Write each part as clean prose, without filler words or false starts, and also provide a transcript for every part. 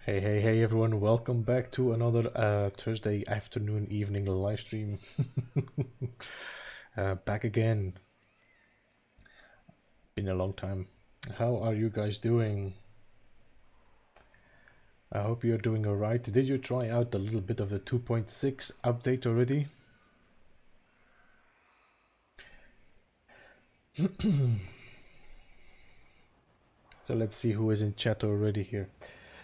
Hey everyone, welcome back to another Thursday afternoon, evening live stream. Back again. Been a long time. How are you guys doing? I hope you're doing alright. Did you try out a little bit of the 2.6 update already? So let's see who is in chat already here.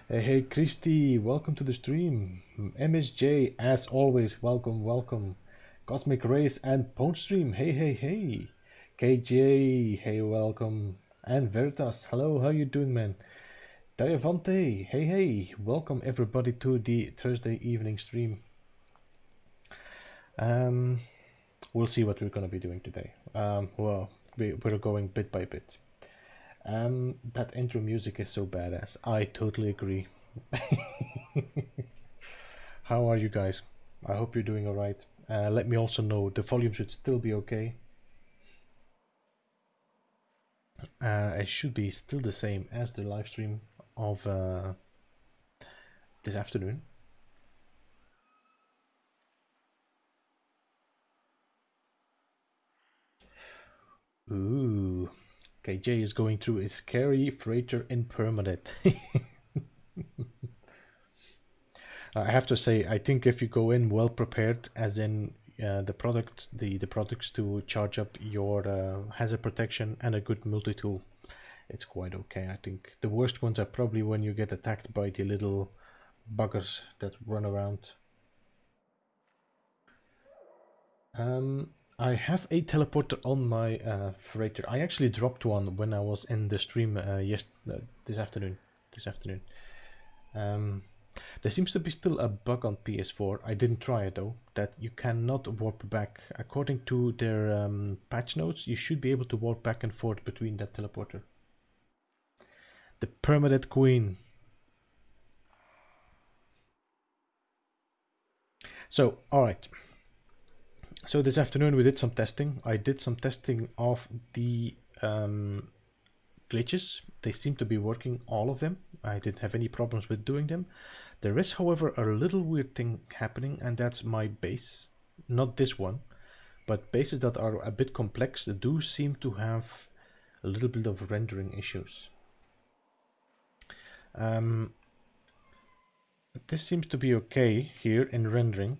Hey Christy, welcome to the stream. MSJ, as always, welcome. Cosmic Race and Stream, hey. KJ, hey, welcome. And Veritas, hello, how you doing, man? Diavante, hey, welcome everybody to the Thursday evening stream. We'll see what we're gonna be doing today. Well, we're going bit by bit. That intro music is so badass. I totally agree. How are you guys? I hope you're doing alright. Let me also know the volume should still be okay. It should be still the same as the live stream of this afternoon. Ooh, KJ is going through a scary freighter in permanent. I have to say, I think if you go in well prepared, as in the products to charge up your hazard protection and a good multi-tool, it's quite okay. I think the worst ones are probably when you get attacked by the little buggers that run around. I have a teleporter on my freighter. I actually dropped one when I was in the stream this afternoon. There seems to be still a bug on PS4. I didn't try it though, that you cannot warp back. According to their patch notes, you should be able to warp back and forth between that teleporter. The Permanent Queen. So, alright. So this afternoon we did some testing. I did some testing of the glitches. They seem to be working, all of them. I didn't have any problems with doing them. There is, however, a little weird thing happening, and that's my base. Not this one, but bases that are a bit complex do seem to have a little bit of rendering issues. This seems to be okay here in rendering,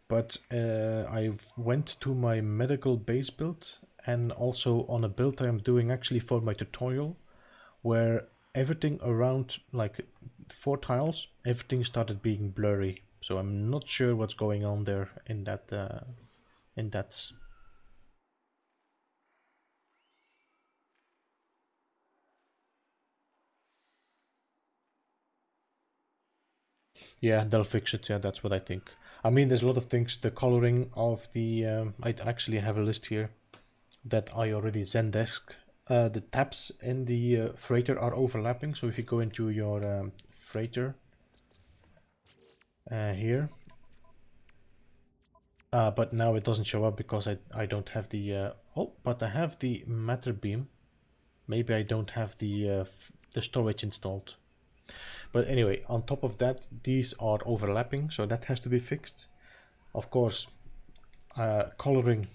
but I went to my medical base build and also on a build I'm doing actually for my tutorial, where everything around like 4 tiles, everything started being blurry. So I'm not sure what's going on there in that Yeah, they'll fix it. Yeah, that's what I think. I mean, there's a lot of things. The coloring of the I actually have a list here that I already Zendesk. The tabs in the freighter are overlapping. So if you go into your freighter here, but now it doesn't show up because I don't have the oh, but I have the matter beam. Maybe I don't have the storage installed. But anyway, on top of that, these are overlapping, so that has to be fixed. Of course, coloring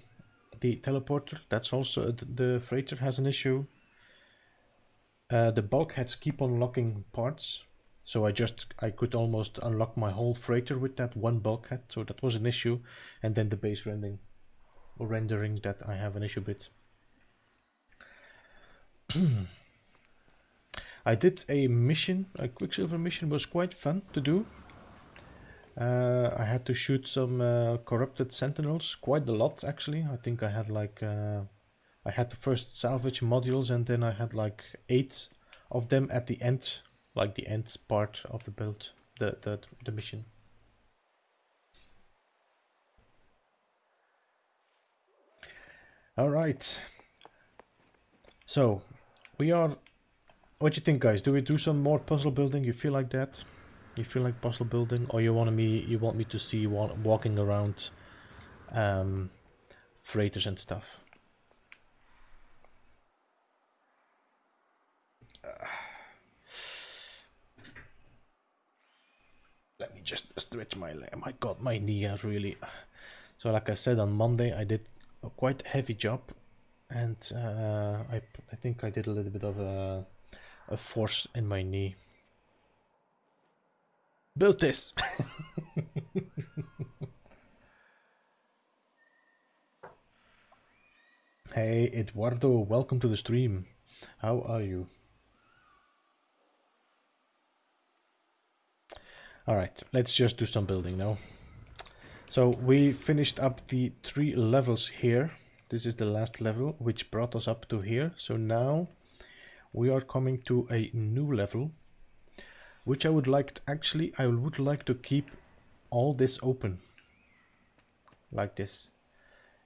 the teleporter, that's also the freighter has an issue. The bulkheads keep on locking parts, so I could almost unlock my whole freighter with that one bulkhead, so that was an issue. And then the base rendering that I have an issue with. I did a mission, a Quicksilver mission, was quite fun to do. I had to shoot some corrupted sentinels, quite a lot actually. I think I had like I had the first salvage modules, and then I had like 8 of them at the end, like the end part of the build, the mission. All right. So we are. What do you think, guys? Do we do some more puzzle building? You feel like that? You feel like puzzle building, or you want me to see walking around freighters and stuff? Let me just stretch my leg. My god, my knee are really... So like I said, on Monday I did a quite heavy job, and I think I did a little bit of a force in my knee. Build this! Hey Eduardo, welcome to the stream. How are you? Alright, let's just do some building now. So we finished up the 3 levels here. This is the last level, which brought us up to here. So now we are coming to a new level, which I would like to, actually, I would like to keep all this open. Like this.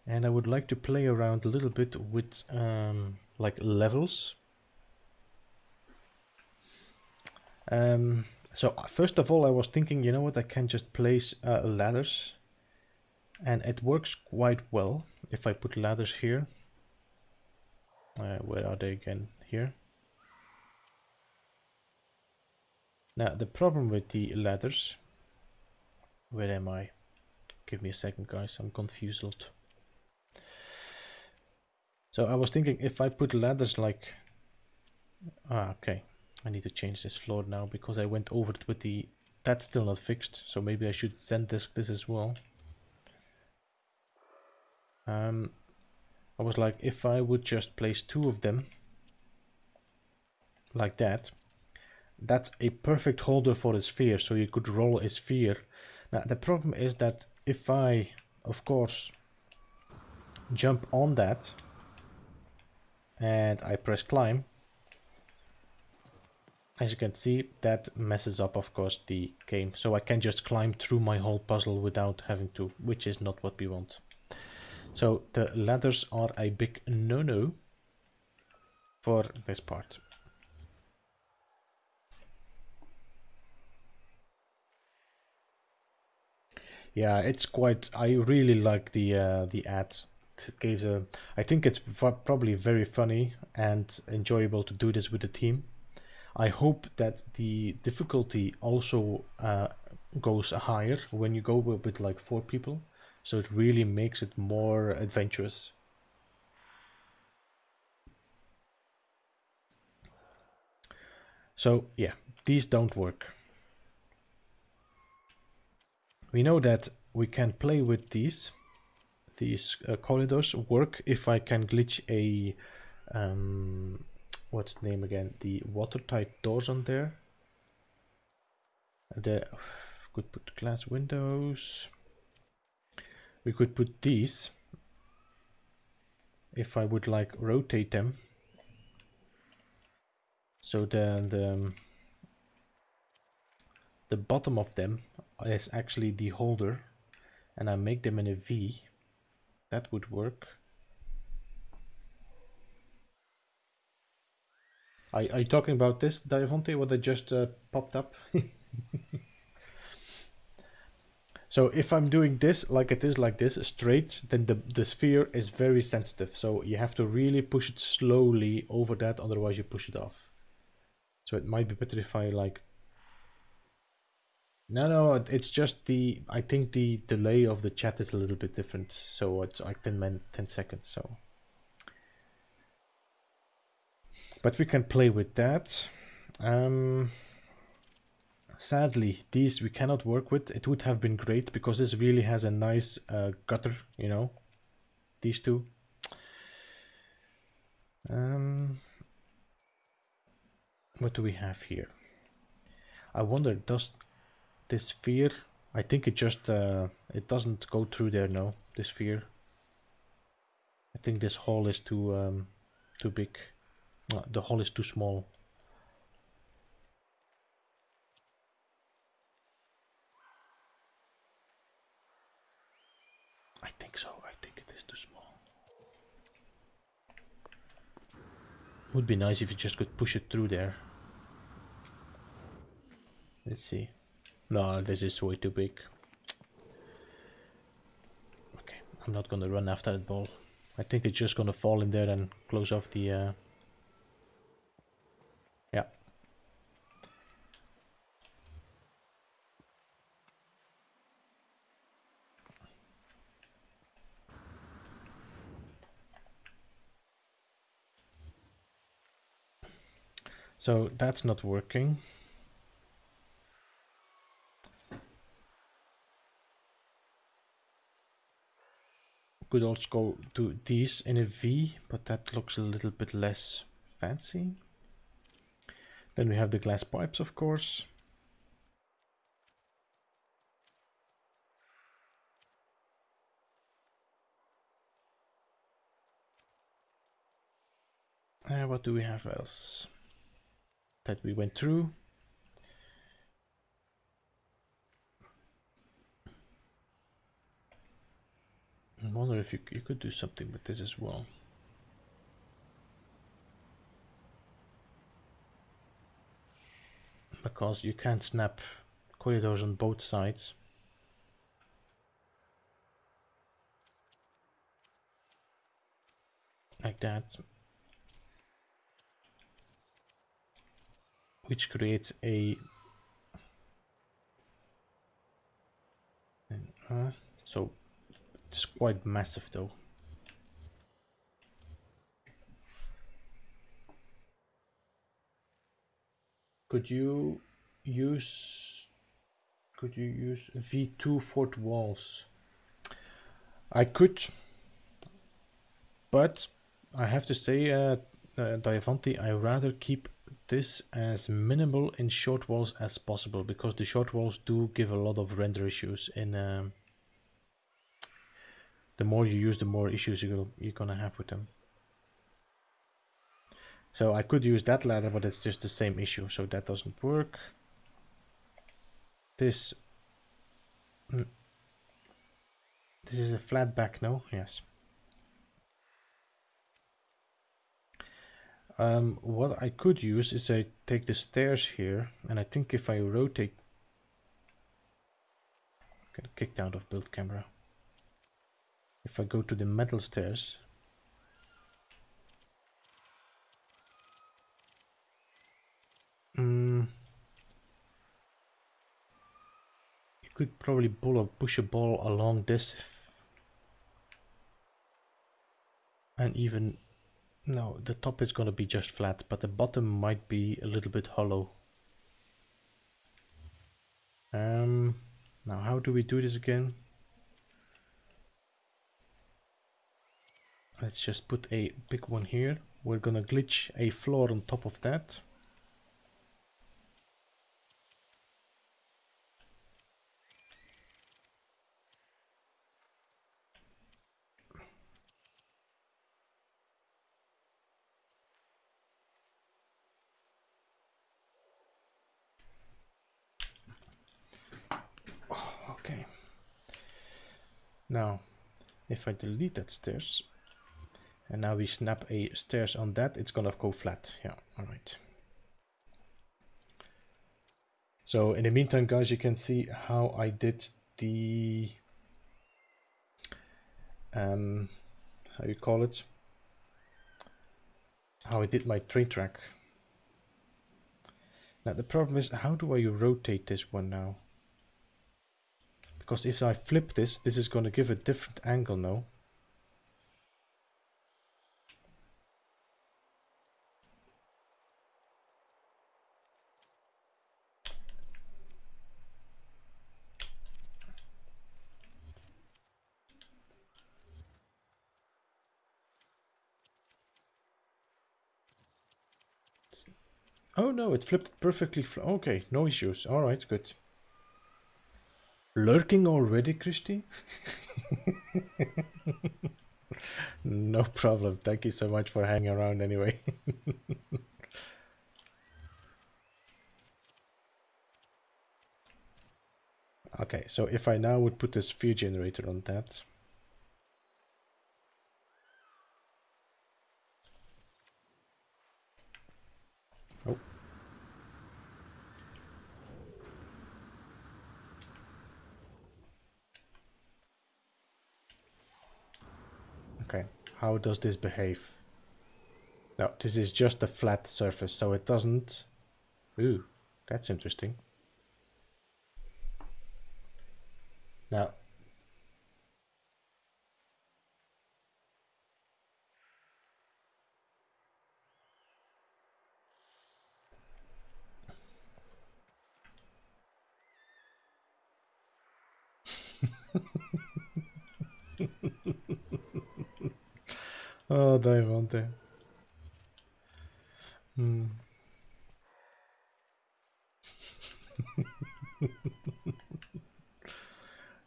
And I would like to play around a little bit with like levels. So first of all, I was thinking, you know what, I can just place ladders. And it works quite well if I put ladders here. Where are they again? Here. Now the problem with the ladders... Where am I? Give me a second, guys, I'm confused. So I was thinking if I put ladders like... okay. I need to change this floor now because I went over it with the... That's still not fixed, so maybe I should send this as well. I was like, if I would just place 2 of them like that, that's a perfect holder for a sphere, so you could roll a sphere. Now the problem is that if I, of course, jump on that and I press climb, as you can see, that messes up, of course, the game. So I can just climb through my whole puzzle without having to, which is not what we want. So the ladders are a big no-no for this part. Yeah, it's quite... I really like the ads. It gives a... I think it's probably very funny and enjoyable to do this with the team. I hope that the difficulty also goes higher when you go with like 4 people. So it really makes it more adventurous. So yeah, these don't work. We know that we can play with these. These corridors work if I can glitch a... what's the name again? The watertight doors on there. Could put glass windows. We could put these if I would like rotate them, so then the bottom of them is actually the holder, and I make them in a V. That would work. Are you talking about this, Davonte, what I just popped up? So if I'm doing this like it is like this, straight, then the sphere is very sensitive. So you have to really push it slowly over that, otherwise you push it off. So it might be better if I like... No, it's just the... I think the delay of the chat is a little bit different. So it's like 10 seconds, so... But we can play with that. Sadly, these we cannot work with. It would have been great because this really has a nice gutter, you know, these 2. What do we have here? I wonder, does this sphere... I think it just... it doesn't go through there, no, this sphere. I think this hole is too big. No, the hole is too small. I think so. I think it is too small. Would be nice if you just could push it through there. Let's see. No, this is way too big. Okay, I'm not gonna run after that ball. I think it's just gonna fall in there and close off the... Yeah. So that's not working. Could also go to these in a V, but that looks a little bit less fancy. Then we have the glass pipes, of course. What do we have else that we went through? I wonder if you could do something with this as well. Because you can't snap corridors on both sides. Like that. Which creates a... so it's quite massive though. Could you use V2 fourth walls? I could, but I have to say, Diavanti, I rather keep this as minimal in short walls as possible, because the short walls do give a lot of render issues. In the more you use, the more issues you're gonna have with them. So I could use that ladder, but it's just the same issue, so that doesn't work. This this is a flat back, no? Yes. What I could use is I take the stairs here, and I think if I rotate, get kicked out of build camera. If I go to the metal stairs, you could probably push a ball along this, and even no, the top is gonna be just flat, but the bottom might be a little bit hollow. Now how do we do this again? Let's just put a big one here. We're gonna glitch a floor on top of that. Okay. Now, if I delete that stairs, and now we snap a stairs on that, it's gonna go flat. Yeah, alright. So in the meantime, guys, you can see how I did the how you call it? How I did my train track. Now the problem is, how do I rotate this one now? Because if I flip this, this is going to give a different angle now. Oh no, it flipped perfectly. Okay, no issues. All right, good. Lurking already, Christy? No problem. Thank you so much for hanging around anyway. Okay, so if I now would put the sphere generator on that. Oh. Okay, how does this behave? No, this is just a flat surface, so it doesn't... Ooh, that's interesting. Now, Oh, Diamante. Hmm.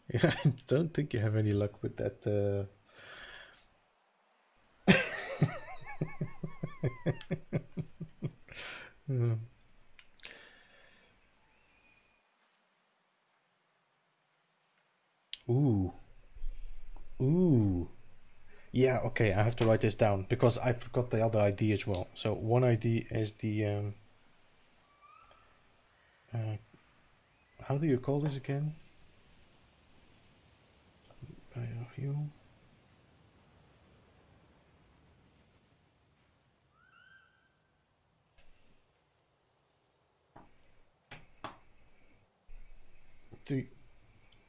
Yeah, I don't think you have any luck with that. Hmm. Ooh, ooh. Yeah, okay, I have to write this down because I forgot the other ID as well. So one ID is the uh, how do you call this again? You. Do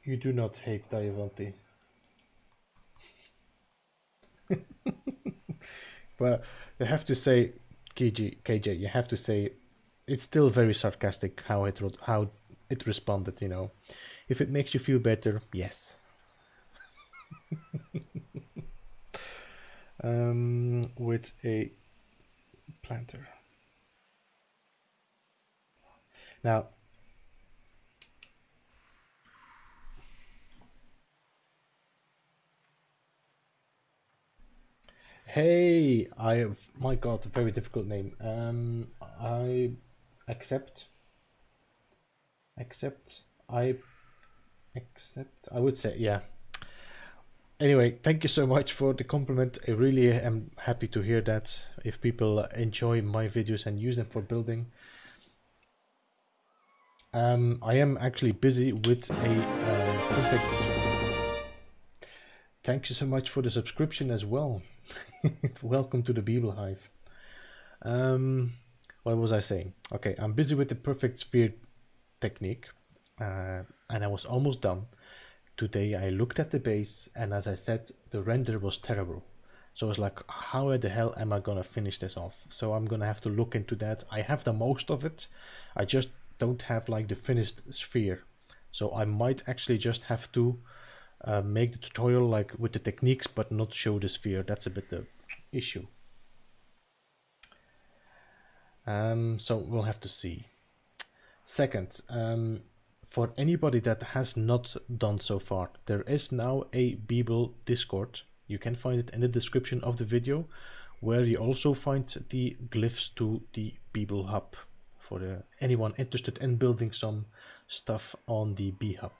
you do not hate Diavanti? Well, you have to say, KJ, you have to say, it's still very sarcastic how it responded. You know, if it makes you feel better, yes. With a planter. Now, hey, I have, my God, a very difficult name. I accept, accept, I accept. I would say, yeah. Anyway, thank you so much for the compliment. I really am happy to hear that. If people enjoy my videos and use them for building, I am actually busy with a perfect. Thank you so much for the subscription as well. Welcome to the Beeble Hive. Um, what was I saying? Okay, I'm busy with the perfect sphere technique, and I was almost done. Today I looked at the base, and as I said, the render was terrible. So I was like, how the hell am I gonna finish this off? So I'm gonna have to look into that. I have the most of it. I just don't have like the finished sphere. So I might actually just have to make the tutorial like with the techniques, but not show the sphere. That's a bit the issue. So we'll have to see. Second, for anybody that has not done so far, there is now a Beeble Discord. You can find it in the description of the video, where you also find the glyphs to the Beeble Hub for anyone interested in building some stuff on the Bee Hub.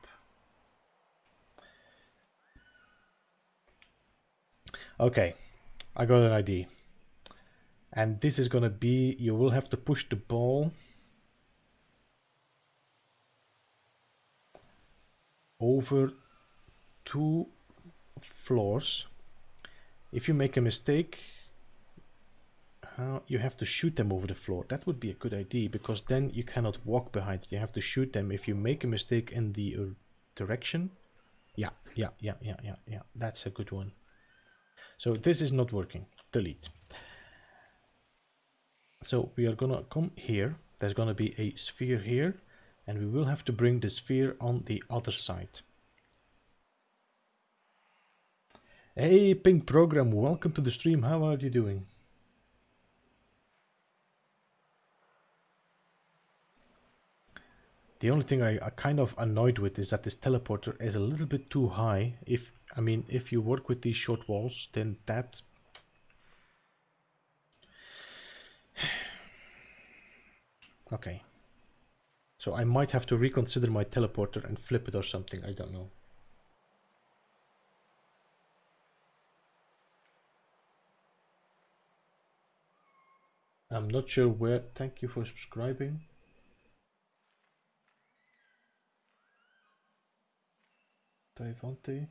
Okay, I got an idea. And this is gonna be, you will have to push the ball over 2 floors. If you make a mistake, you have to shoot them over the floor. That would be a good idea, because then you cannot walk behind it. You have to shoot them if you make a mistake in the direction. Yeah. That's a good one. So this is not working. Delete. So we are gonna come here. There's gonna be a sphere here, and we will have to bring the sphere on the other side. Hey, Pink Program, welcome to the stream. How are you doing? The only thing I kind of annoyed with is that this teleporter is a little bit too high. If you work with these short walls, then that... Okay. So I might have to reconsider my teleporter and flip it or something, I don't know. I'm not sure where... Thank you for subscribing. Diavante.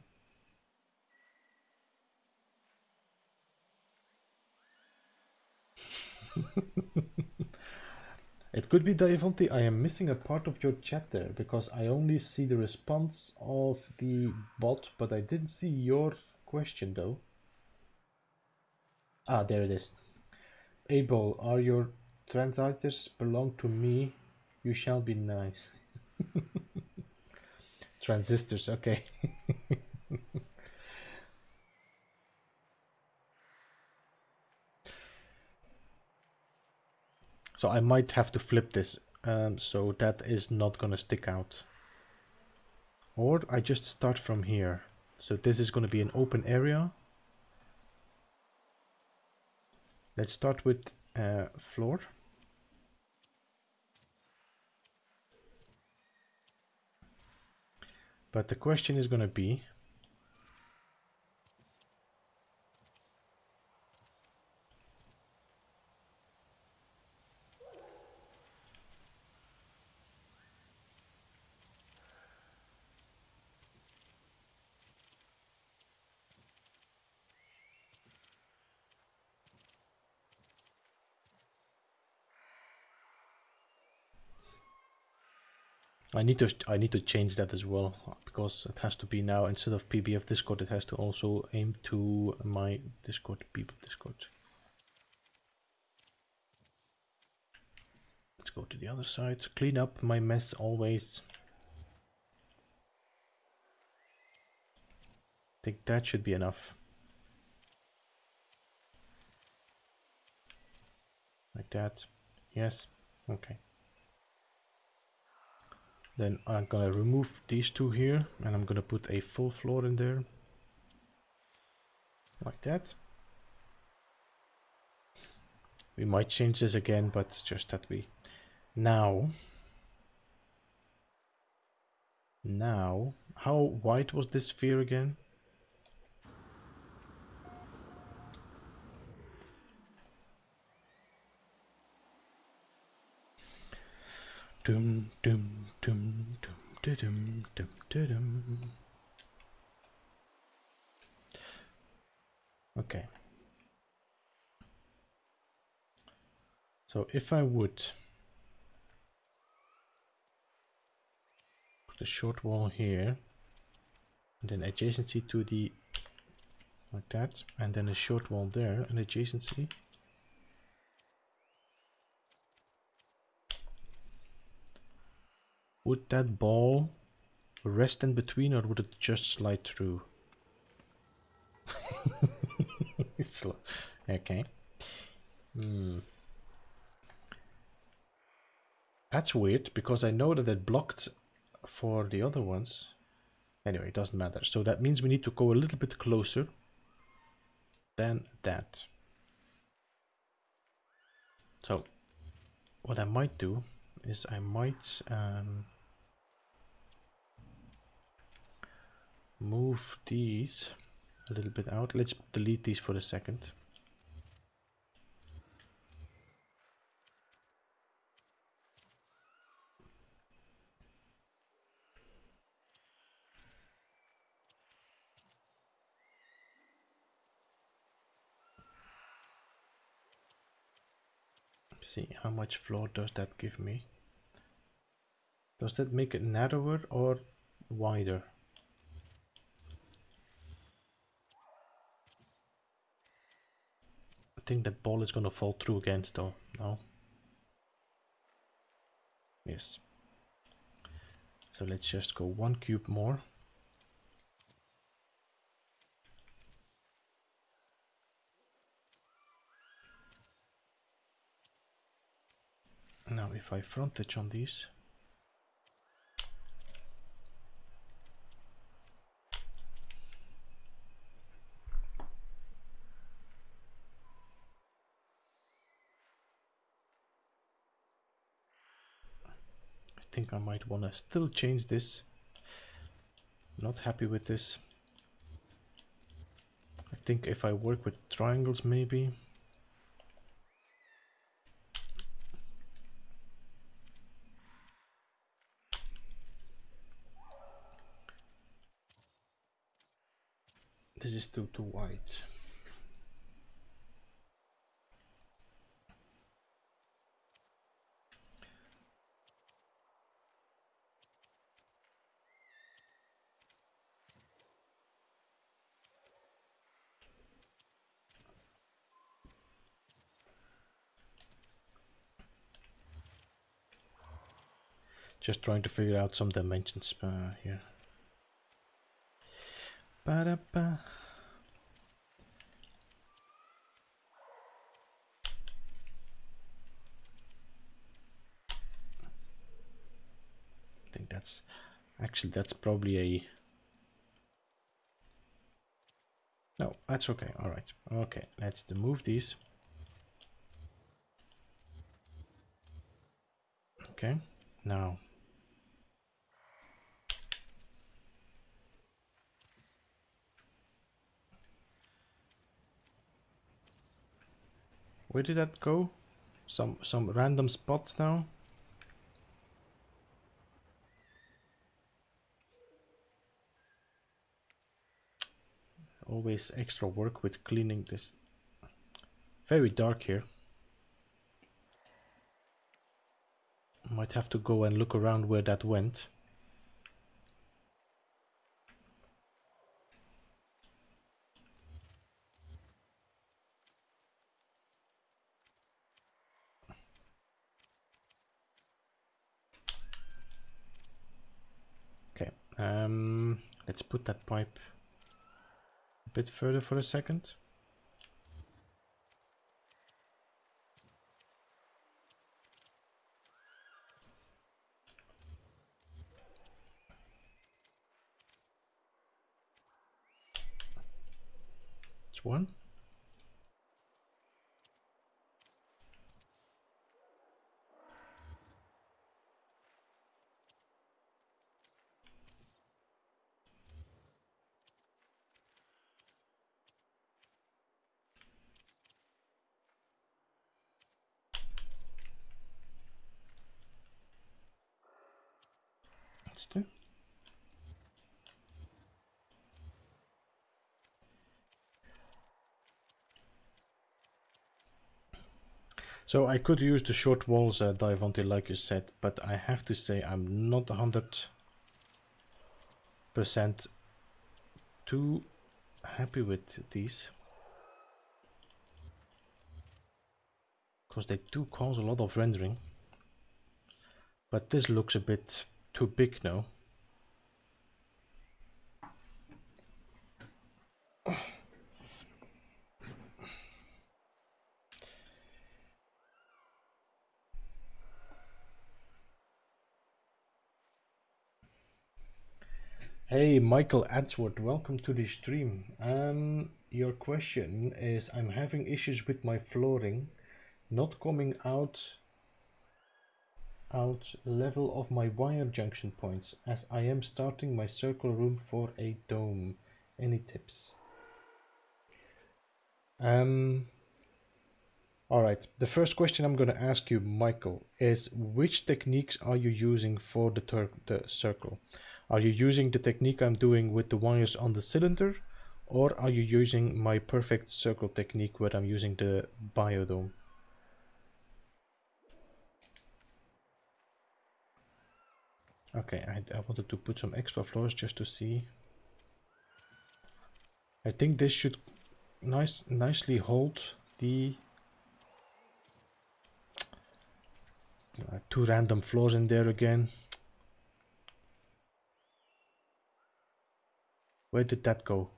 It could be Diavante. I am missing a part of your chat there, because I only see the response of the bot, but I didn't see your question though. Ah, there it is. Abel, are your transitors belong to me? You shall be nice. Transistors, okay. So I might have to flip this, so that is not gonna stick out. Or I just start from here. So this is gonna be an open area. Let's start with floor. But the question is gonna be, I need to change that as well, because it has to be now, instead of PBF Discord, it has to also aim to my Discord, people Discord. Let's go to the other side. Clean up my mess always. I think that should be enough. Like that. Yes. Okay. Then I'm gonna remove these two here, and I'm gonna put a full floor in there. Like that. We might change this again, but just that we... Now, how wide was this sphere again? Dum dum dum dum dum dum dum dum. Okay. So if I would put a short wall here, and then adjacency to the, like that, and then a short wall there, and adjacency. Would that ball rest in between, or would it just slide through? It's slow. Okay. That's weird, because I know that it blocked for the other ones. Anyway, it doesn't matter. So that means we need to go a little bit closer than that. So what I might do is I might move these a little bit out. Let's delete these for a second. See how much floor does that give me. Does that make it narrower or wider? I think that ball is gonna fall through again though. No? Yes. So let's just go one cube more. Now if I frontage on these, I think I might want to still change this. Not happy with this. I think if I work with triangles, maybe. This is still too wide. Just trying to figure out some dimensions here. Ba-da-ba. think that's probably a... No, that's okay. All right. Okay, let's move these. Okay, now where did that go? Some random spot now. Always extra work with cleaning this. Very dark here. Might have to go and look around where that went. Okay, let's put that pipe a bit further for a second. It's one. That's two. So I could use the short walls, Diavante, like you said, but I have to say I'm not 100% too happy with these. Because they do cause a lot of rendering. But this looks a bit too big now. Hey, Michael Adsworth, welcome to the stream. Your question is, I'm having issues with my flooring not coming out level of my wire junction points as I am starting my circle room for a dome. Any tips? Alright, the first question I'm going to ask you, Michael, is which techniques are you using for the circle? Are you using the technique I'm doing with the wires on the cylinder, or are you using my perfect circle technique where I'm using the biodome? Okay, I wanted to put some extra floors just to see. I think this should nicely hold the two random floors in there again. Where did that go?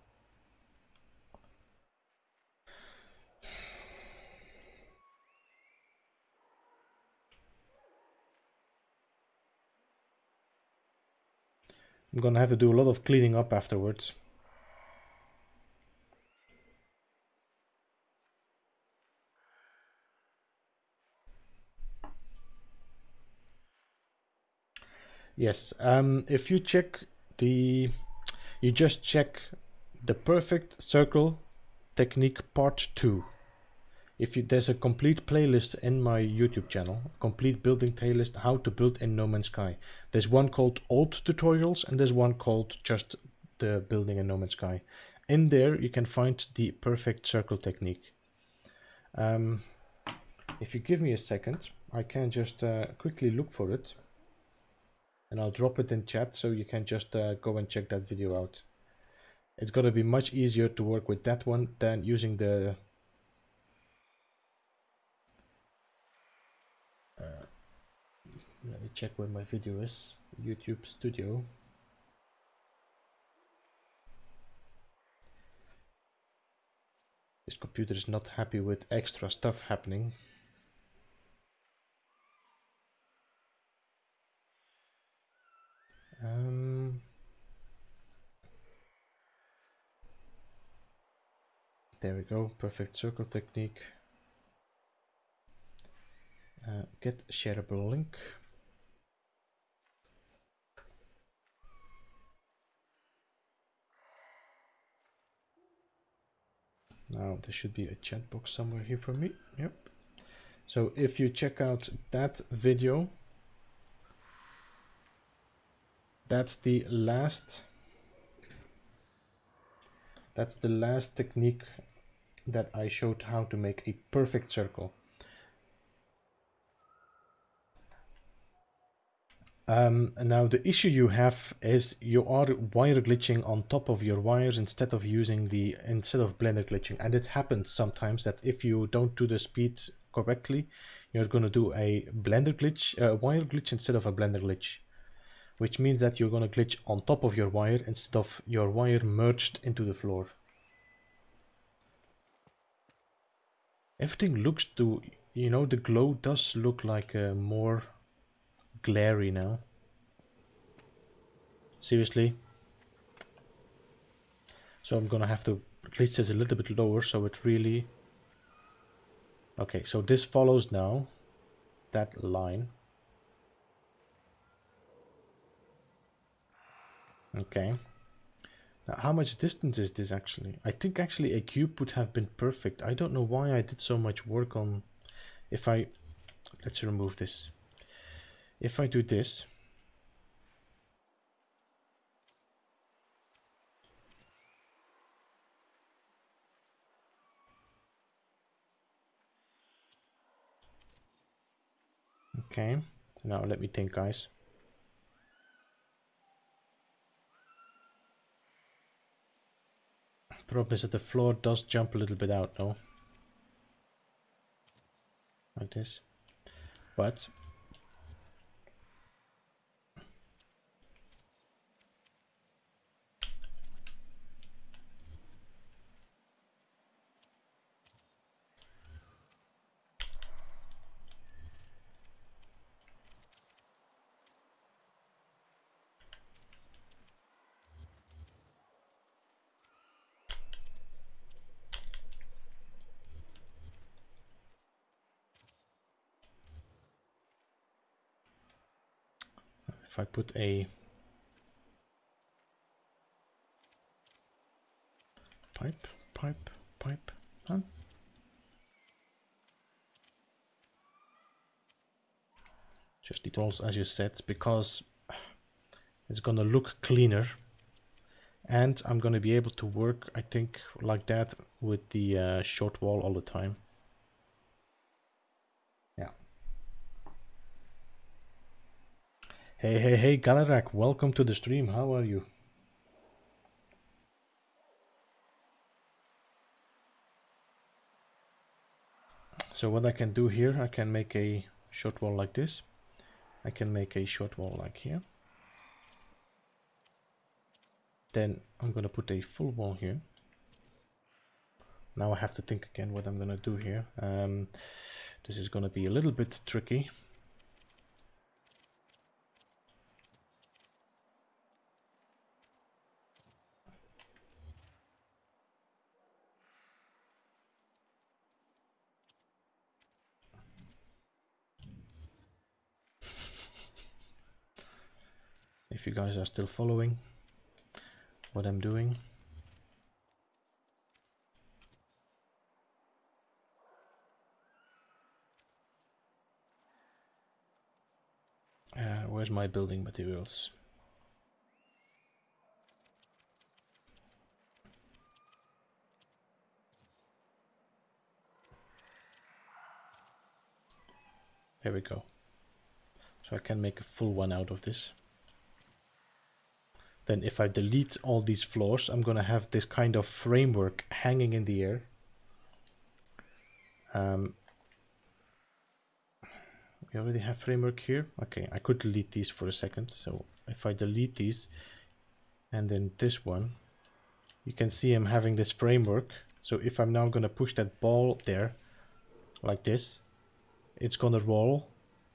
I'm gonna have to do a lot of cleaning up afterwards. Yes, if you check you just check the perfect circle technique part 2. There's a complete playlist in my YouTube channel, complete building playlist, how to build in No Man's Sky. There's one called Old Tutorials and there's one called just the building in No Man's Sky. In there you can find the perfect circle technique. If you give me a second, I can just quickly look for it. And I'll drop it in chat so you can just go and check that video out. It's gonna be much easier to work with that one than using the let me check where my video is. YouTube Studio. This computer is not happy with extra stuff happening. There we go, perfect circle technique. Get shareable link. Now there should be a chat box somewhere here for me. Yep. So if you check out that video, that's the last technique that I showed how to make a perfect circle. Now the issue you have is you are wire glitching on top of your wires instead of blender glitching, and it happens sometimes that if you don't do the speed correctly, you're going to do a blender glitch, wire glitch instead of a blender glitch, which means that you're going to glitch on top of your wire instead of your wire merged into the floor. Everything looks to, you know, the glow does look like more glary now. Seriously. So I'm gonna have to glitch this a little bit lower so it really... Okay, so this follows now that line. Okay. Now how much distance is this actually? I think actually a cube would have been perfect. I don't know why I did so much work on... If I... Let's remove this. If I do this... Okay, now let me think, guys. Problem is that the floor does jump a little bit out, though. Like this. But... if I put a pipe, huh? Just the walls as you said, because it's gonna look cleaner, and I'm gonna be able to work, I think, like that with the short wall all the time. Yeah. Hey, Galarak, welcome to the stream. How are you? So what I can do here, I can make a short wall like this. I can make a short wall like here. Then I'm gonna put a full wall here. Now I have to think again what I'm gonna do here. This is gonna be a little bit tricky. If you guys are still following what I'm doing. Where's my building materials? There we go. So I can make a full one out of this. Then if I delete all these floors, I'm gonna have this kind of framework hanging in the air. We already have framework here. Okay, I could delete these for a second. So if I delete these and then this one, you can see I'm having this framework. So if I'm now gonna push that ball there like this, it's gonna roll,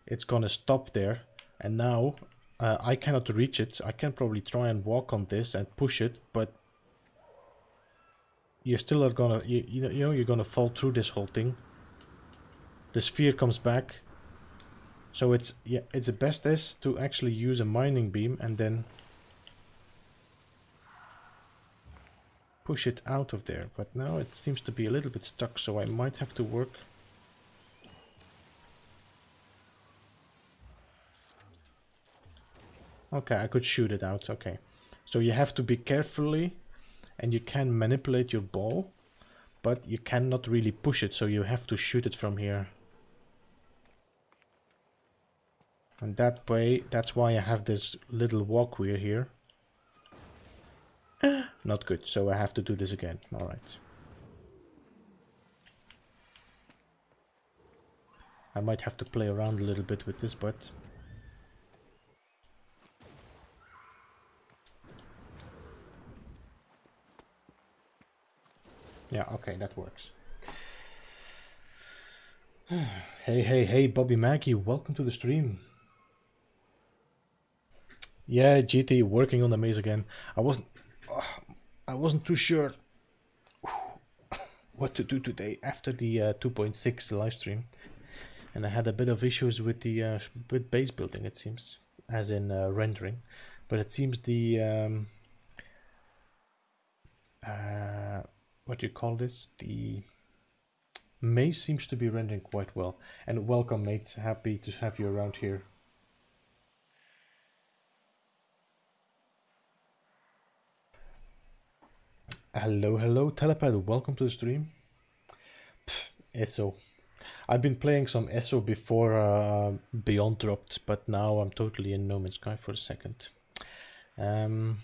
it's gonna stop there, and now I cannot reach it. I can probably try and walk on this and push it, but you still are gonna, you know, you're gonna fall through this whole thing. The sphere comes back. So it's, yeah, it's the best is to actually use a mining beam and then push it out of there. But now it seems to be a little bit stuck, so I might have to work. Okay, I could shoot it out, okay. So you have to be carefully, and you can manipulate your ball, but you cannot really push it, so you have to shoot it from here. And that way, that's why I have this little walkway here. Not good, so I have to do this again. Alright. I might have to play around a little bit with this, but... yeah, okay, that works. Hey, Bobby Maggie, welcome to the stream. Yeah, GT working on the maze again. I wasn't too sure what to do today after the 2.6 live stream, and I had a bit of issues with the with base building. It seems, as in rendering, but it seems the what do you call this? The maze seems to be rendering quite well. And welcome, mate. Happy to have you around here. Hello, Telepad. Welcome to the stream. ESO. I've been playing some ESO before Beyond dropped, but now I'm totally in No Man's Sky for a second. And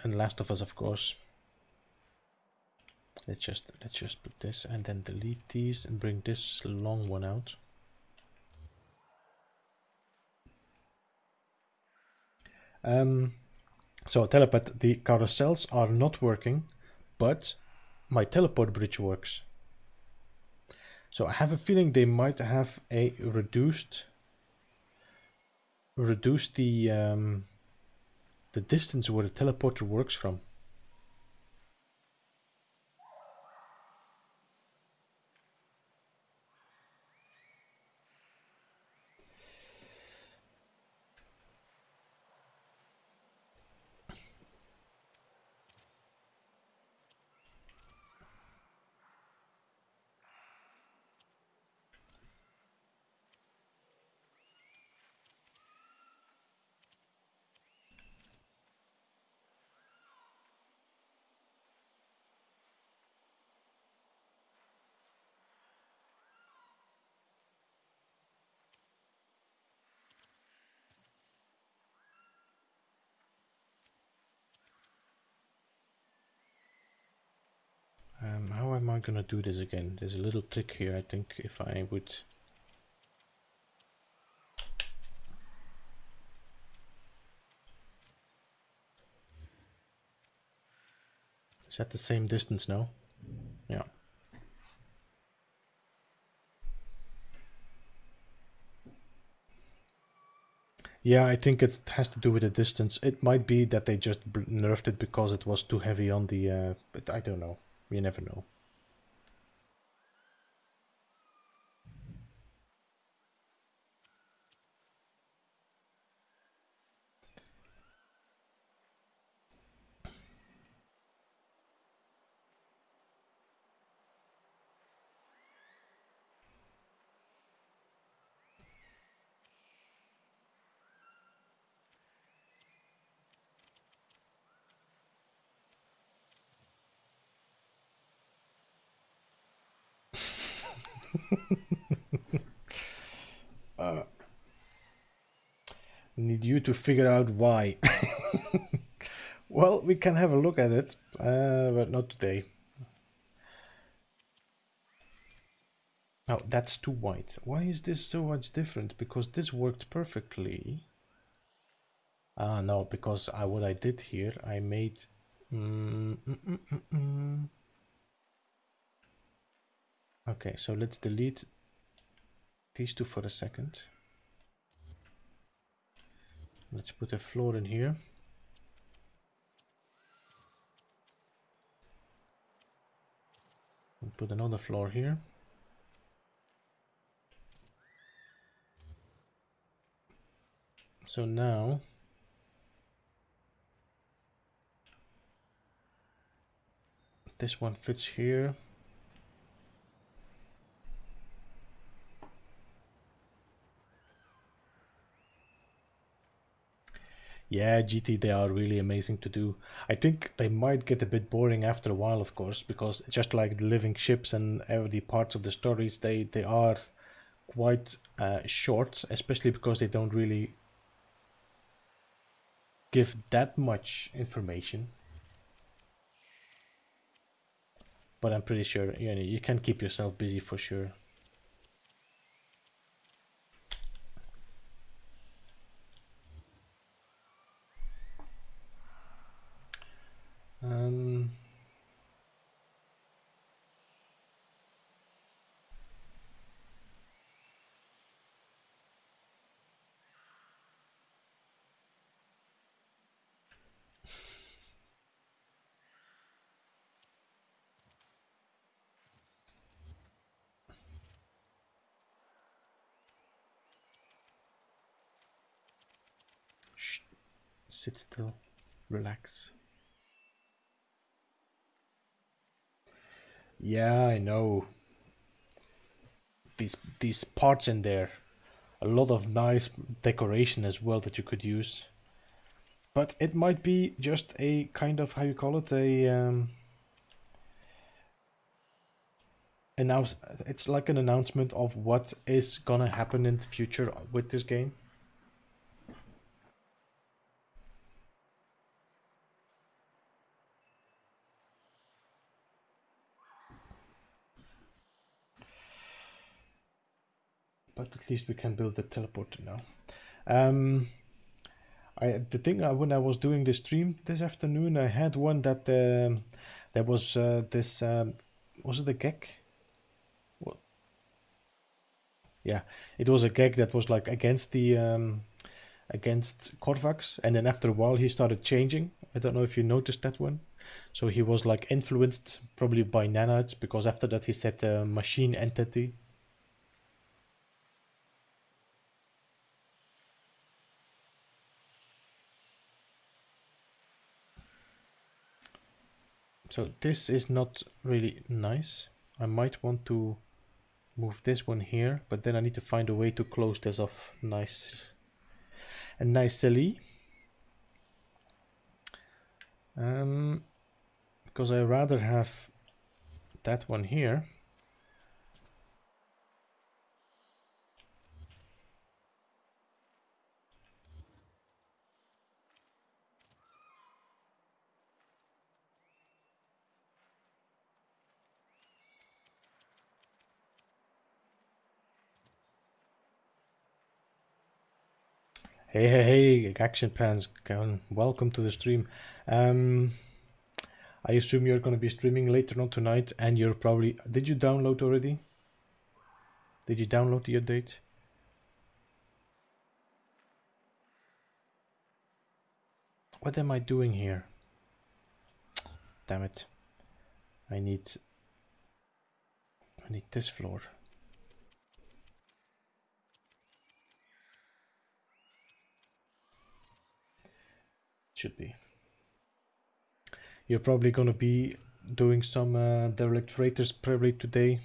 Last of Us, of course. Let's just put this and then delete these and bring this long one out. So Telepad, the carousels are not working, but my teleport bridge works. So I have a feeling they might have a reduced the distance where the teleporter works from. How am I gonna do this again? There's a little trick here, I think, if I would... Is that the same distance now? Yeah. Yeah, I think it has to do with the distance. It might be that they just nerfed it because it was too heavy on the... but I don't know. You never know. Need you to figure out why. Well, we can have a look at it, but not today. Oh, that's too white. Why is this so much different? Because this worked perfectly. Ah, no, because what I did here, I made... Okay, so let's delete these two for a second. Let's put a floor in here. put another floor here. So now this one fits here. Yeah, GT, they are really amazing to do. I think they might get a bit boring after a while, of course, because just like the living ships and every parts of the stories, they are quite short, especially because they don't really give that much information. But I'm pretty sure you can keep yourself busy for sure. Um, shh, sit still, relax. Yeah, I know. These parts in there, a lot of nice decoration as well that you could use. But it might be just a kind of, how you call it, a announce. It's like an announcement of what is gonna happen in the future with this game. But at least we can build a teleporter now. The thing when I was doing the stream this afternoon, I had one that there was this was it a gag? What? Yeah, it was a gag that was like against the against Korvax, and then after a while he started changing. I don't know if you noticed that one. So he was like influenced probably by nanites, because after that he said machine entity. So this is not really nice. I might want to move this one here, but then I need to find a way to close this off nicely. Because I rather have that one here. Hey, Action Pants, welcome to the stream. I assume you're going to be streaming later on tonight, and you're probably... Did you download already? Did you download the update? What am I doing here? Damn it. I need this floor. Should be. You're probably gonna be doing some derelict freighters probably today.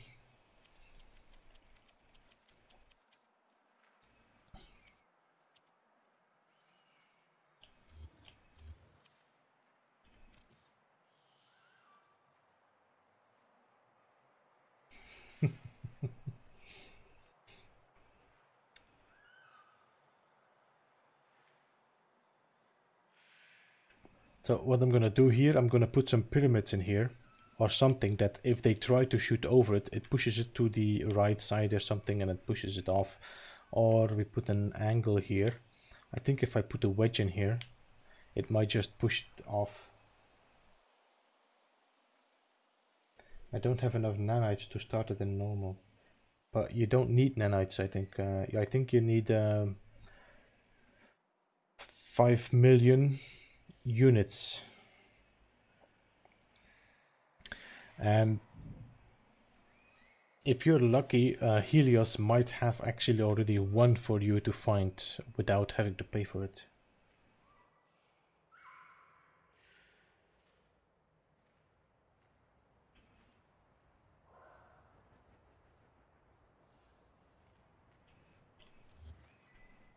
So what I'm gonna do here, I'm gonna put some pyramids in here, or something that if they try to shoot over it, it pushes it to the right side or something, and it pushes it off. Or we put an angle here. I think if I put a wedge in here, it might just push it off. I don't have enough nanites to start it in normal. But you don't need nanites, I think. Yeah, I think you need 5 million units. And if you're lucky, Helios might have actually already one for you to find without having to pay for it.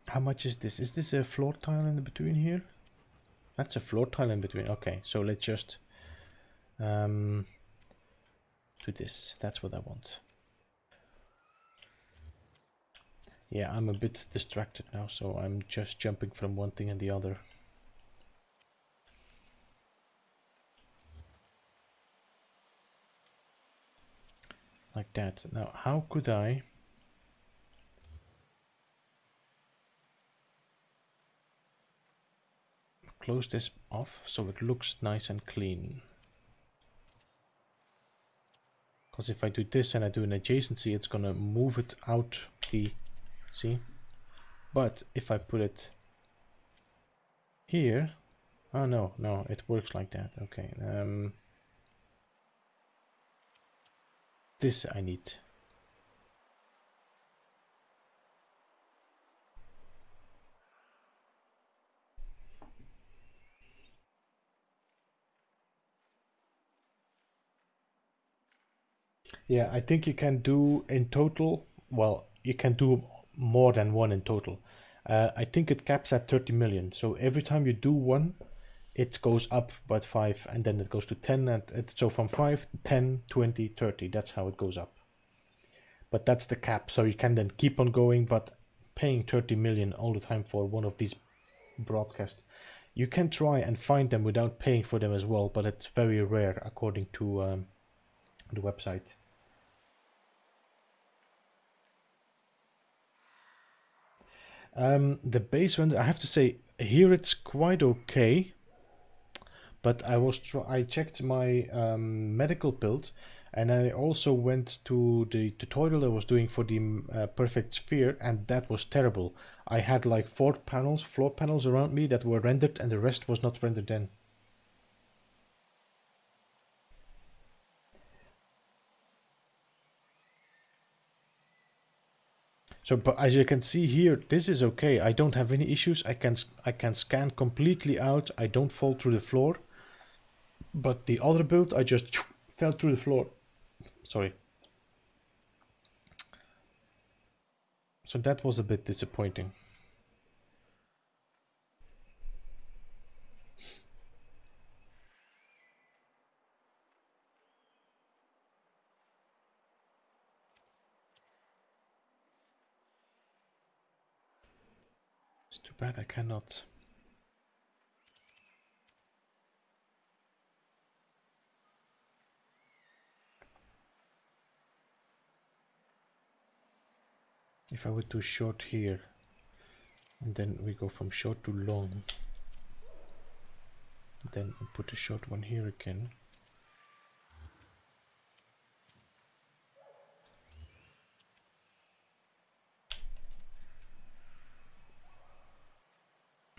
How much is this? Is this a floor tile in between here? That's a floor tile in between. Okay, so let's just do this. That's what I want. Yeah, I'm a bit distracted now, so I'm just jumping from one thing and the other. Like that. Now, how could I close this off so it looks nice and clean? Because if I do this and I do an adjacency, it's gonna move it out the... See? But if I put it here... Oh, no, no, it works like that. Okay. This I need. Yeah, I think you can do in total, well, you can do more than one in total. I think it caps at 30 million. So every time you do one, it goes up by 5 and then it goes to 10. And so from 5, 10, 20, 30, that's how it goes up. But that's the cap. So you can then keep on going, but paying 30 million all the time for one of these broadcasts. You can try and find them without paying for them as well, but it's very rare according to the website. The base one, I have to say, here it's quite okay. But I checked my medical build, and I also went to the tutorial I was doing for the perfect sphere, and that was terrible. I had like 4 panels, floor panels around me that were rendered, and the rest was not rendered in. So, but as you can see here, this is okay. I don't have any issues. I can scan completely out. I don't fall through the floor. But the other build, I just fell through the floor. Sorry. So that was a bit disappointing. It's too bad I cannot. If I would do short here, and then we go from short to long, then put a short one here again.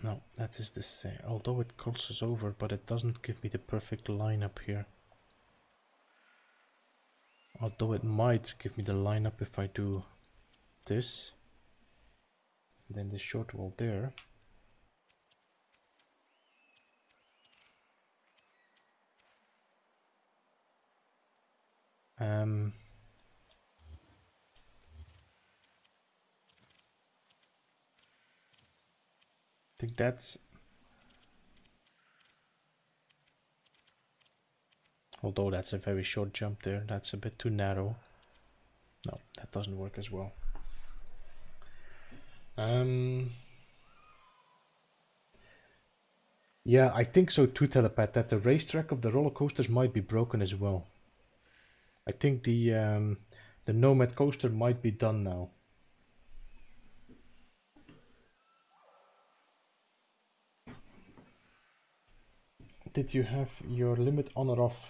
No, that is the same. Although it crosses over, but it doesn't give me the perfect line up here. Although it might give me the line up if I do this, then the short wall there. I think that's... Although that's a very short jump there, that's a bit too narrow. No, that doesn't work as well. Yeah, I think so too, Telepath, that the racetrack of the roller coasters might be broken as well. I think the Nomad coaster might be done now. Did you have your limit on or off?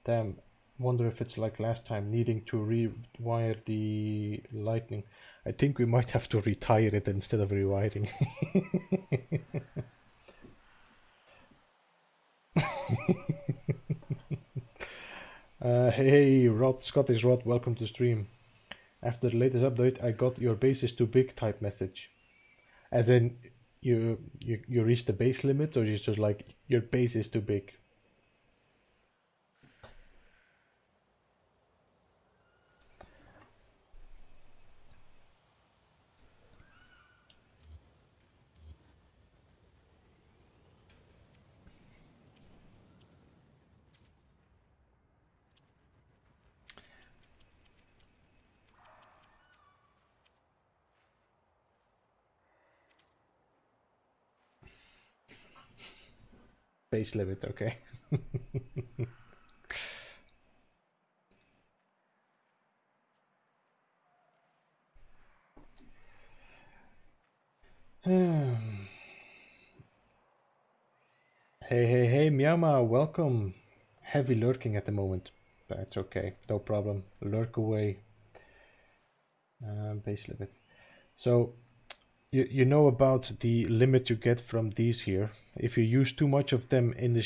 Damn, wonder if it's like last time, needing to rewire the lightning. I think we might have to retire it instead of rewiring. Hey, Rod, Scottish Rod, welcome to stream. After the latest update, I got your base is too big type message. As in, you reached the base limit, or you just like your base is too big? Base limit, okay. Hey, Miyama, welcome. Heavy lurking at the moment. That's okay, no problem. Lurk away. Base limit. So, you know about the limit you get from these here. If you use too much of them in the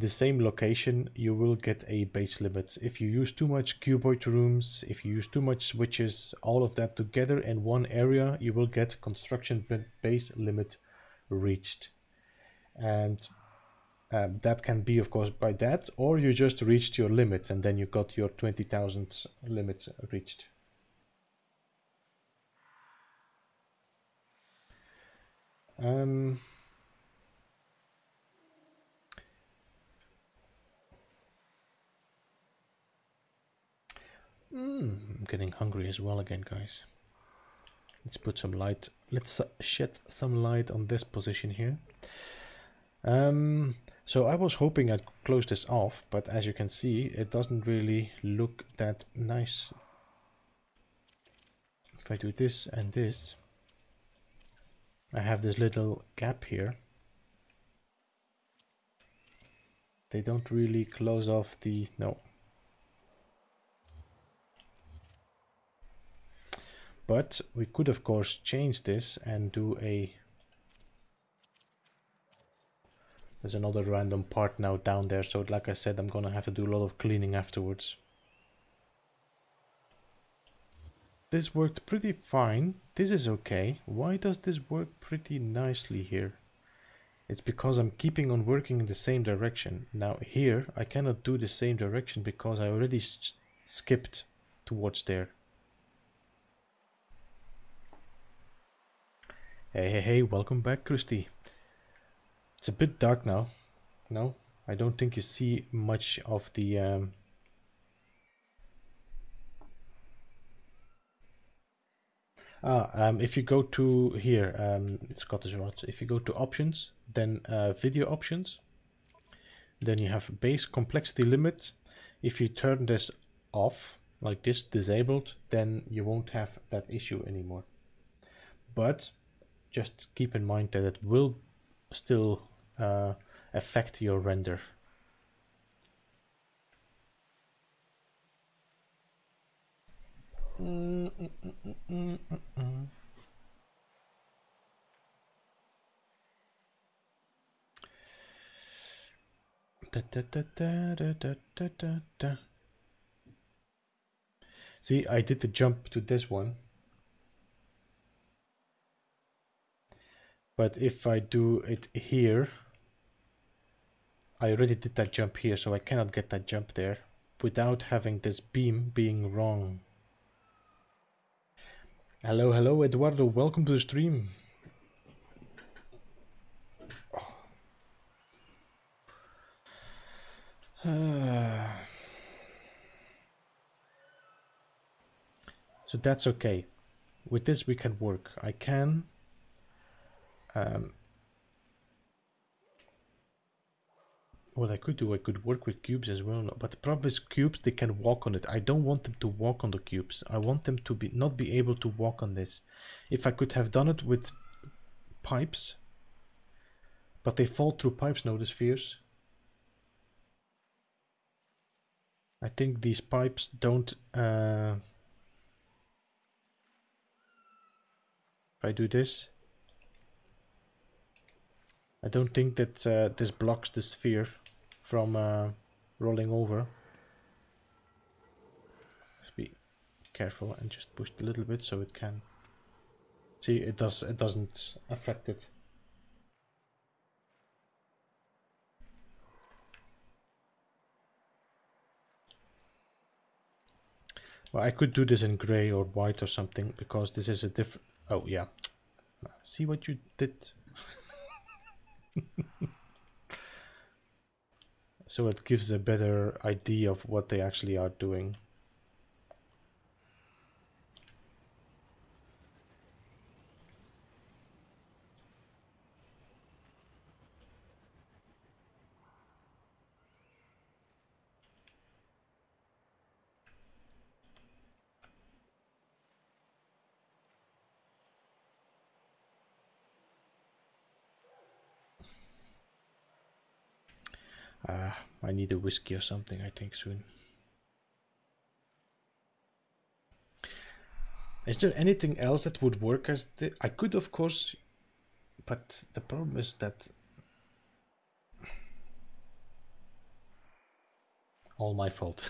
same location, you will get a base limit. If you use too much cuboid rooms, if you use too much switches, all of that together in one area, you will get construction base limit reached. And that can be, of course, by that, or you just reached your limit and then you got your 20,000 limit reached. I'm getting hungry as well again, guys. Let's put some light. Let's shed some light on this position here. So I was hoping I'd close this off, but as you can see, it doesn't really look that nice. If I do this and this, I have this little gap here. They don't really close off the... no. But we could, of course, change this and do a... There's another random part now down there, so like I said, I'm gonna have to do a lot of cleaning afterwards. This worked pretty fine. This is okay. Why does this work pretty nicely here? It's because I'm keeping on working in the same direction. Now here, I cannot do the same direction because I already skipped towards there. Hey, welcome back, Christy. It's a bit dark now. No, I don't think you see much of the... if you go to here, Scottish Rod, if you go to options, then video options, then you have base complexity limit. If you turn this off, like this, disabled, then you won't have that issue anymore. But just keep in mind that it will still affect your render. See, I did the jump to this one. But if I do it here, I already did that jump here, so I cannot get that jump there without having this beam being wrong. Hello, Eduardo. Welcome to the stream. So that's okay. With this we can work. I can what I could do, I could work with cubes as well, but the problem is cubes, they can walk on it. I don't want them to walk on the cubes. I want them to not be able to walk on this. If I could have done it with pipes, but they fall through pipes now, the spheres. I think these pipes don't... if I do this, I don't think that this blocks the sphere from rolling over. Just be careful and just push a little bit so it can. See, it doesn't affect it. Well, I could do this in gray or white or something because this is a different. Oh yeah, see what you did. So it gives a better idea of what they actually are doing. I need a whiskey or something, I think, soon. Is there anything else that would work as the... I could, of course, but the problem is that... All my fault.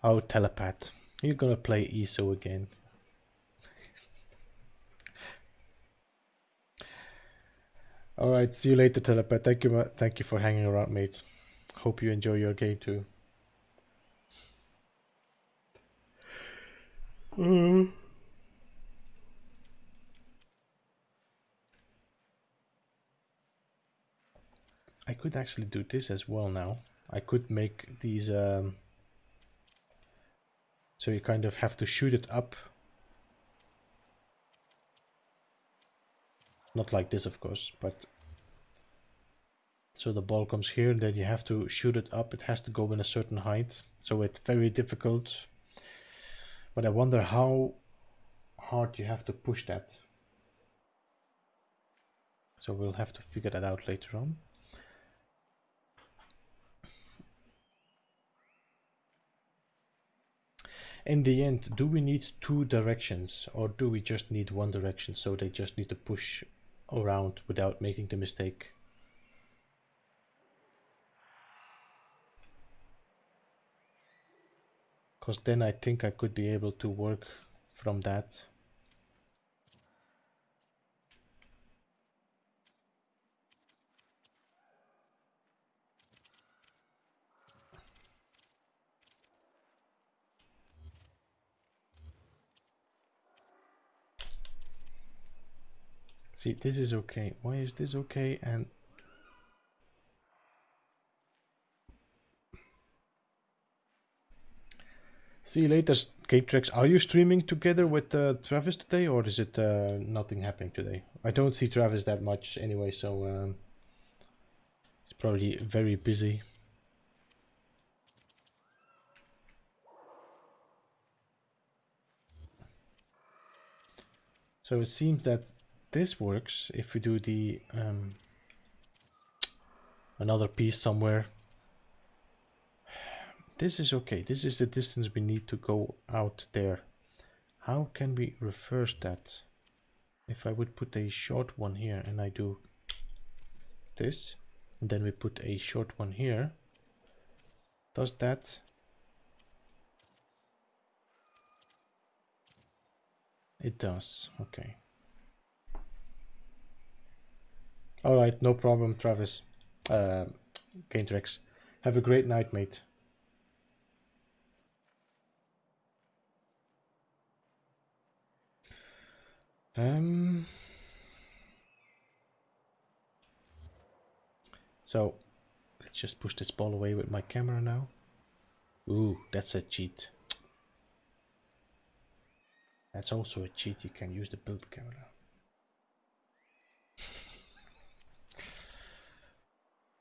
Oh, telepath. You're gonna play ESO again. Alright, see you later, telepath. Thank you for hanging around, mate. Hope you enjoy your game too. I could actually do this as well now. I could make these so you kind of have to shoot it up. Not like this, of course, but so the ball comes here, then you have to shoot it up. It has to go in a certain height, so it's very difficult. But I wonder how hard you have to push that. So we'll have to figure that out later on. In the end, do we need two directions or do we just need one direction, so they just need to push around without making the mistake? Because then I think I could be able to work from that. See, this is okay. Why is this okay? And see you later, Game Tracks. Are you streaming together with Travis today, or is it nothing happening today? I don't see Travis that much anyway, so he's probably very busy. So it seems that this works if we do the another piece somewhere. This is okay. This is the distance we need to go out there. How can we reverse that? If I would put a short one here and I do this, and then we put a short one here, does that? It does. Okay. All right, no problem, Travis. Gaintrex. Have a great night, mate. So let's just push this ball away with my camera now. Ooh, that's a cheat. That's also a cheat. You can use the build camera.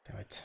Damn it.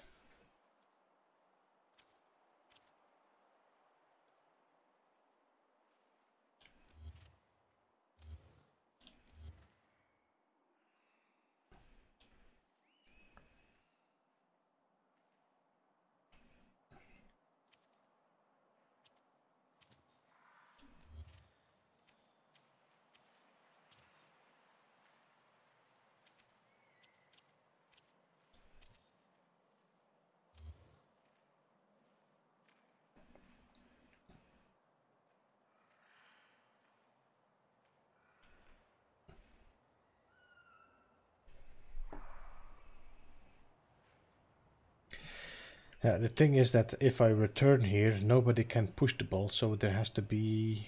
The thing is that if I return here, nobody can push the ball, so there has to be...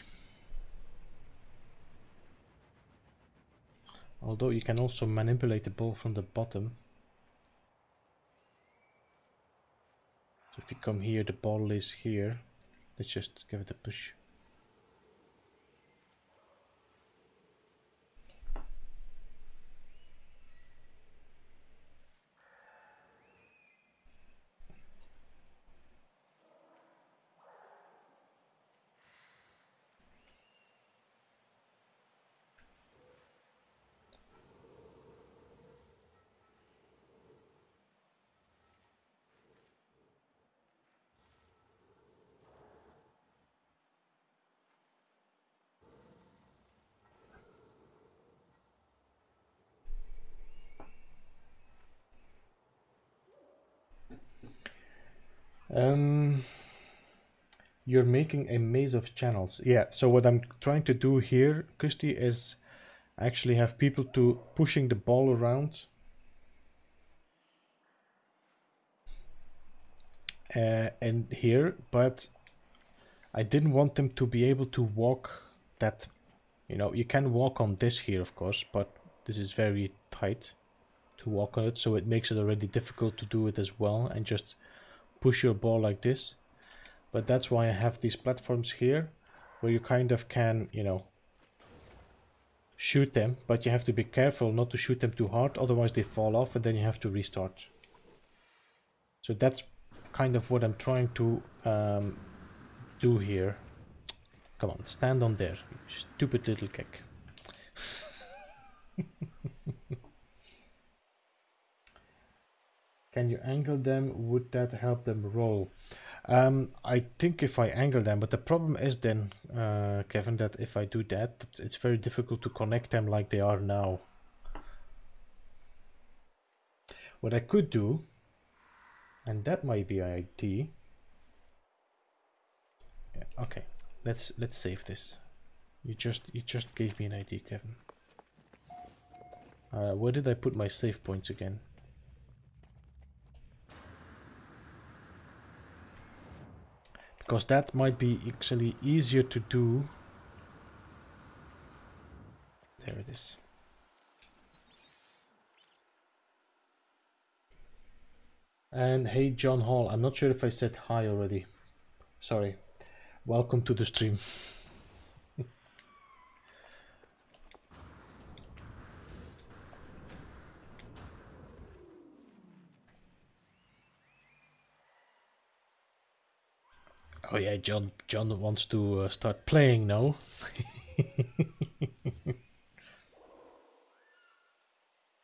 Although you can also manipulate the ball from the bottom. So if you come here, the ball is here. Let's just give it a push. You're making a maze of channels. Yeah, so what I'm trying to do here, Christy, is actually have people to pushing the ball around. And here, but I didn't want them to be able to walk that, you know, you can walk on this here, of course, but this is very tight to walk on it, so it makes it already difficult to do it as well and just push your ball like this. But that's why I have these platforms here where you kind of can, you know, shoot them, but you have to be careful not to shoot them too hard, otherwise they fall off and then you have to restart. So that's kind of what I'm trying to do here. Come on, stand on there, you stupid little kick. Can you angle them? Would that help them roll? I think if I angle them, but the problem is then, Kevin, that if I do that, it's very difficult to connect them like they are now. What I could do, and that might be an idea. Yeah, okay, let's save this. You just gave me an idea, Kevin. Where did I put my save points again? Because that might be actually easier to do. There it is. And hey, John Hall, I'm not sure if I said hi already. Sorry. Welcome to the stream. Oh yeah, John wants to start playing now.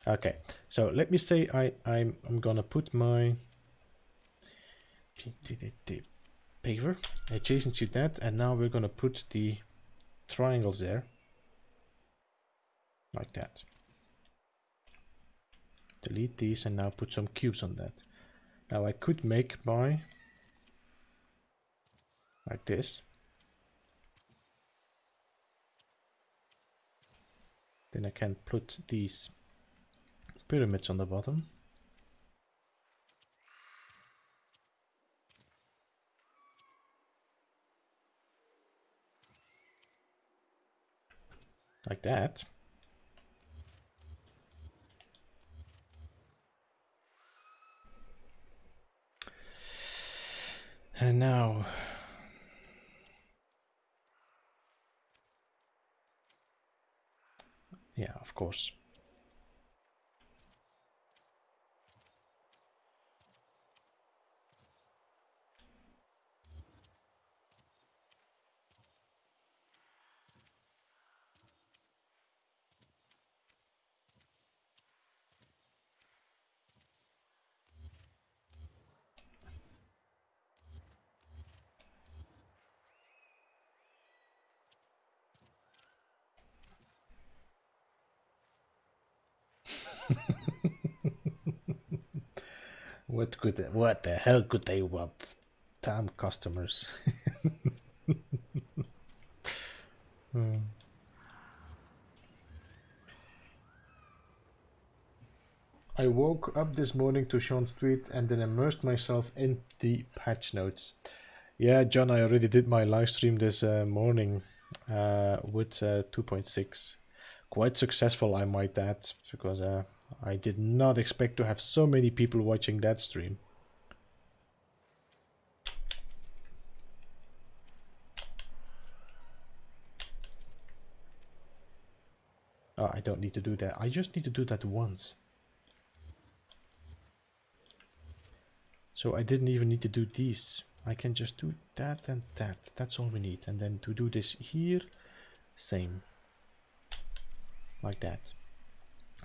Okay, so let me say I'm gonna put my paver adjacent to that, and now we're gonna put the triangles there, like that. Delete these and now put some cubes on that. Now I could make my like this. Then I can put these pyramids on the bottom. Like that. And now yeah, of course. What the hell could they want? Damn customers. I woke up this morning to Sean's tweet and then immersed myself in the patch notes. Yeah, John, I already did my live stream this morning with 2.6. Quite successful, I might add, because I did not expect to have so many people watching that stream. Oh, I don't need to do that. I just need to do that once. So I didn't even need to do these. I can just do that and that. That's all we need. And then to do this here, same. Like that.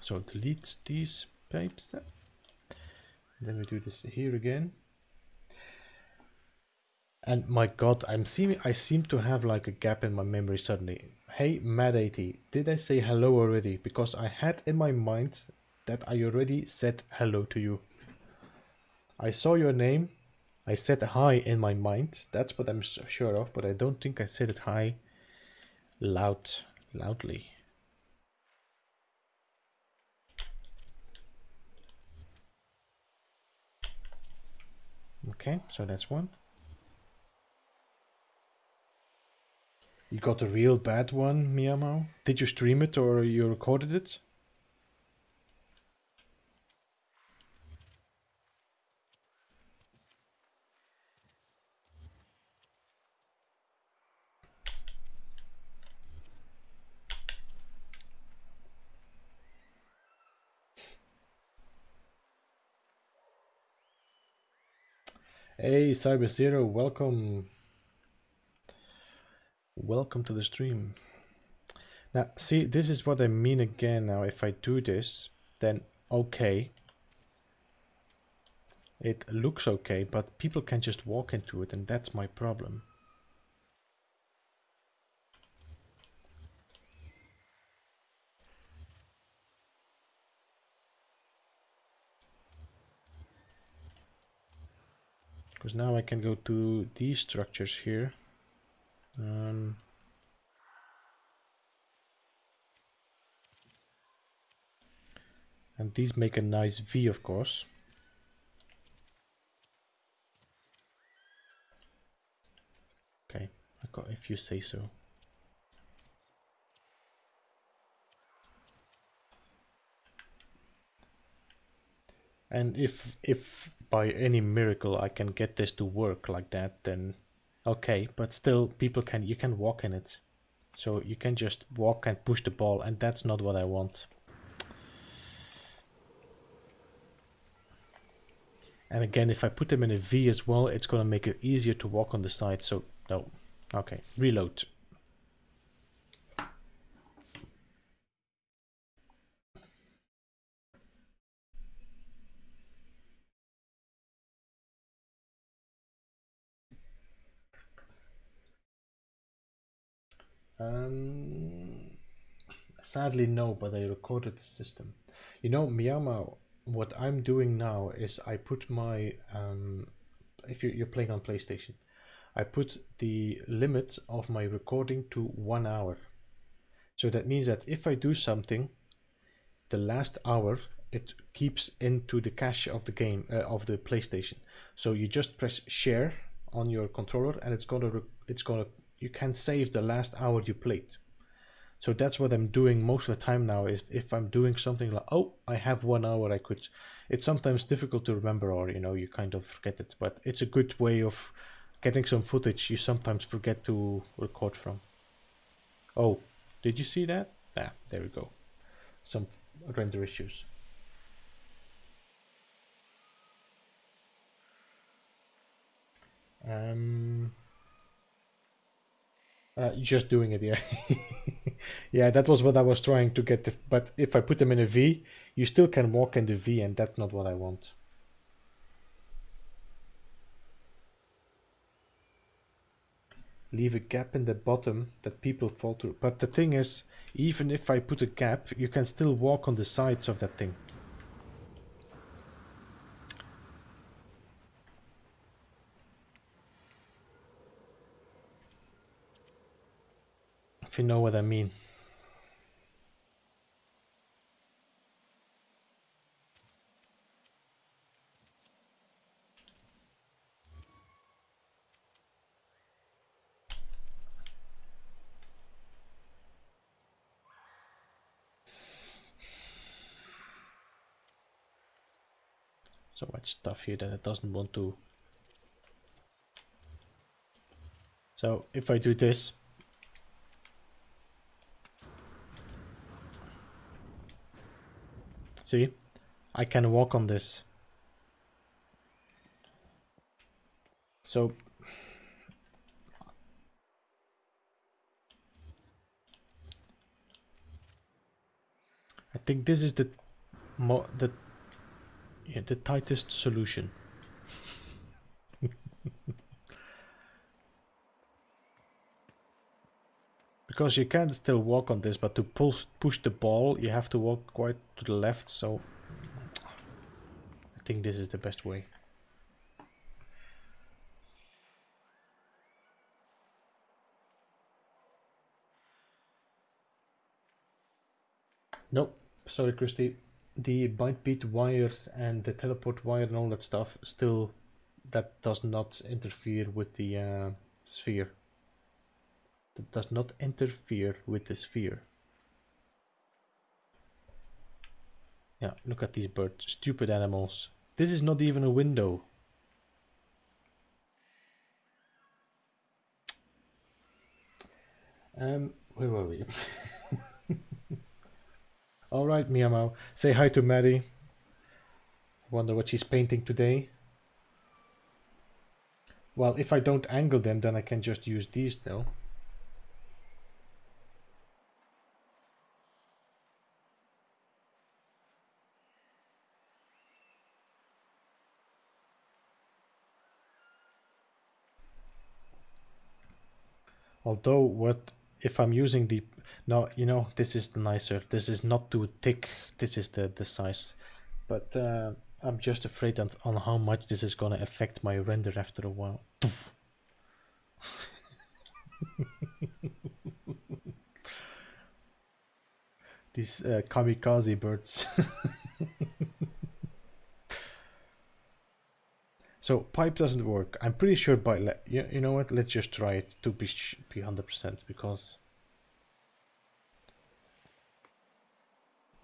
So delete these pipes. Then we do this here again. And my god, I seem to have like a gap in my memory suddenly. Hey, Mad80, did I say hello already? Because I had in my mind that I already said hello to you. I saw your name. I said hi in my mind. That's what I'm sure of, but I don't think I said it hi loudly. Okay, so that's one. You got a real bad one, Miyamo? Did you stream it or you recorded it? Hey, Cyber Zero, welcome. Welcome to the stream. Now, see, this is what I mean again now. If I do this, then okay. It looks okay, but people can just walk into it, and that's my problem. Because now I can go to these structures here. And these make a nice V, of course. Okay, if you say so. And if by any miracle I can get this to work like that, then okay. But still, you can walk in it. So you can just walk and push the ball, and that's not what I want. And again, if I put them in a V as well, it's going to make it easier to walk on the side. So no. Okay, reload. Sadly no, but I recorded the system. You know, Miyama, what I'm doing now is I put my if you're playing on PlayStation, I put the limit of my recording to 1 hour. So that means that if I do something, the last hour it keeps into the cache of the game of the PlayStation. So you just press share on your controller, and it's gonna you can save the last hour you played. So that's what I'm doing most of the time now. Is if I'm doing something like, oh, I have 1 hour, I could. It's sometimes difficult to remember, or you kind of forget it. But it's a good way of getting some footage you sometimes forget to record from. Oh, did you see that? Ah, there we go. Some render issues. Just doing it, yeah. Yeah, that was what I was trying to get. But if I put them in a V, you still can walk in the V, and that's not what I want. Leave a gap in the bottom that people fall through. But the thing is, even if I put a gap, you can still walk on the sides of that thing. If you know what I mean. so much stuff here that it doesn't want to. So if I do this, see, I can walk on this. So I think this is the tightest solution. Because you can still walk on this, but to push the ball, you have to walk quite to the left, so I think this is the best way. Nope, sorry Christy. The byte beat wire and the teleport wire and all that stuff still, that does not interfere with the sphere. That does not interfere with the sphere. Yeah, look at these birds, stupid animals. This is not even a window. Where were we? All right, Meow Meow. Say hi to Maddie. Wonder what she's painting today. Well, if I don't angle them, then I can just use these now. Although, what if I'm using the... No, you know, this is nicer. This is not too thick. This is the size. But I'm just afraid on how much this is going to affect my render after a while. These kamikaze birds. So pipe doesn't work. I'm pretty sure by you know what? Let's just try it to be 100% because.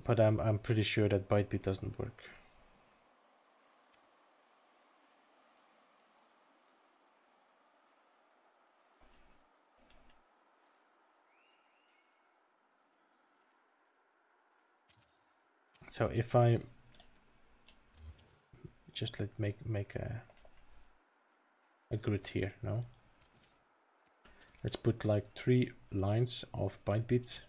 But I'm pretty sure that byte doesn't work. So if I just make a grid here, no? Let's put like 3 lines of byte.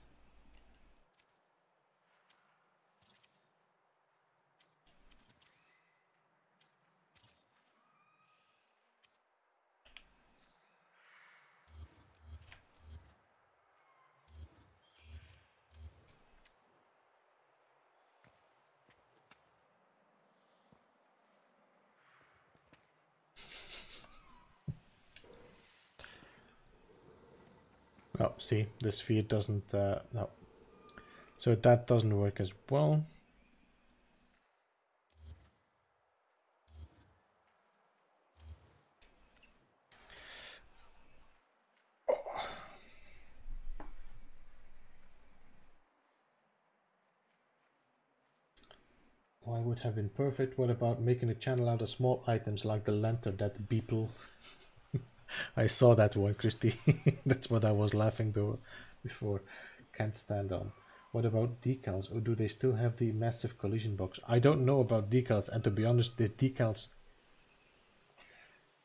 Oh, see, the sphere doesn't, no. So that doesn't work as well. Why would have been perfect? What about making a channel out of small items like the lantern that people... I saw that one, Christy. That's what I was laughing before. Can't stand on. What about decals? Or do they still have the massive collision box? I don't know about decals, and to be honest, the decals...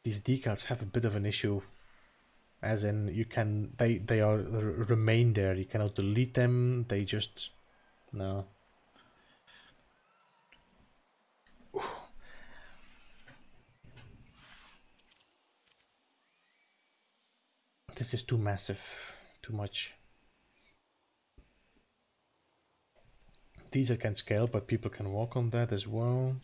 These decals have a bit of an issue. As in, you can... They are remain there. You cannot delete them. They just... No. This is too massive. Too much. These I can scale, but people can walk on that as well.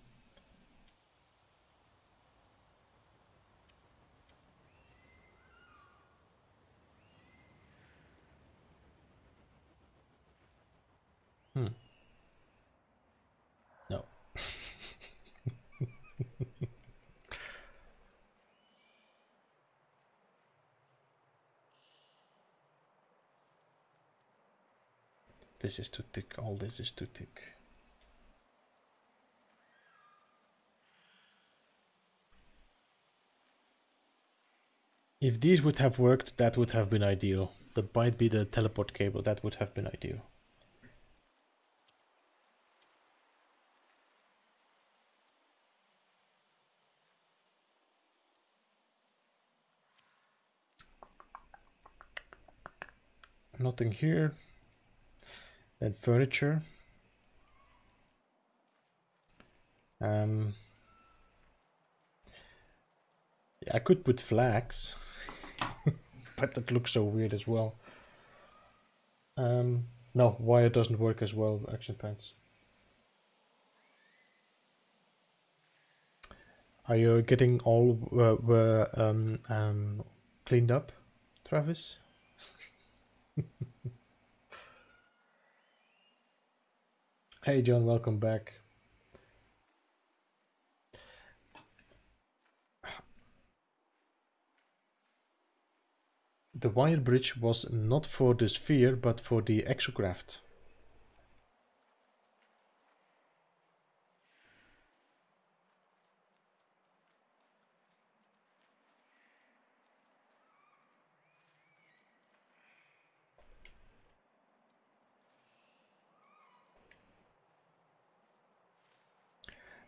No. This is too thick. All this is too thick. If these would have worked, that would have been ideal. That might be the teleport cable, that would have been ideal. Nothing here. Then furniture. Yeah, I could put flags, but that looks so weird as well. No, wire doesn't work as well, action pants. Are you getting all cleaned up, Travis? Hey John, welcome back. The wire bridge was not for the sphere, but for the exocraft.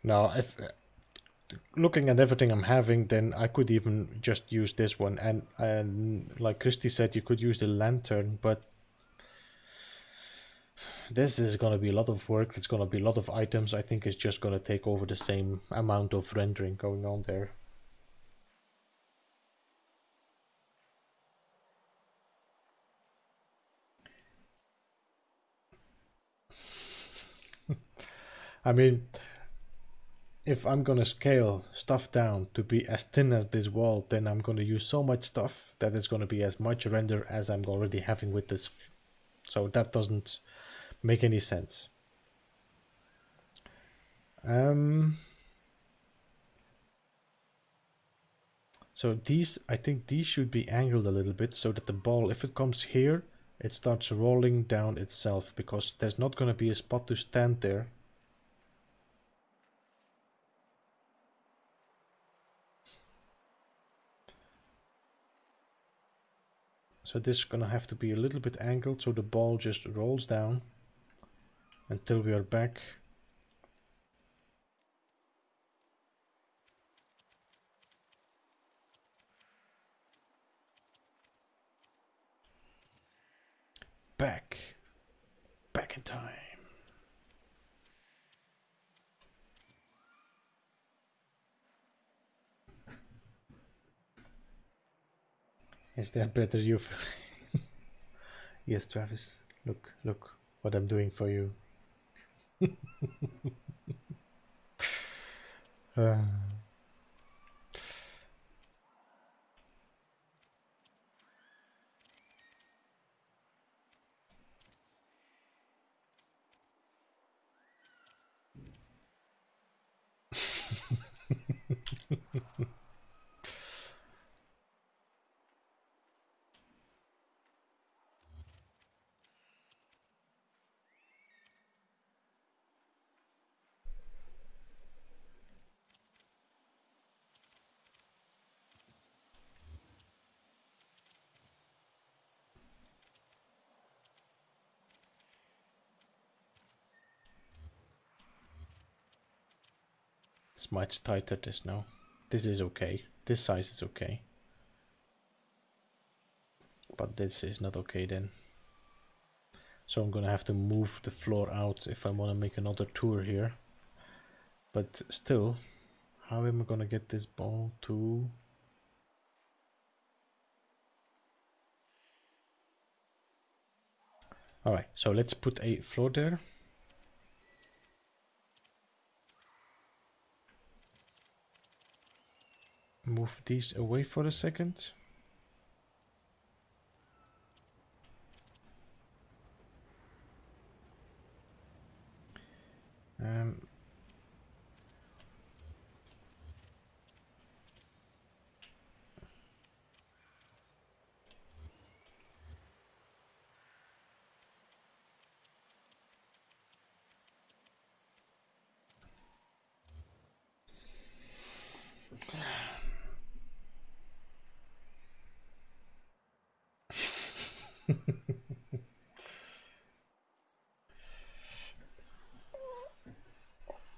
Now, if looking at everything I'm having, then I could even just use this one. And like Christy said, you could use the lantern, but this is going to be a lot of work. It's going to be a lot of items. I think it's just going to take over the same amount of rendering going on there. I mean, if I'm gonna scale stuff down to be as thin as this wall, then I'm gonna use so much stuff that it's gonna be as much render as I'm already having with this. So that doesn't make any sense. So these, I think these should be angled a little bit so that the ball, if it comes here, it starts rolling down itself, because there's not gonna be a spot to stand there. So this is gonna have to be a little bit angled so the ball just rolls down until we are back. Back in time. Is that better? Yes, Travis. Look what I'm doing for you. uh... It's much tighter this now. This is okay. This size is okay. But this is not okay then. So I'm gonna have to move the floor out if I want to make another tour here. But still, how am I gonna get this ball to... Alright, so let's put a floor there. Move these away for a second.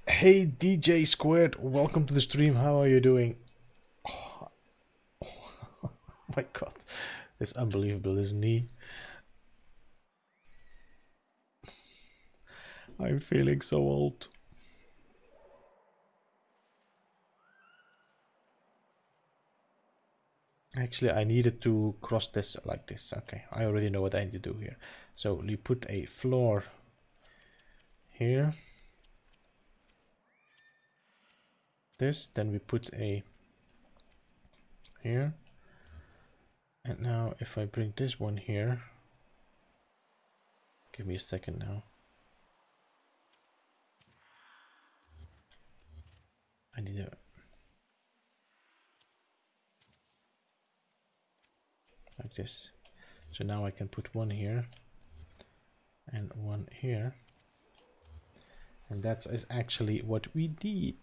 Hey DJ Squared, welcome to the stream. How are you doing? Oh, my god, it's unbelievable, isn't he? I'm feeling so old. Actually, I needed to cross this like this. Okay, I already know what I need to do here. So we put a floor here. This, then we put a here. And now if I bring this one here, give me a second now. I need a like this. So now I can put one here and one here. And that is actually what we need.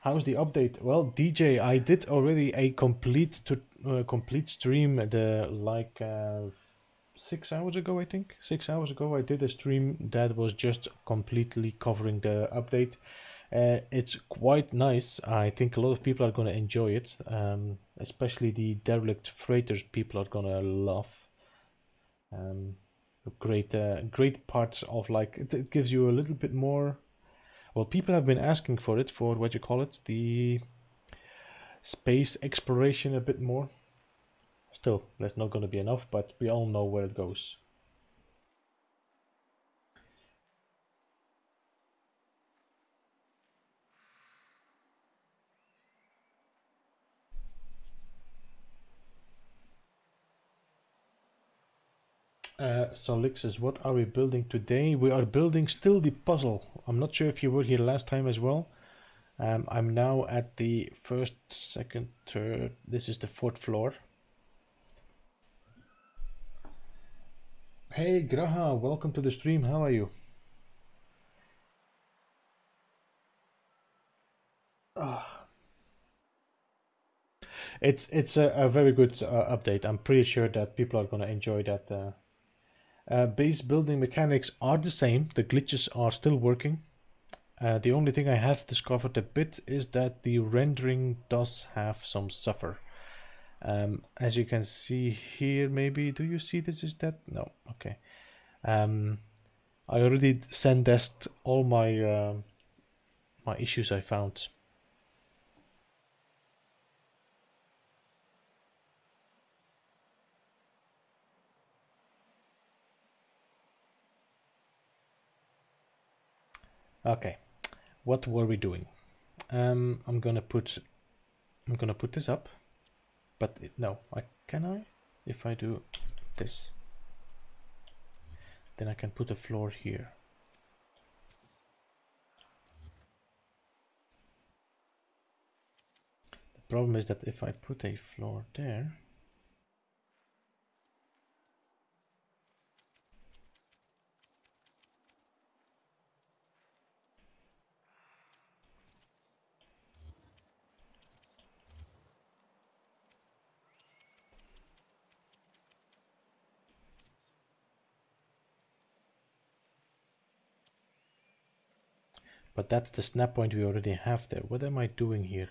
How's the update? Well, DJ, I did already a complete stream the 6 hours ago, I think. 6 hours ago, I did a stream that was just completely covering the update. It's quite nice. I think a lot of people are going to enjoy it, especially the derelict freighters. People are going to love. Great parts of like it gives you a little bit more. Well, people have been asking for it, for what you call it, the space exploration a bit more. Still, that's not going to be enough, but we all know where it goes. Solixus, what are we building today? We are building still the puzzle. I'm not sure if you were here last time as well. I'm now at the first, second, third. This is the fourth floor. Hey Graha, welcome to the stream. How are you? It's a very good update. I'm pretty sure that people are going to enjoy that. Base building mechanics are the same. The glitches are still working. The only thing I have discovered a bit is that the rendering does have some suffer. As you can see here, maybe, do you see this? Is that? No, okay. I already sandesked all my my issues I found. Okay, what were we doing? I'm gonna put this up, but no, can I? If I do this, then I can put a floor here. The problem is that if I put a floor there, but that's the snap point we already have there. What am I doing here?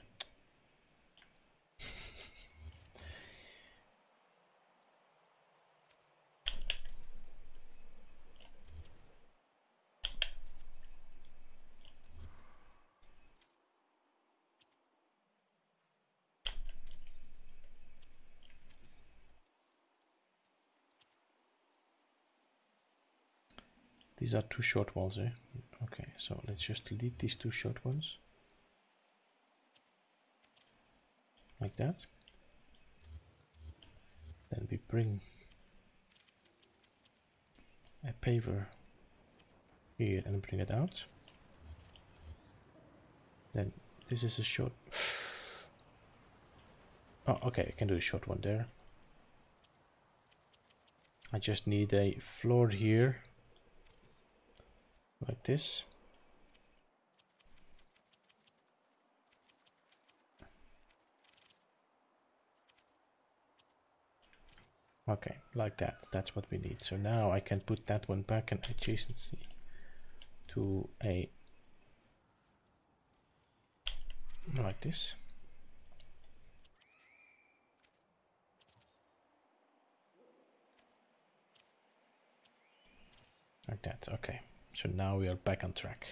These are two short walls, eh? Okay, so let's just delete these two short ones. Like that. Then we bring a paver here and bring it out. Then this is a short... Oh, okay, I can do a short one there. I just need a floor here. Like this. Okay, like that. That's what we need. So now I can put that one back in adjacency to a like this. Like that. Okay. So now we are back on track.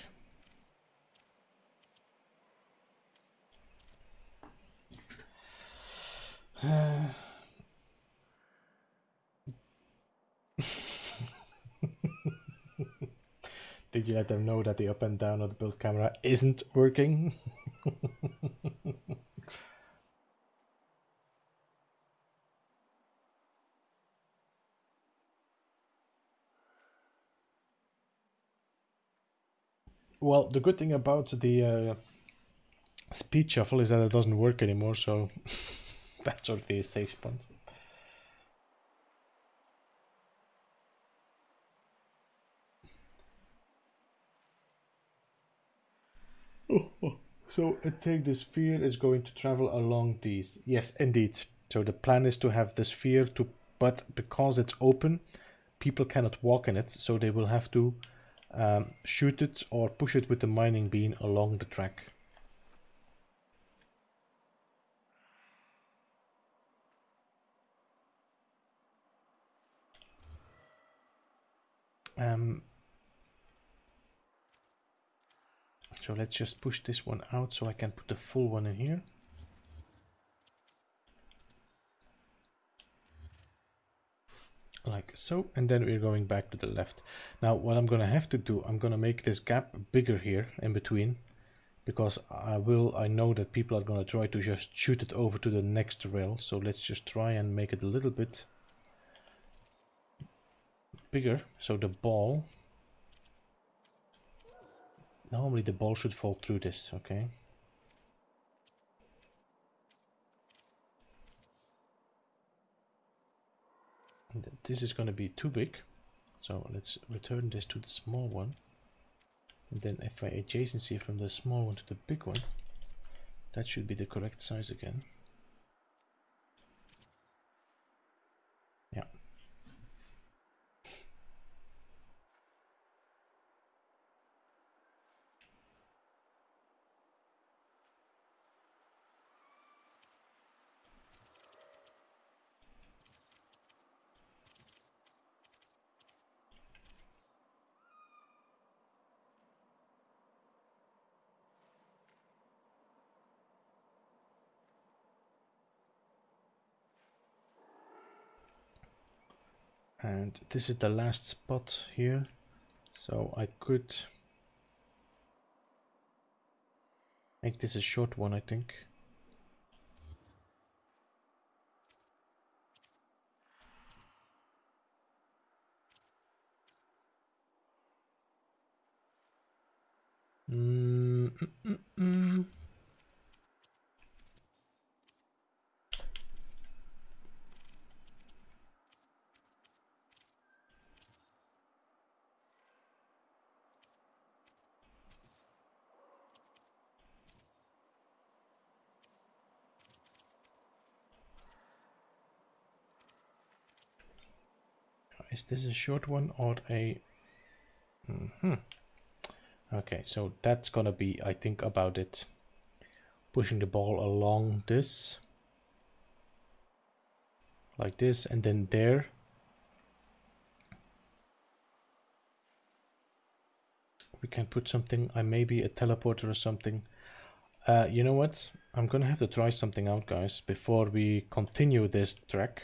Did you let them know that the up and down of the build camera isn't working? Well, the good thing about the speed shuffle is that it doesn't work anymore, so that's already a safe spot. So I think the sphere is going to travel along these. Yes, indeed. So the plan is to have the sphere but because it's open, people cannot walk in it, so they will have to shoot it or push it with the mining beam along the track. So let's just push this one out so I can put the full one in here. Like so, and then we're going back to the left. Now what I'm gonna have to do, I'm gonna make this gap bigger here in between, because I know that people are gonna try to just shoot it over to the next rail. So let's just try and make it a little bit bigger, so the ball, normally the ball should fall through this. Okay, and this is going to be too big, so let's return this to the small one, and then if I adjacency from the small one to the big one, that should be the correct size again. Yeah. And this is the last spot here, so I could make this a short one, I think. Is this a short one or a... Okay, so that's gonna be, I think, about it. Pushing the ball along this. Like this, and then there. We can put something, maybe a teleporter or something. You know what? I'm gonna have to try something out, guys, before we continue this track.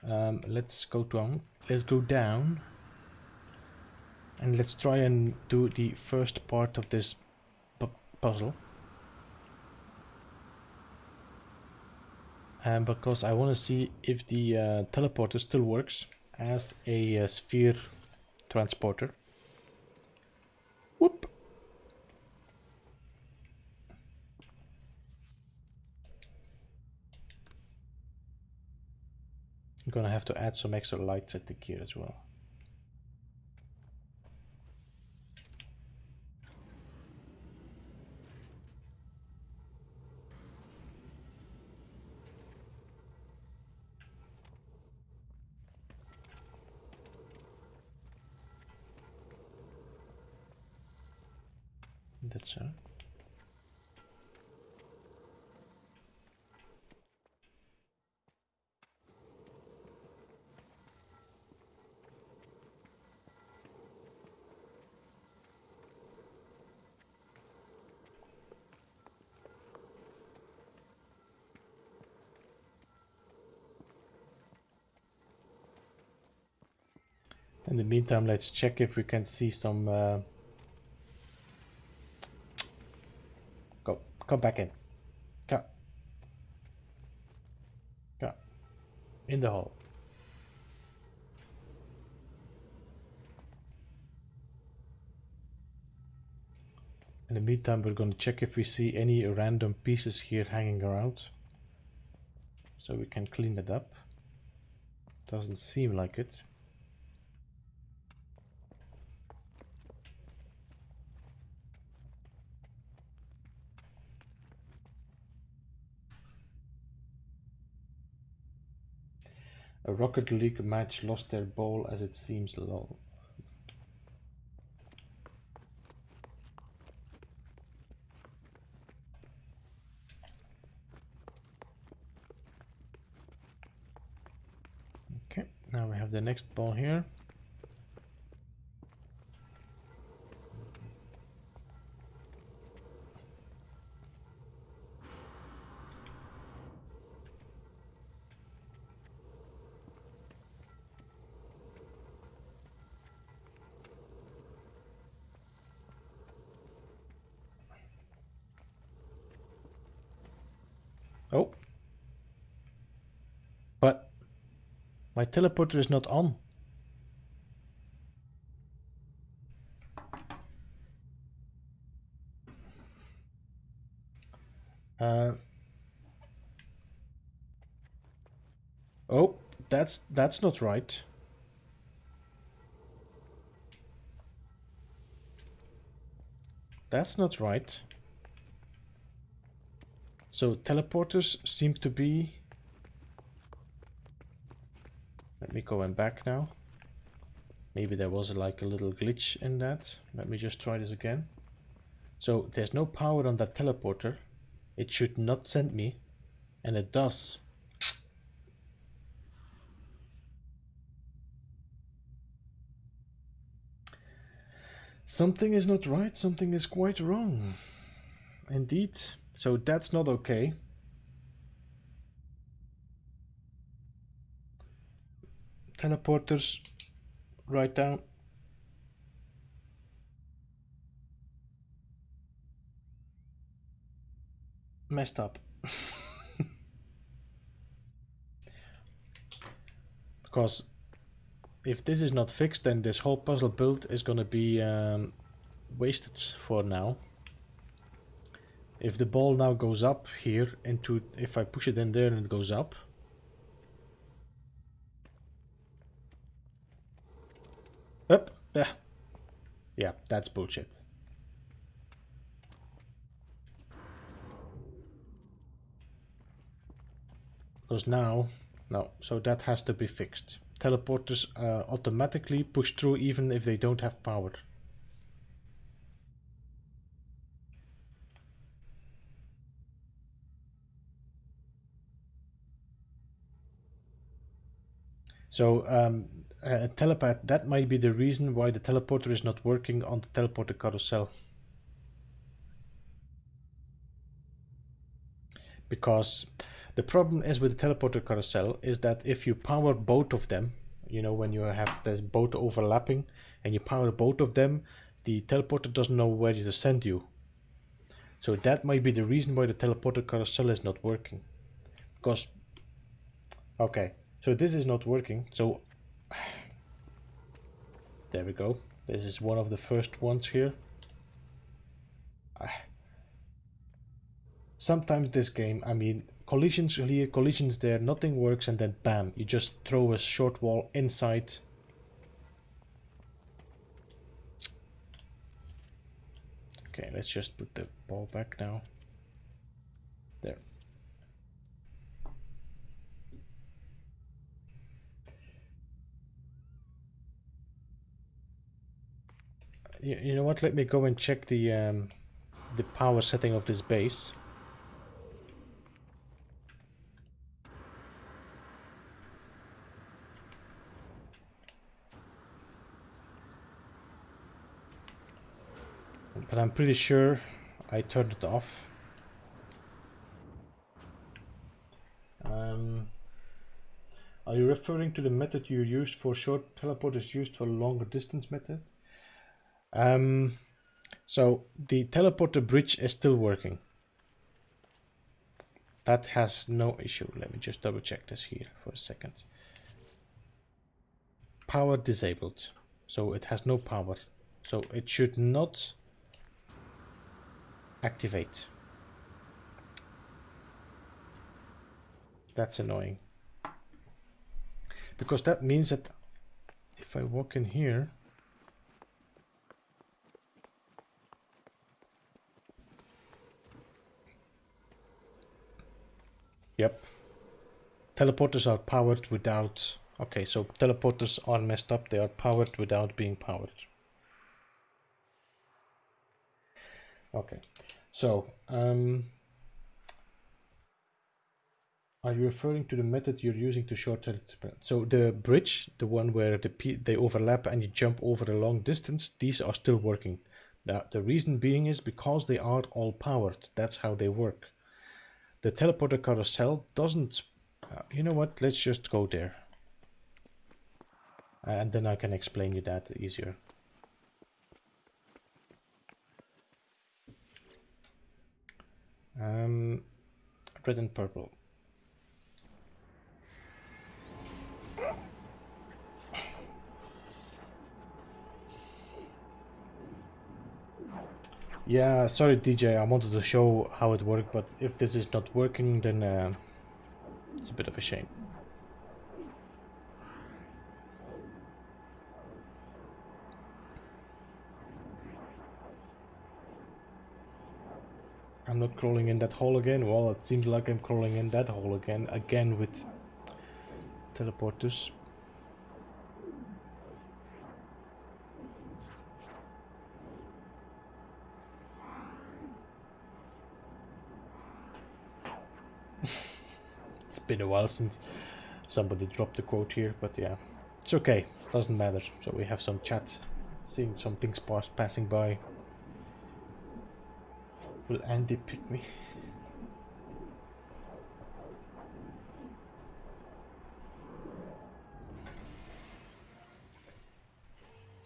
Let's go down. Let's go down. And let's try and do the first part of this puzzle. Because I want to see if the teleporter still works as a sphere transporter. Whoop! I'm gonna have to add some extra lights, I think, here as well. That's In the meantime, let's check if we can see some. Go back in. Go. Go. In the hole. In the meantime, we're going to check if we see any random pieces here hanging around. So we can clean it up. Doesn't seem like it. A Rocket League match lost their ball as it seems low. Okay, now we have the next ball here. Oh. But my teleporter is not on. Oh, that's not right. That's not right. So teleporters seem to be... Let me go back now. Maybe there was like a little glitch in that. Let me just try this again. So there's no power on that teleporter. It should not send me. And it does. Something is not right. Something is quite wrong. Indeed. So that's not okay. Teleporters, write down. Messed up. Because if this is not fixed, then this whole puzzle build is gonna be wasted for now. If the ball now goes up here into, if I push it in there and it goes up. Up, yeah, that's bullshit. Because now, no, so that has to be fixed. Teleporters automatically push through even if they don't have power. So telepath, that might be the reason why the teleporter is not working on the teleporter carousel. Because the problem is with the teleporter carousel is that if you power both of them, you know, when you have this both overlapping and you power both of them, the teleporter doesn't know where to send you. So that might be the reason why the teleporter carousel is not working. Because, okay, so this is not working. So there we go. This is one of the first ones here. Sometimes this game, I mean, collisions here, collisions there, nothing works, and then bam, you just throw a short wall inside. Okay, let's just put the ball back now. There. You know what, let me go and check the the power setting of this base. But I'm pretty sure I turned it off. Are you referring to the method you used for short teleporters used for longer distance method? So the teleporter bridge is still working. That has no issue. Let me just double check this here for a second. Power disabled. So it has no power. So it should not activate. That's annoying. Because that means that if I walk in here, yep, teleporters are powered without, okay, so teleporters are messed up, they are powered without being powered. Okay, so are you referring to the method you're using to short teleport? So the bridge, the one where they overlap and you jump over a long distance, these are still working. The reason being is because they are all powered. That's how they work. The teleporter carousel doesn't... you know what? Let's just go there. And then I can explain you that easier. Red and purple. Yeah, sorry DJ, I wanted to show how it worked, but if this is not working, then it's a bit of a shame. I'm not crawling in that hole again. Well, it seems like I'm crawling in that hole again with teleporters. It's been a while since somebody dropped the quote here, but yeah, it's okay, doesn't matter. So we have some chat, seeing some things passing by. Will Andy pick me?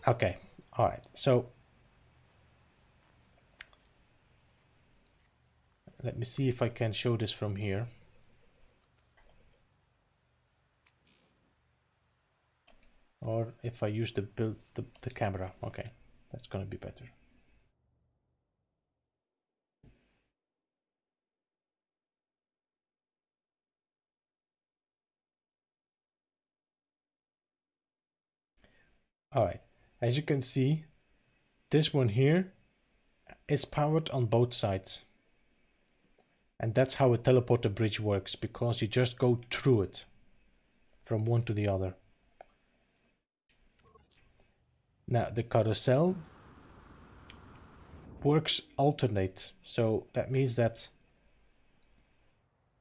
Okay, all right, so let me see if I can show this from here. Or if I use the camera. Okay, that's gonna be better. All right, as you can see, this one here is powered on both sides. And that's how a teleporter bridge works, because you just go through it from one to the other. Now the carousel works alternate, so that means that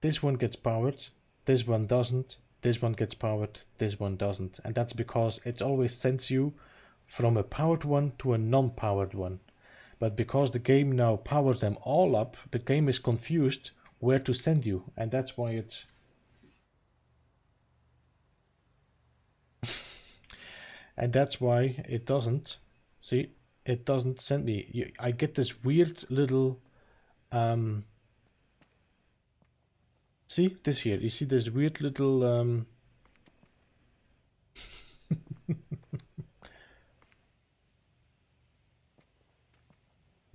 this one gets powered, this one doesn't, this one gets powered, this one doesn't. And that's because it always sends you from a powered one to a non-powered one. But because the game now powers them all up, the game is confused where to send you, and that's why it's... and that's why it doesn't, see, it doesn't send me. I get this weird little... see, this here, you see this weird little...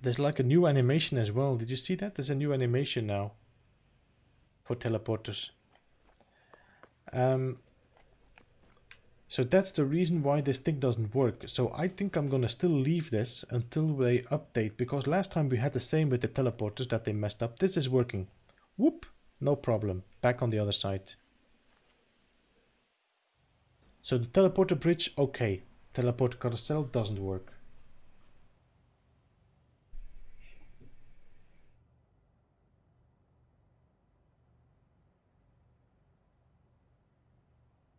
there's like a new animation as well. Did you see that? There's a new animation now for teleporters. So that's the reason why this thing doesn't work. So I think I'm gonna still leave this until they update, because last time we had the same with the teleporters that they messed up. This is working. Whoop, no problem. Back on the other side. So the teleporter bridge, okay. Teleport carousel doesn't work.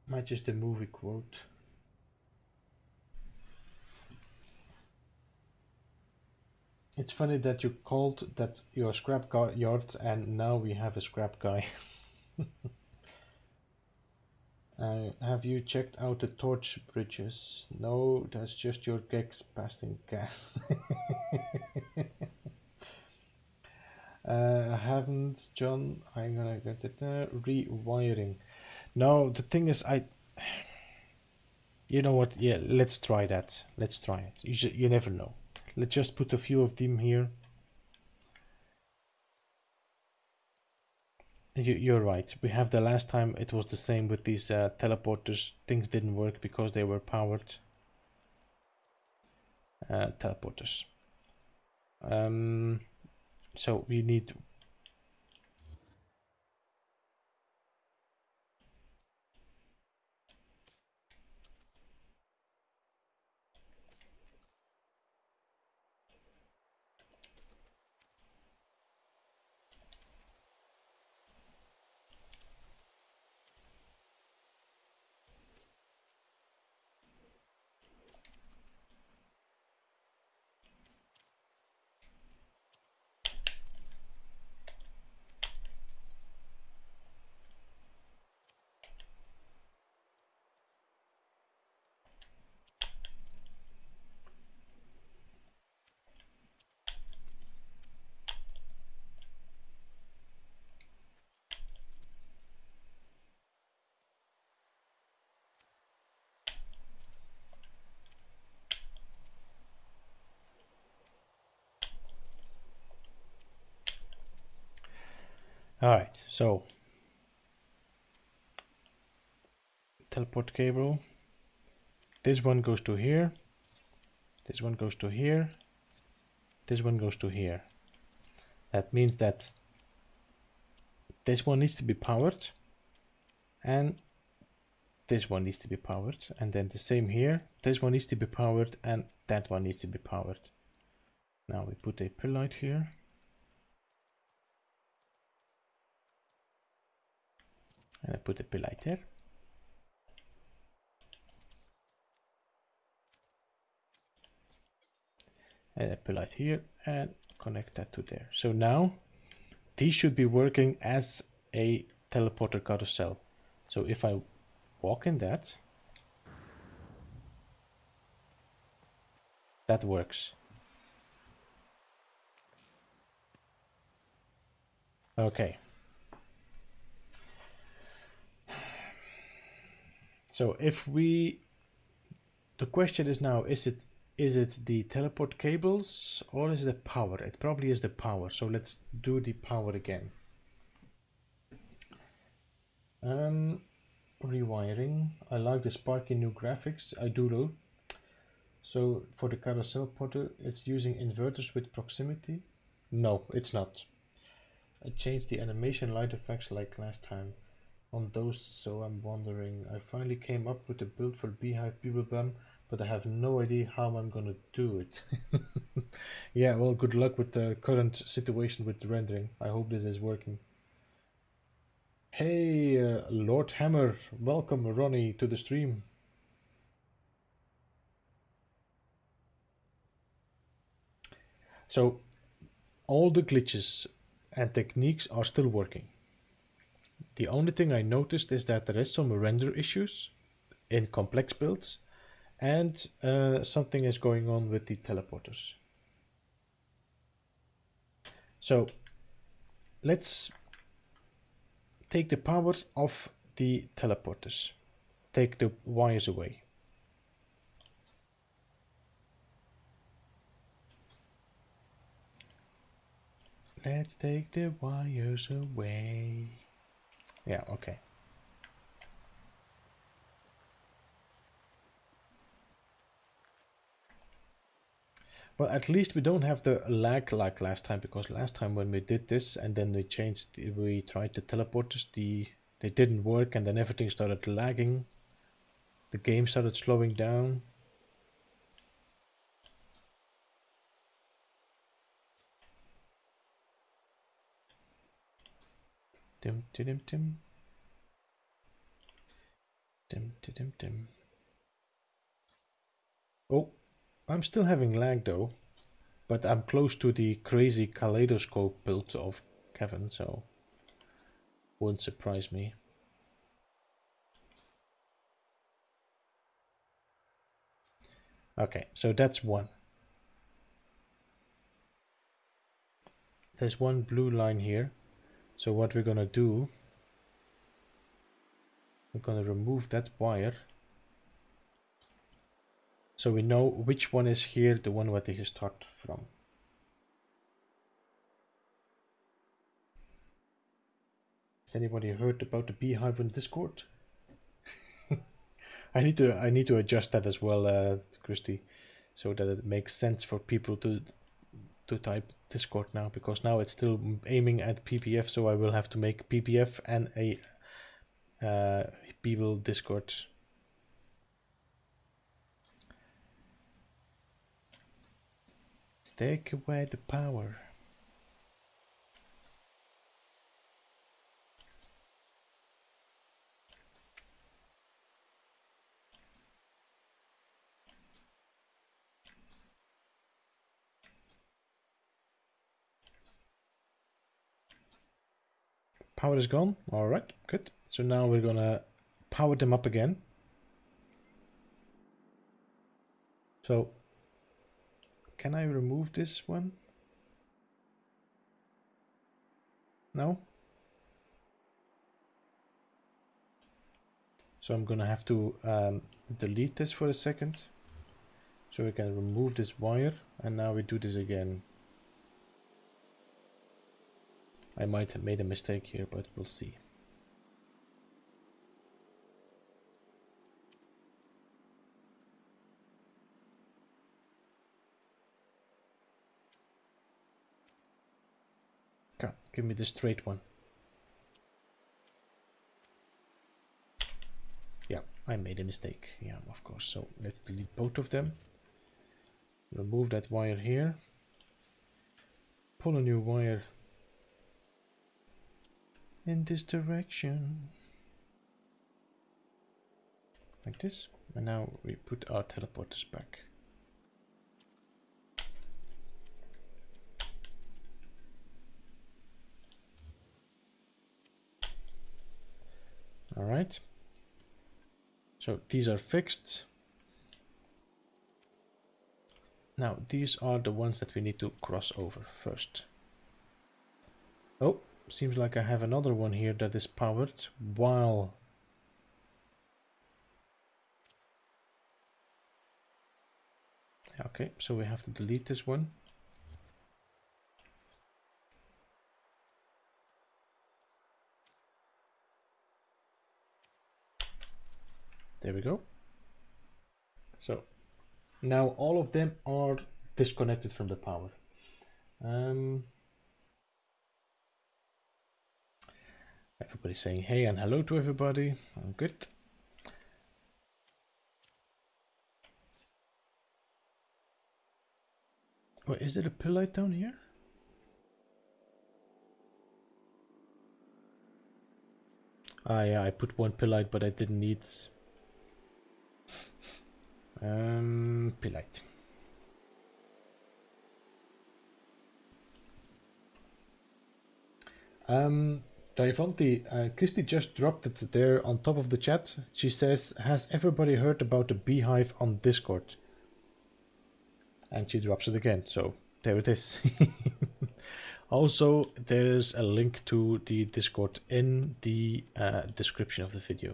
Matches the movie quote. It's funny that you called that your scrap yard and now we have a scrap guy. Have you checked out the torch bridges? No, that's just your gex passing gas. I haven't, John. I'm gonna get it. Rewiring. No, the thing is, you know what? Yeah, let's try that. Let's try it. You never know. Let's just put a few of them here. You're right. We have the last time it was the same with these teleporters. Things didn't work because they were powered. Teleporters. So we need. All right. So teleport cable. This one goes to here. This one goes to here. This one goes to here. That means that this one needs to be powered and this one needs to be powered, and then the same here. This one needs to be powered and that one needs to be powered. Now we put a pill light here. And I put a pill light there. And a pill light here and connect that to there. So now these should be working as a teleporter carousel. So if I walk in that works. Okay. So if we, the question is now, is it the teleport cables or is it the power? It probably is the power. So let's do the power again. Rewiring. I like the sparky new graphics. I do though. So for the carousel potter, it's using inverters with proximity. No, it's not. I changed the animation light effects like last time on those, so I'm wondering. I finally came up with a build for Beehive Beeblebum, but I have no idea how I'm gonna do it. Yeah, well, good luck with the current situation with the rendering. I hope this is working. Hey, Lord Hammer, welcome Ronnie to the stream. So, all the glitches and techniques are still working. The only thing I noticed is that there is some render issues in complex builds, and something is going on with the teleporters. So let's take the power off the teleporters. Take the wires away. Let's take the wires away. Yeah, okay. Well, at least we don't have the lag like last time, because last time when we did this and then we tried the teleporters, they didn't work, and then everything started lagging. The game started slowing down. Dim, dim, dim. Dim, dim, dim. Oh, I'm still having lag though, but I'm close to the crazy kaleidoscope build of Kevin, so wouldn't surprise me. Okay, so that's one. There's one blue line here. So what we're gonna do, we're gonna remove that wire. So we know which one is here, the one where they start from. Has anybody heard about the beehive on Discord? I need to adjust that as well, Christy, so that it makes sense for people to type Discord now, because now it's still aiming at PPF, so I will have to make PPF and a Beeble Discord. Take away the power. Power is gone. All right, good. So now we're gonna power them up again. So can I remove this one? No? So I'm gonna have to delete this for a second. So we can remove this wire, and now we do this again. I might have made a mistake here, but we'll see. Okay, give me the straight one. Yeah, I made a mistake. Yeah, of course. So let's delete both of them. Remove that wire here. Pull a new wire in this direction. Like this. And now we put our teleporters back. All right. So these are fixed. Now these are the ones that we need to cross over first. Oh, seems like I have another one here that is powered while... Okay, so we have to delete this one. There we go. So now all of them are disconnected from the power. Everybody's saying hey and hello to everybody. I'm good. Wait, is there a pill light down here? Ah, yeah, I put one pill light, but I didn't need pill light. Daivanti, Christy just dropped it there on top of the chat. She says, has everybody heard about the beehive on Discord? And she drops it again, so there it is. Also, there's a link to the Discord in the description of the video.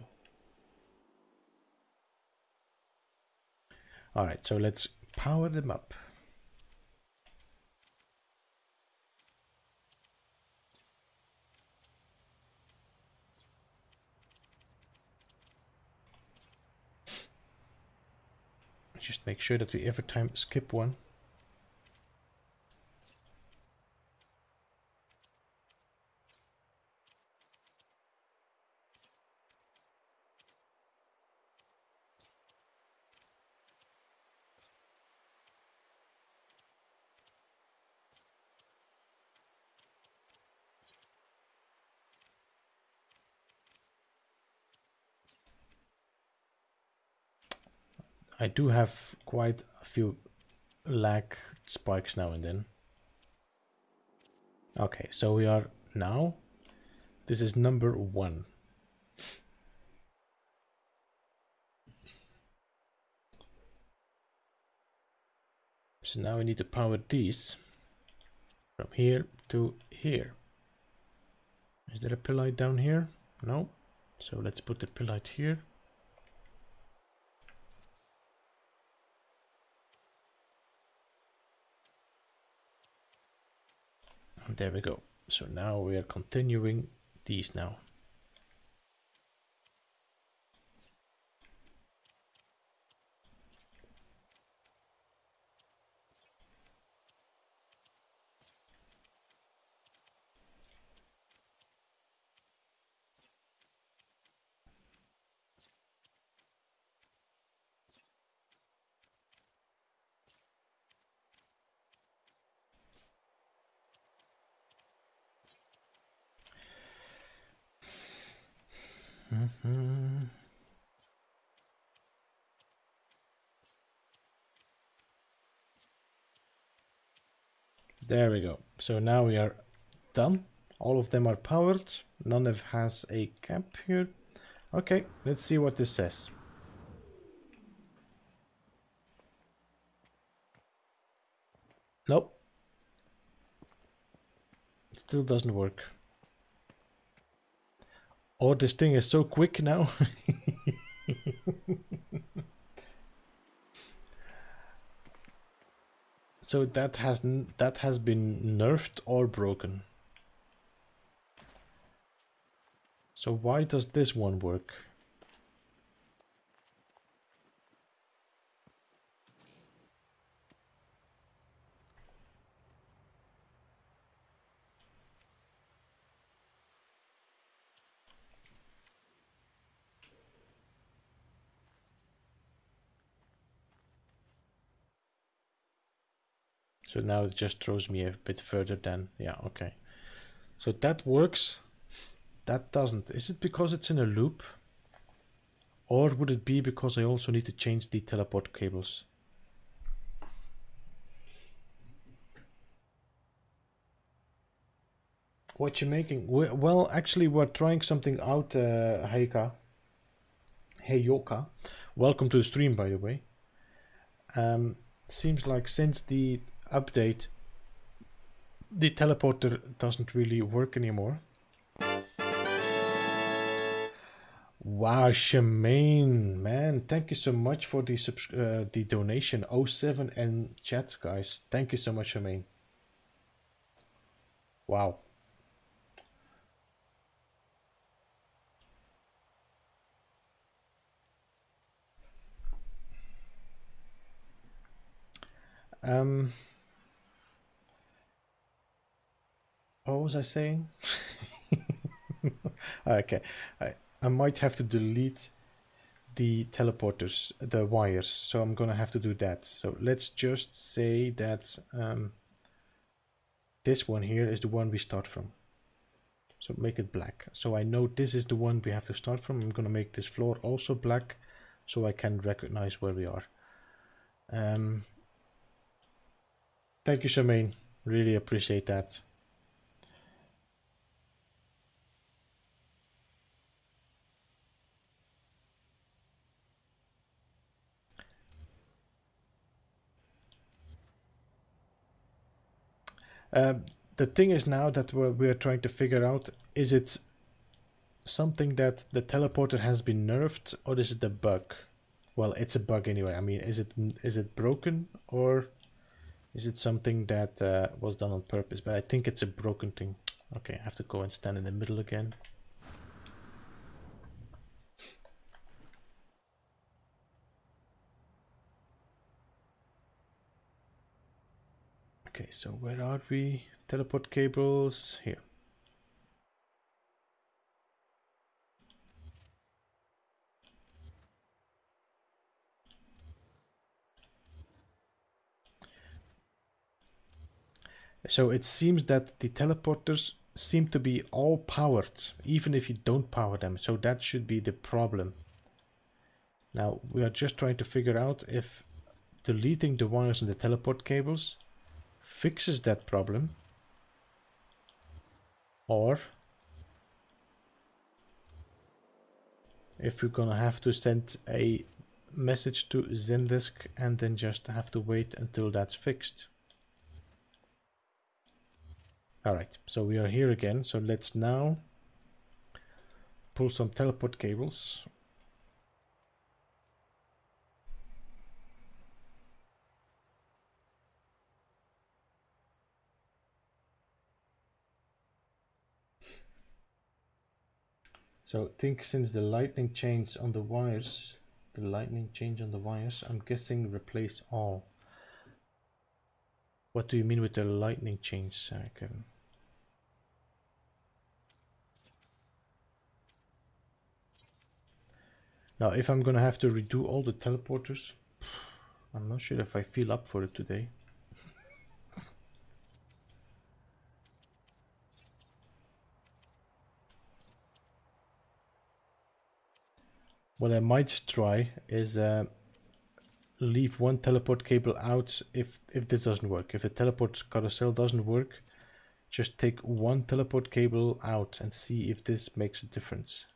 Alright, so let's power them up. Just make sure that we every time skip one. I do have quite a few lag spikes now and then. Okay, so we are now, this is number 1. So now we need to power these from here to here. Is there a pill light down here? No. So let's put the pill light here. And there we go. So now we are continuing these now. There we go. So now we are done. All of them are powered. None of has a cap here. Okay, let's see what this says. Nope. It still doesn't work. Oh, this thing is so quick now. So that has been nerfed or broken. So why does this one work? So now it just throws me a bit further than, yeah, okay. So that works, that doesn't. Is it because it's in a loop? Or would it be because I also need to change the teleport cables? What you making? Well, actually, we're trying something out, Heika. Hey Yoka. Welcome to the stream, by the way. Seems like since the update, the teleporter doesn't really work anymore. Wow, Shemaine, man, thank you so much for the donation. 07 and chat, guys. Thank you so much, Shemaine. Wow. What was I saying? Okay, I might have to delete the teleporters, the wires, so I'm gonna have to do that. So let's just say that this one here is the one we start from. So make it black. So I know this is the one we have to start from. I'm gonna make this floor also black so I can recognize where we are. Thank you, Charmaine. Really appreciate that. The thing is now that we're trying to figure out, is it something that the teleporter has been nerfed, or is it a bug? Well, it's a bug anyway. I mean, is it broken, or is it something that was done on purpose? But I think it's a broken thing. Okay, I have to go and stand in the middle again. Okay, so where are we? Teleport cables here. So it seems that the teleporters seem to be all powered, even if you don't power them. So that should be the problem. Now we are just trying to figure out if deleting the wires and the teleport cables fixes that problem, or if we're gonna have to send a message to Zendesk and then just have to wait until that's fixed. Alright, so we are here again, so let's now pull some teleport cables. So I think since the lightning change on the wires, I'm guessing replace all. What do you mean with the lightning change, Kevin? Now, if I'm gonna have to redo all the teleporters, I'm not sure if I feel up for it today. What I might try is leave one teleport cable out if this doesn't work. If a teleport carousel doesn't work, just take one teleport cable out and see if this makes a difference.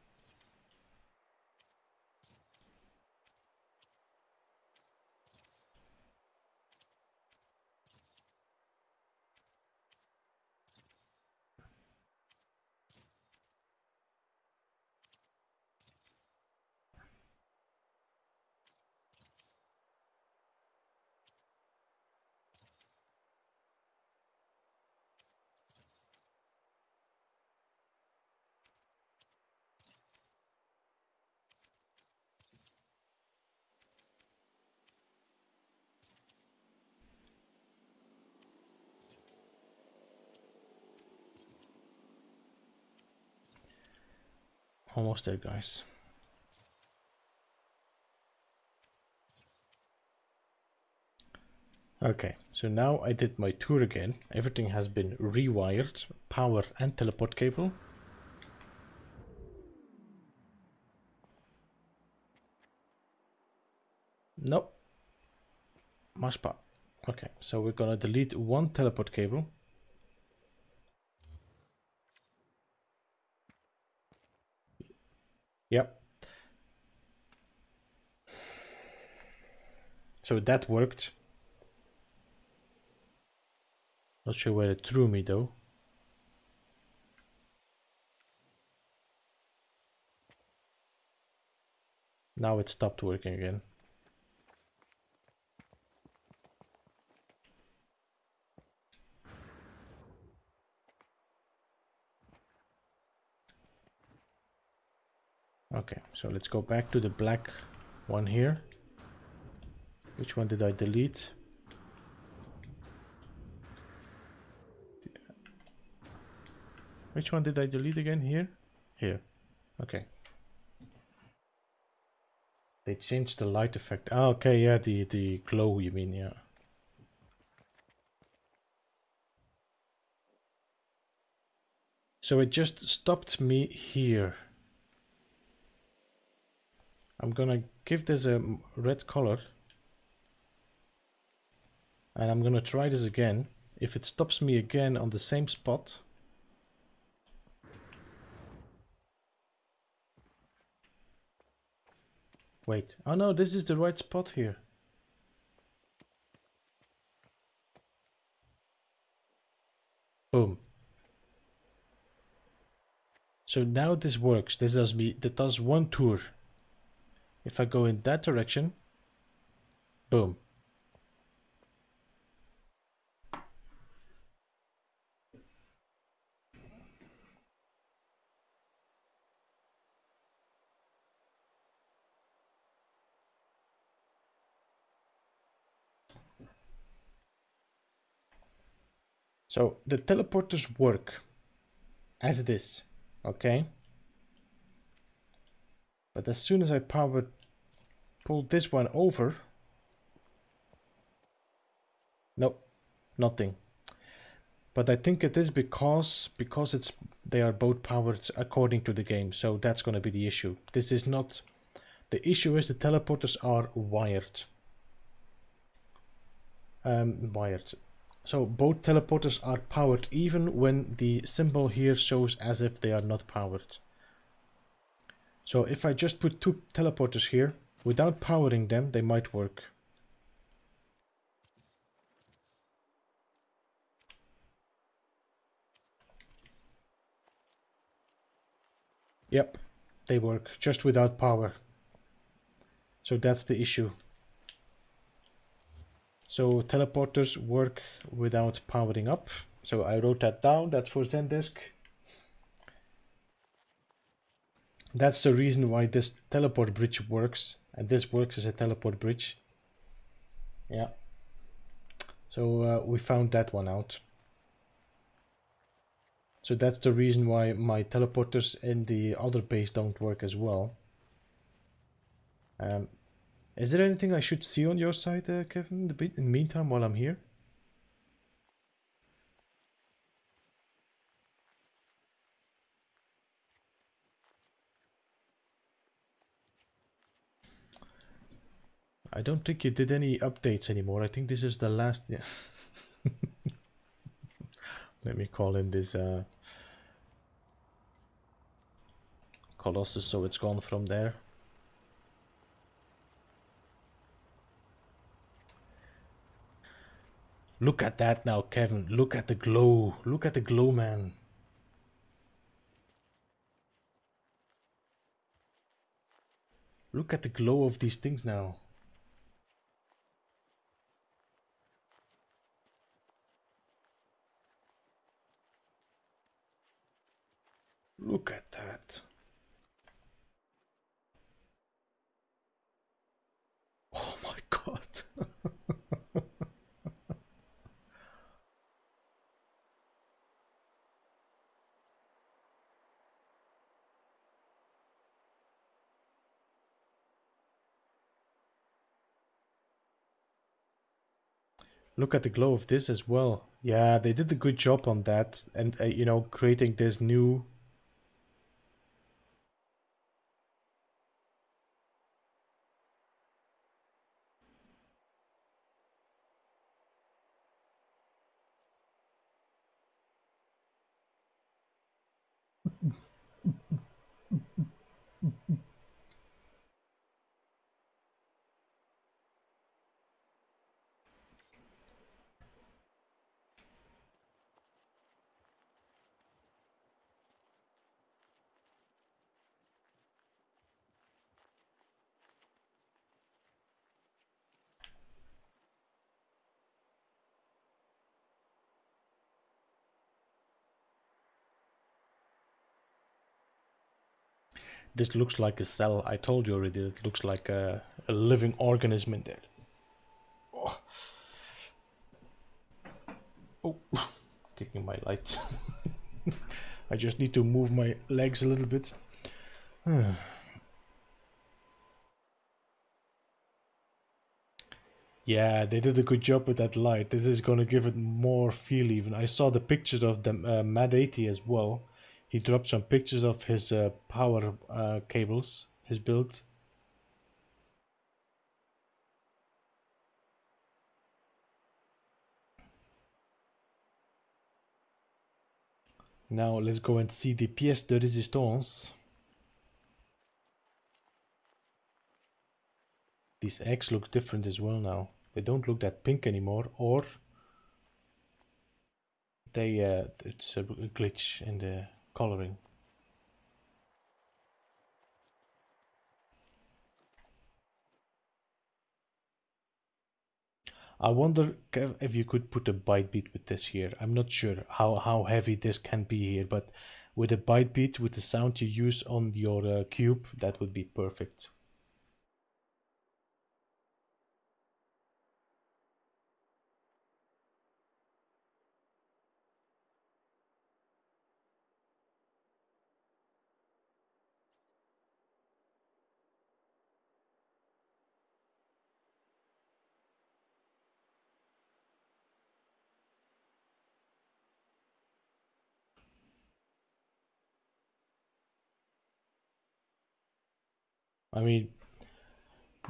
Almost there, guys. Okay, so now I did my tour again. Everything has been rewired, power and teleport cable. Nope. Maspa. Okay, so we're gonna delete one teleport cable. Yep. So that worked. Not sure where it threw me though. Now it stopped working again. Okay, so let's go back to the black one here. Which one did I delete? Which one did I delete again? Here? Here. Okay. They changed the light effect. Oh, okay, yeah, the glow you mean, yeah. So it just stopped me here. I'm gonna give this a red color. And I'm gonna try this again. If it stops me again on the same spot. Wait, oh no, this is the right spot here. Boom. So now this works. This does one tour. If I go in that direction, boom. So the teleporters work as it is, okay? But as soon as I pull this one over, nope, nothing. But I think it is because they are both powered according to the game, so that's going to be the issue. This is not The issue is the teleporters are wired. Wired. So both teleporters are powered even when the symbol here shows as if they are not powered. So if I just put two teleporters here, without powering them, they might work. Yep, they work, just without power. So that's the issue. So teleporters work without powering up. So I wrote that down, that's for Zendesk. That's the reason why this teleport bridge works, and this works as a teleport bridge. Yeah. So we found that one out. So that's the reason why my teleporters in the other base don't work as well. Is there anything I should see on your side, Kevin, in the meantime, while I'm here? I don't think you did any updates anymore. I think this is the last... Yeah. Let me call in this Colossus so it's gone from there. Look at that now, Kevin. Look at the glow. Look at the glow, man. Look at the glow of these things now. Look at that. Oh my god. Look at the glow of this as well. Yeah, they did a good job on that. And, you know, creating this new... This looks like a cell. I told you already, it looks like a living organism in there. Oh, oh. Kicking my light. I just need to move my legs a little bit. Yeah, they did a good job with that light. This is gonna give it more feel even. I saw the pictures of the Mad 80 as well. He dropped some pictures of his power cables, his build. Now let's go and see the pièce de résistance. These eggs look different as well now. They don't look that pink anymore, or they it's a glitch in the coloring. I wonder if you could put a bite beat with this here. I'm not sure how heavy this can be here, but with a bite beat, with the sound you use on your cube, that would be perfect. I mean,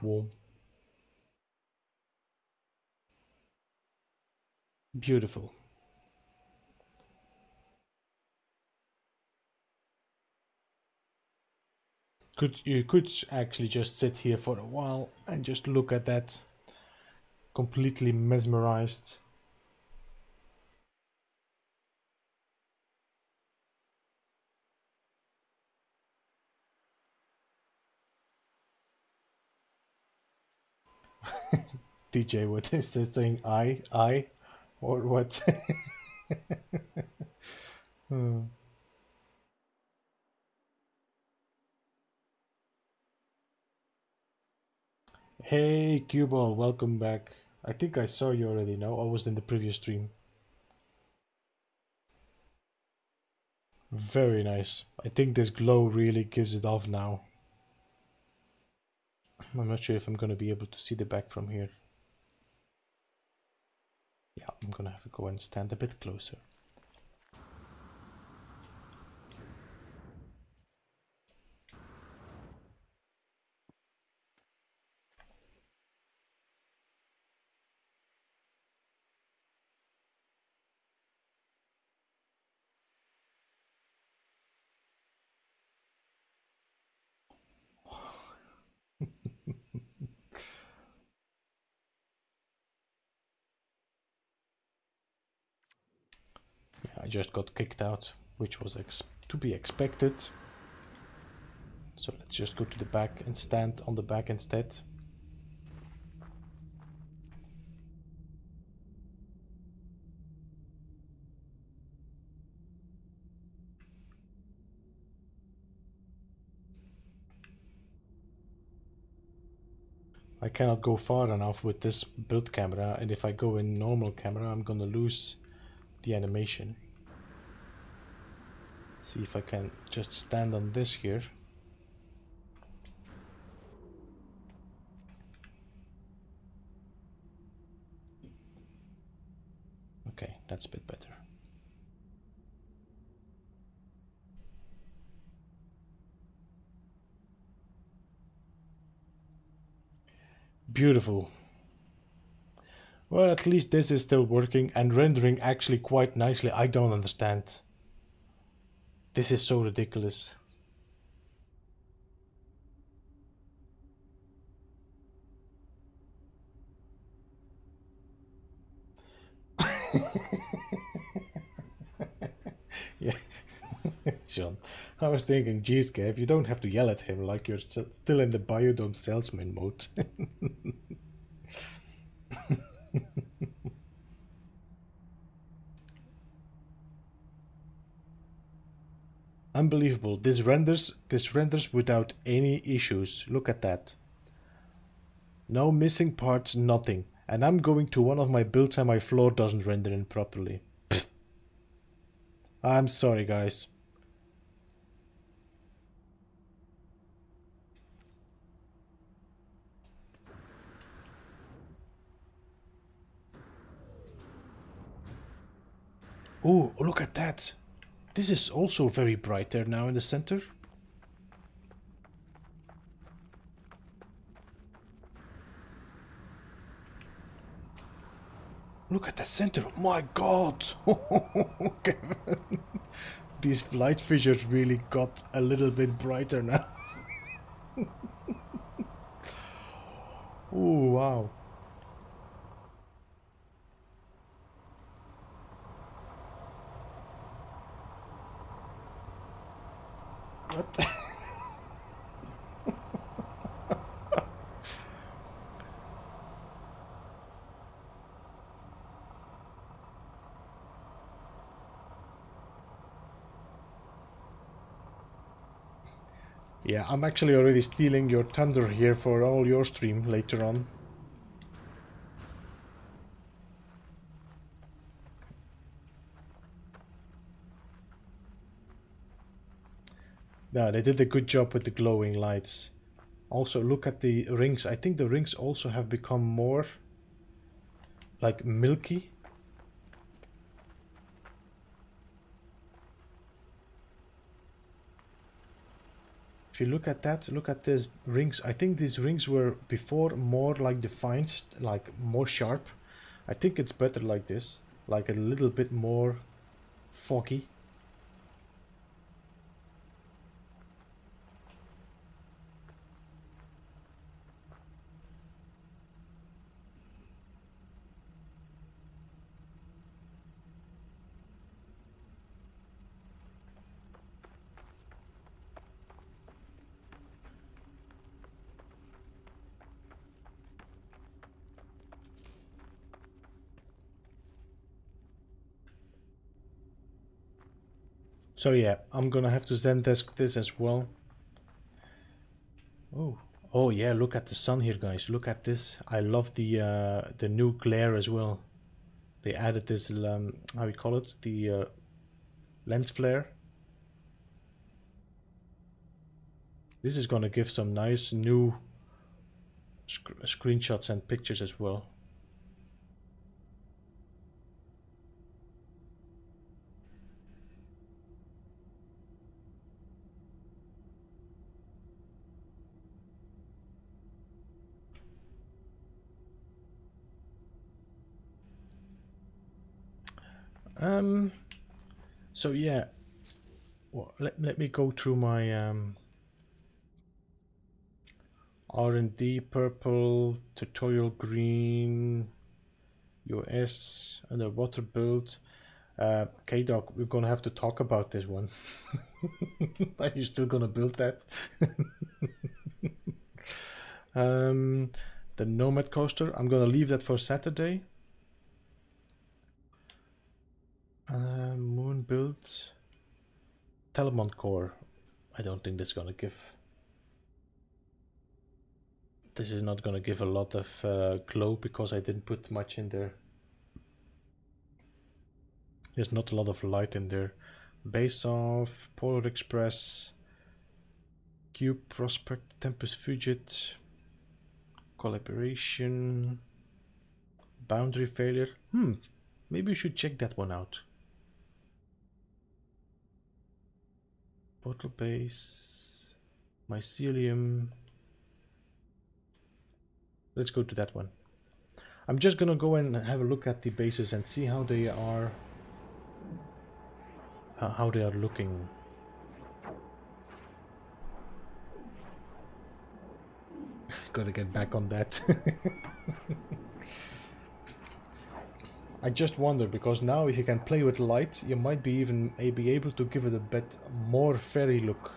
Warm. Beautiful. You could actually just sit here for a while and just look at that. Completely mesmerized. DJ, what is this thing? I? Or what? Hmm. Hey, Cuball, welcome back. I think I saw you already, no? I was in the previous stream. Very nice. I think this glow really gives it off now. I'm not sure if I'm going to be able to see the back from here. Yeah, I'm going to have to go and stand a bit closer. Yeah, I just got kicked out, which was to be expected. So let's just go to the back and stand on the back instead. I cannot go far enough with this build camera, and if I go in normal camera, I'm gonna lose the animation. See if I can just stand on this here. Okay, that's a bit better. Beautiful. Well, at least this is still working and rendering actually quite nicely. I don't understand. This is so ridiculous. Yeah, John. I was thinking, geez, Gav, you don't have to yell at him like you're still in the Biodome salesman mode. Unbelievable. This renders without any issues. Look at that. No missing parts, nothing. And I'm going to one of my builds and my floor doesn't render in properly. Pfft. I'm sorry, guys. Oh, look at that. This is also very bright there now in the center. Look at the center. My god. These light fissures really got a little bit brighter now. Oh, wow. What? Yeah, I'm actually already stealing your thunder here for all your stream later on. Yeah, they did a good job with the glowing lights. Also, look at the rings. I think the rings also have become more like milky. If you look at that, look at these rings. I think these rings were before more like defined, like more sharp. I think it's better like this, like a little bit more foggy. So yeah, I'm gonna have to Zendesk this as well. Oh, oh yeah, look at the sun here, guys. Look at this. I love the new glare as well. They added this how you call it, the lens flare. This is gonna give some nice new screenshots and pictures as well. So yeah, well, let me go through my R&D purple, tutorial green, US, underwater build. K-Dog, we're gonna have to talk about this one. Are you still gonna build that? The Nomad coaster, I'm gonna leave that for Saturday. Moon build, Telemont core. I don't think that's gonna give. This is not gonna give a lot of glow because I didn't put much in there. There's not a lot of light in there. Base of Polar Express, Cube Prospect, Tempest Fugit, Collaboration, Boundary Failure. Maybe you should check that one out. Portal Base, Mycelium. Let's go to that one. I'm just gonna go and have a look at the bases and see how they are looking. Gotta get back on that. I just wonder, because now if you can play with light, you might be even be able to give it a bit more fairy look.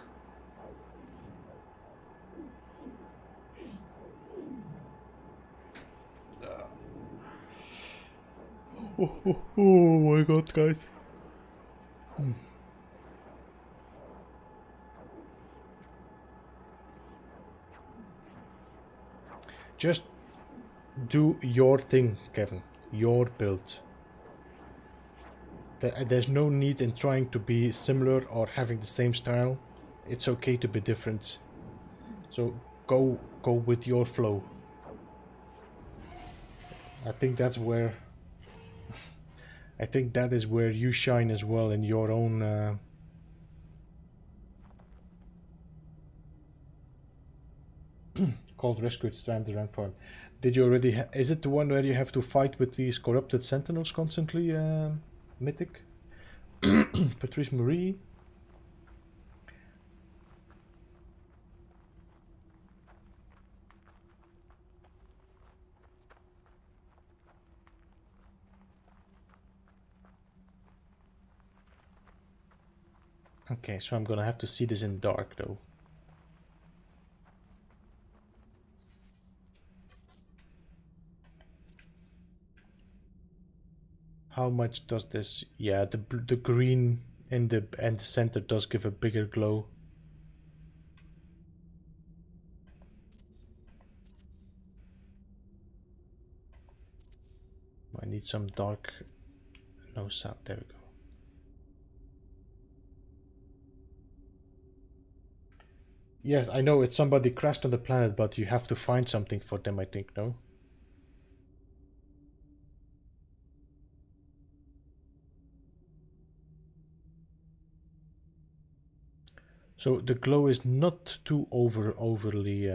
Oh my god, guys. Just do your thing, Kevin. Your build. There's no need in trying to be similar or having the same style. It's okay to be different. So go with your flow. I think that's where I think that is where you shine as well, in your own called Rescued Stranded and Farm. Did you already is it the one where you have to fight with these corrupted sentinels constantly, Mythic? Patrice Marie. Okay, so I'm gonna have to see this in dark though. How much does this? Yeah, the green in the center does give a bigger glow. I need some dark. No sound. There we go. Yes, I know it's somebody crashed on the planet, but you have to find something for them, I think, no? So the glow is not too overly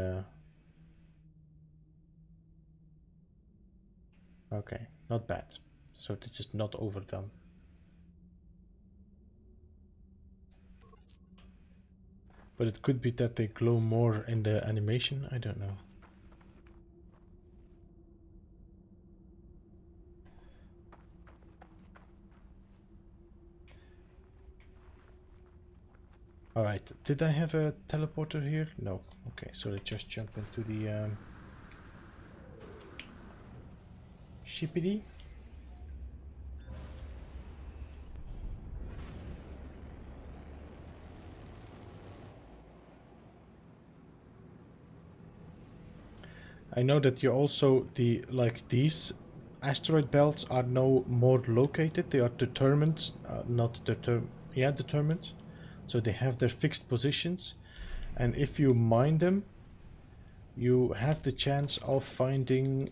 okay, not bad. So this is not overdone. But it could be that they glow more in the animation, I don't know. Alright, did I have a teleporter here? No. Okay, so let's just jump into the shippity. I know that you also, these asteroid belts are now more located, they are determined, determined. So they have their fixed positions, and if you mine them, you have the chance of finding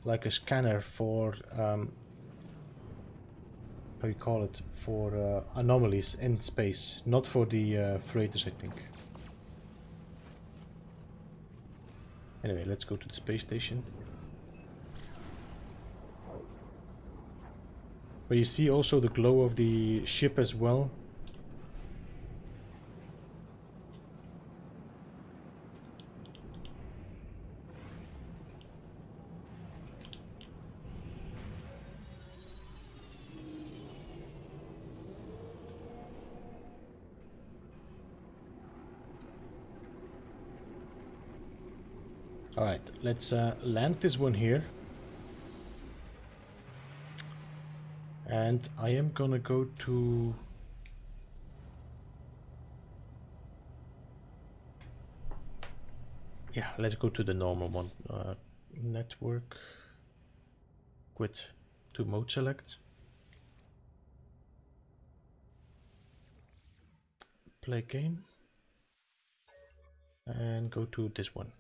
like a scanner for how you call it, for anomalies in space, not for the freighters, I think. Anyway, let's go to the space station. But you see also the glow of the ship as well. Alright, let's land this one here. And I am gonna go to... yeah, let's go to the normal one. Network. Quit to mode select. Play game. And go to this one.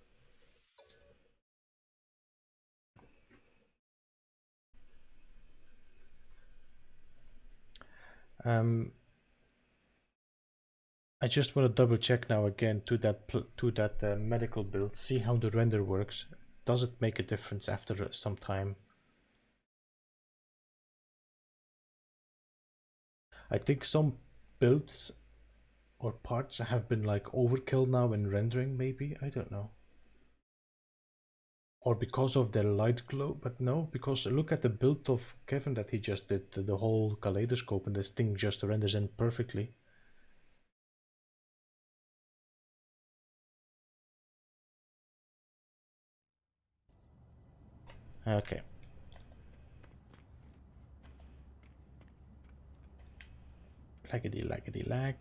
I just want to double check now again to that medical build, see how the render works. Does it make a difference after some time? I think some builds or parts have been like overkill now in rendering, maybe, I don't know. Or because of their light glow, but no, because look at the build of Kevin that he just did, the whole kaleidoscope, and this thing just renders in perfectly. Okay. Laggedy lag.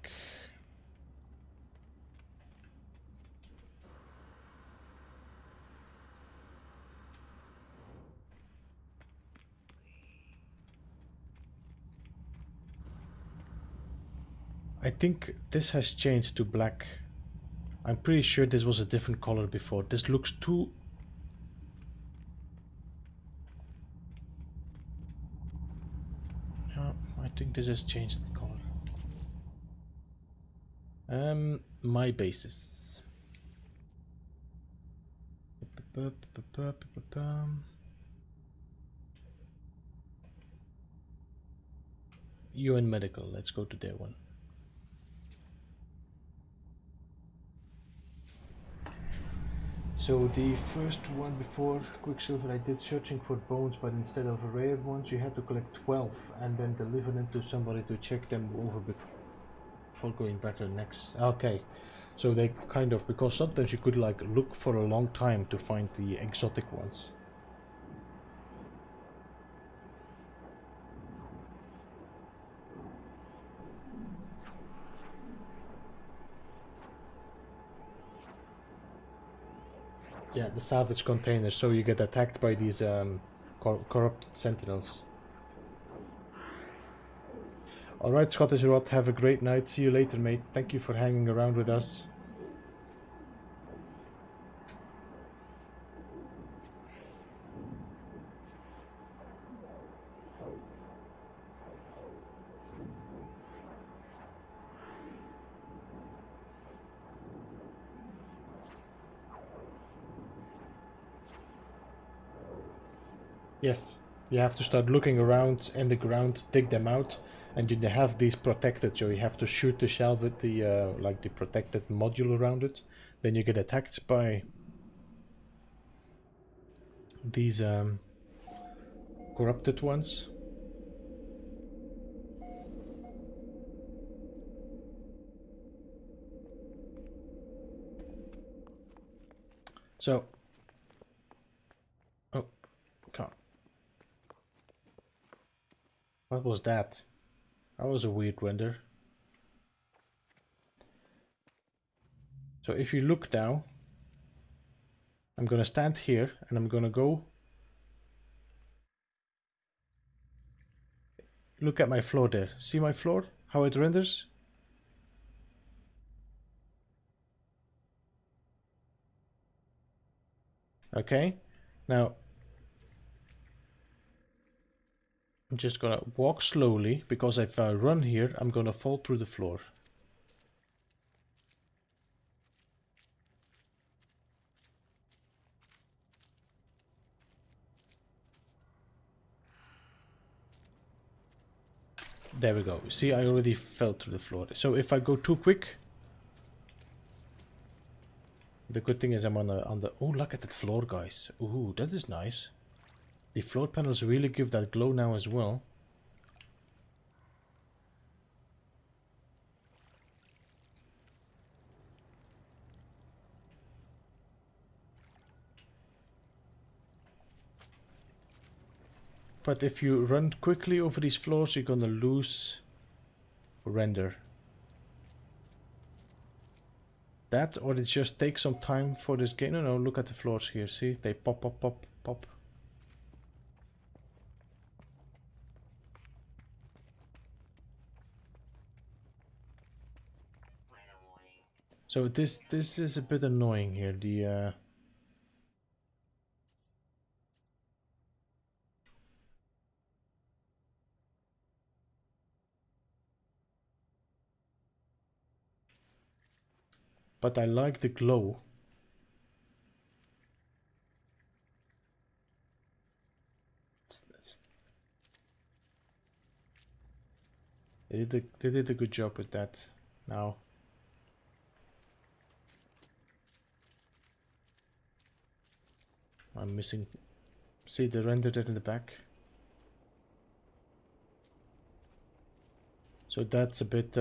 I think this has changed to black. I'm pretty sure this was a different color before. This looks too... no, I think this has changed the color. My basis. UN Medical, let's go to their one. So the first one before Quicksilver, I did searching for bones, but instead of rare ones, you had to collect 12 and then deliver them to somebody to check them over before going back to the next. Okay, so they kind of, because sometimes you could like look for a long time to find the exotic ones. Yeah, the salvage containers, so you get attacked by these corrupted sentinels. Alright, Scottish Rod, have a great night. See you later, mate. Thank you for hanging around with us. Yes, you have to start looking around in the ground, dig them out, and they have these protected, so you have to shoot the shell with the like the protected module around it. Then you get attacked by these corrupted ones. So, oh, God, what was that? That was a weird render. So if you look now, I'm gonna stand here and I'm gonna go look at my floor there. See my floor? How it renders? Okay. Now, I'm just gonna walk slowly, because if I run here, I'm gonna fall through the floor. There we go. See, I already fell through the floor. So if I go too quick, the good thing is I'm on the... Oh, look at that floor, guys. Ooh, that is nice. The floor panels really give that glow now as well. But if you run quickly over these floors, you're gonna lose render. That, or it just takes some time for this game. No, look at the floors here. See, they pop, pop, pop, pop. So this is a bit annoying here. The but I like the glow. They did a good job with that. Now, I'm missing. See, they rendered it in the back. So that's a bit.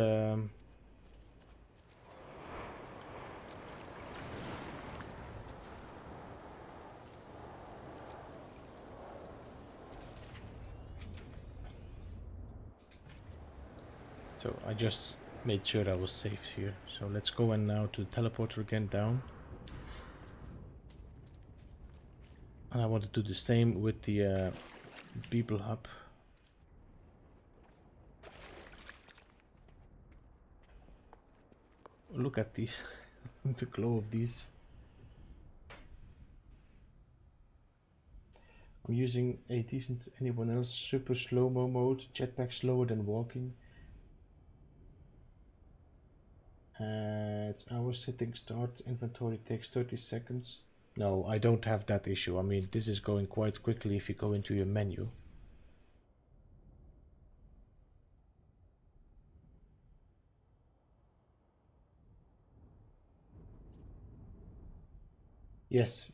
So I just made sure I was safe here. So let's go and now to the teleporter again down. And I want to do the same with the Beeble hub. Look at these, the glow of these. I'm using a decent anyone else super slow-mo mode, jetpack slower than walking. It's our setting start, inventory takes 30 seconds. No, I don't have that issue. I mean, this is going quite quickly if you go into your menu. Yes,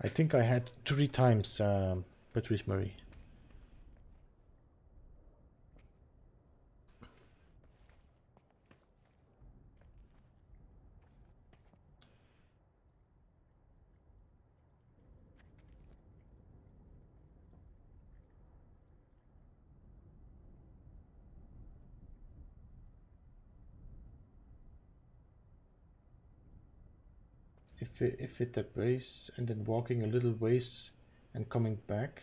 I think I had 3 times Patrice Murray. If it appears and then walking a little ways and coming back.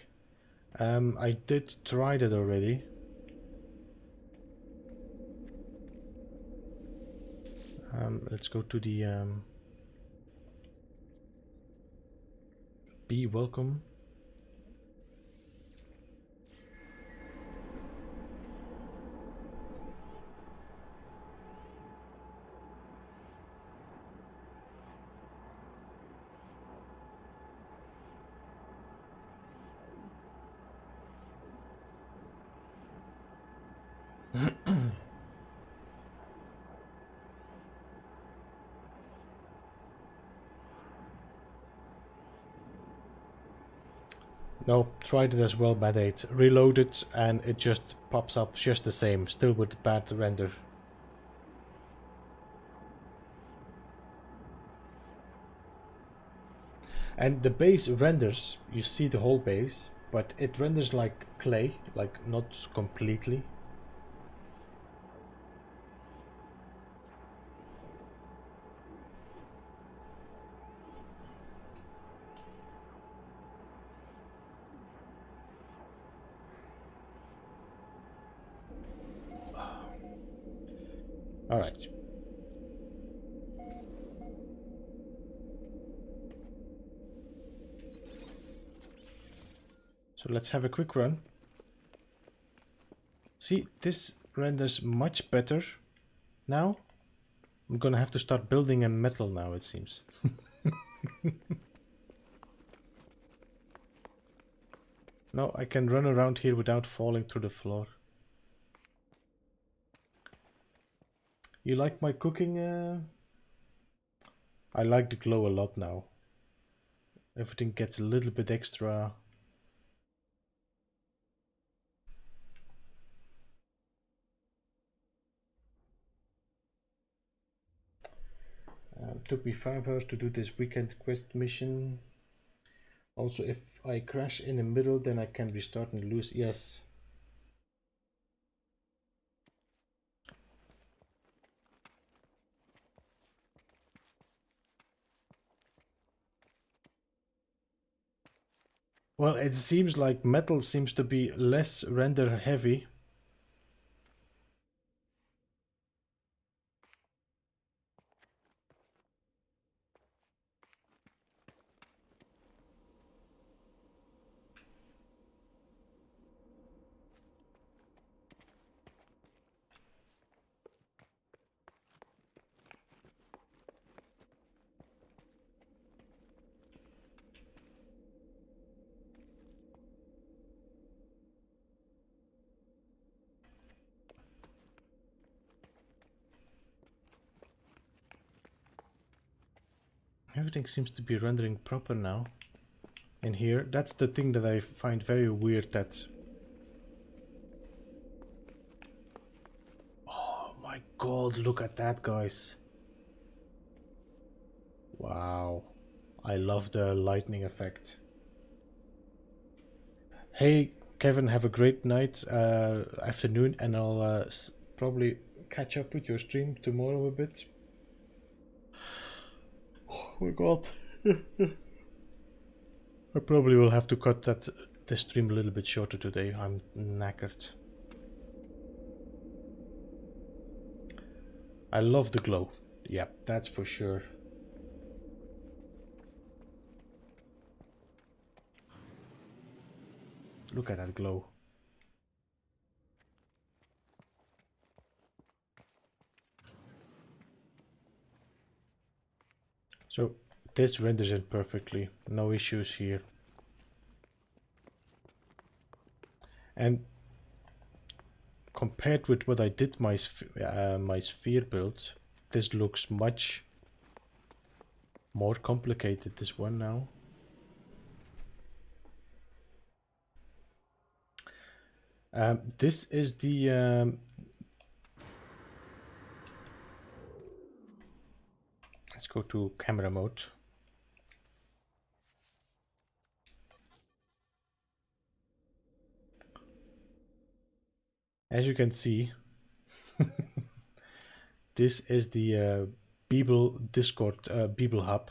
I did try that already. Let's go to the be welcome. No, tried it as well, bad 8. Reload it and it just pops up just the same, still with bad render. And the base renders, you see the whole base, but it renders like clay, like not completely. All right. So let's have a quick run. See, this renders much better now. I'm gonna have to start building in metal now, it seems. No, I can run around here without falling through the floor. You like my cooking? I like the glow a lot now. Everything gets a little bit extra. Took me 5 hours to do this weekend quest mission. Also, if I crash in the middle, then I can restart and lose. Yes. Well, it seems like metal seems to be less render heavy. Everything seems to be rendering proper now. In here, that's the thing that I find very weird, that... Oh my god, look at that, guys. Wow. I love the lightning effect. Hey, Kevin, have a great night, afternoon, and I'll probably catch up with your stream tomorrow a bit. Oh my god. I probably will have to cut the stream a little bit shorter today. I'm knackered. I love the glow. Yeah, that's for sure. Look at that glow. So this renders it perfectly. No issues here. And compared with what I did my sphere build, this looks much more complicated, this one now. This is the let's go to camera mode. As you can see, this is the Beeble Discord Beeble Hub,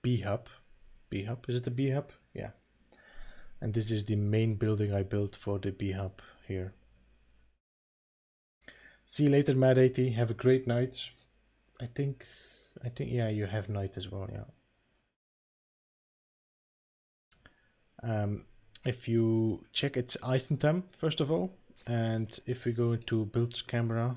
B Hub. B Hub, is it the B Hub? Yeah. And this is the main building I built for the B Hub here. See you later, Mad80. Have a great night. I think, yeah, you have night as well, yeah. If you check its item first of all, and if we go into build camera,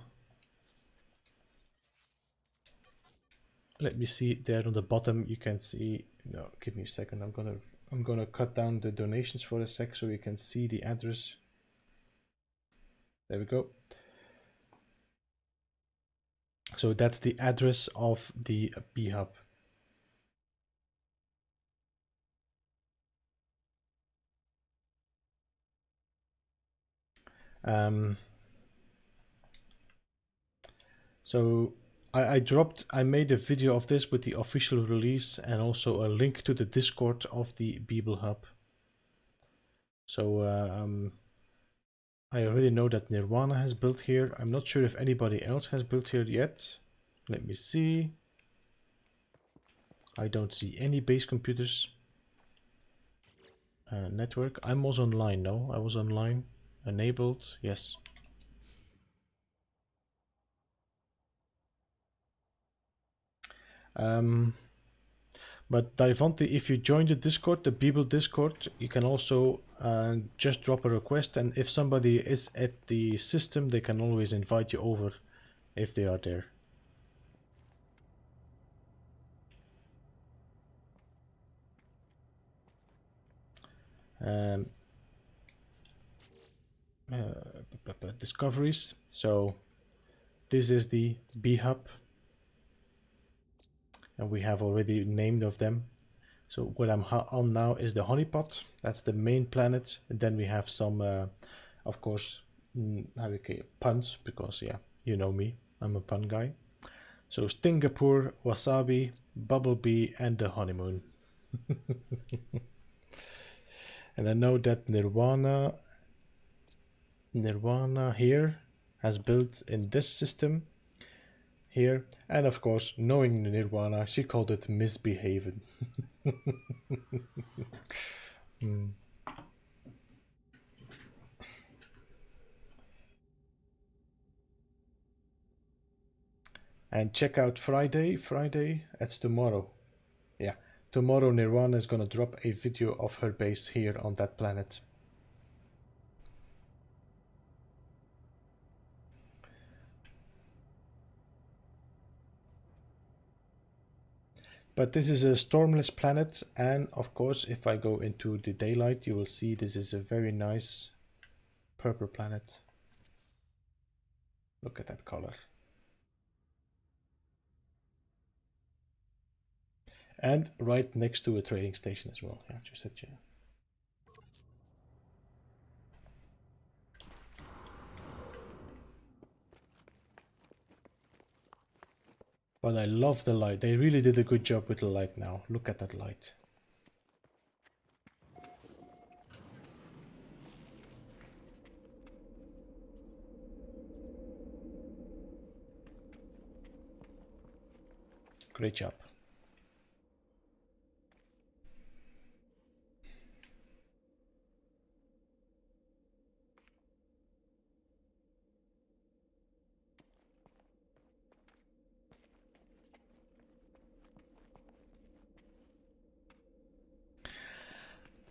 let me see there on the bottom. You can see. No, give me a second. I'm gonna cut down the donations for a sec so you can see the address. There we go. So that's the address of the B Hub. Um, so I made a video of this with the official release and also a link to the Discord of the Beeble Hub. So I already know that Nirvana has built here. I'm not sure if anybody else has built here yet. Let me see. I don't see any base computers. Network. I was online, no? I was online. Enabled, yes. But Daivanti, if you join the Discord, the Beeble Discord, you can also just drop a request, and if somebody is at the system, they can always invite you over if they are there. Um, Discoveries. So this is the Bee Hub, and we have already named of them. So what I'm on now is the honeypot. That's the main planet. And then we have some, of course, puns, because yeah, you know me, I'm a pun guy. So Stingapore, Wasabi, Bumblebee, and the honeymoon. And I know that Nirvana here has built in this system here, and of course, knowing Nirvana, she called it Misbehaving. And check out Friday, that's tomorrow. Yeah, tomorrow Nirvana is gonna drop a video of her base here on that planet. But this is a stormless planet, and of course, if I go into the daylight, you will see this is a very nice purple planet. Look at that color. And right next to a trading station as well. Yeah, just at you. But I love the light. They really did a good job with the light now. Look at that light. Great job.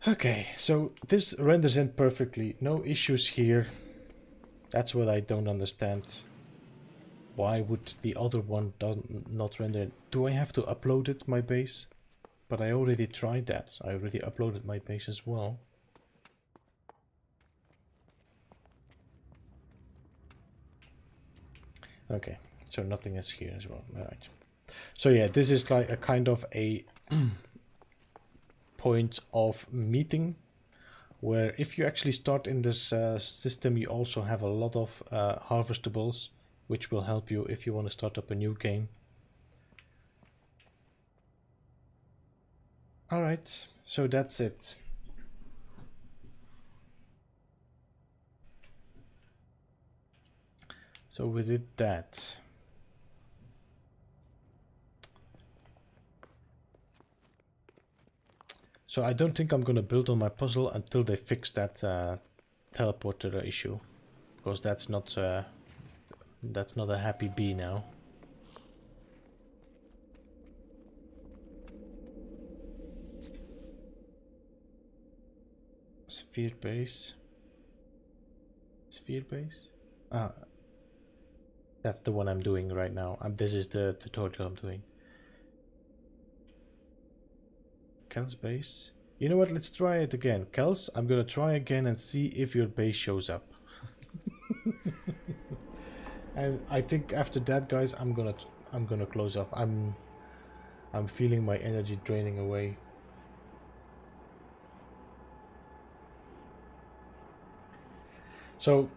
Okay, so this renders in perfectly. No issues here. That's what I don't understand. Why would the other one not render it? Do I have to upload it, my base? But I already tried that. I already uploaded my base as well. Okay, so nothing is here as well. Alright. So yeah, this is like a kind of a point of meeting, where if you actually start in this system, you also have a lot of harvestables, which will help you if you want to start up a new game. Alright, so that's it. So we did that. So I don't think I'm gonna build on my puzzle until they fix that teleporter issue, because that's not a happy bee now. Sphere base. Sphere base? Ah, that's the one I'm doing right now. This is the tutorial I'm doing. Kel's base. You know what? Let's try it again. Kels, I'm gonna try again and see if your base shows up. And I think after that, guys, I'm gonna close off. I'm feeling my energy draining away. So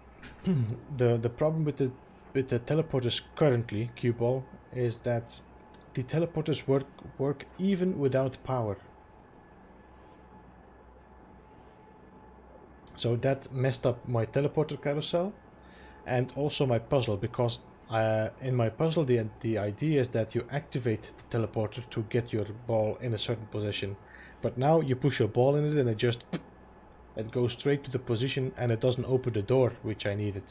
The problem with the teleporters currently, cue ball, is that the teleporters work even without power. So that messed up my teleporter carousel and also my puzzle, because in my puzzle the idea is that you activate the teleporter to get your ball in a certain position, but now you push your ball in it and it goes straight to the position and it doesn't open the door which I needed.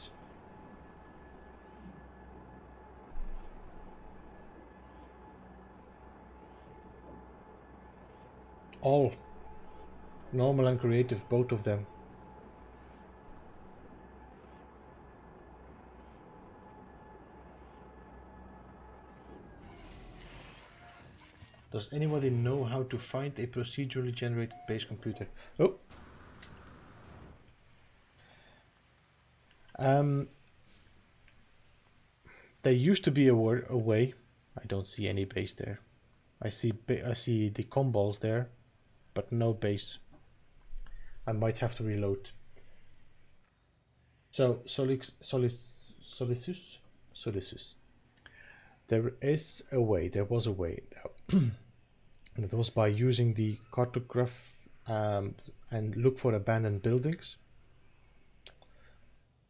All normal and creative, both of them. Does anybody know how to find a procedurally generated base computer? Oh! There used to be a way. I don't see any base there. I see the comballs there, but no base. I might have to reload. So Solisus. There was a way. And it was by using the cartograph and look for abandoned buildings.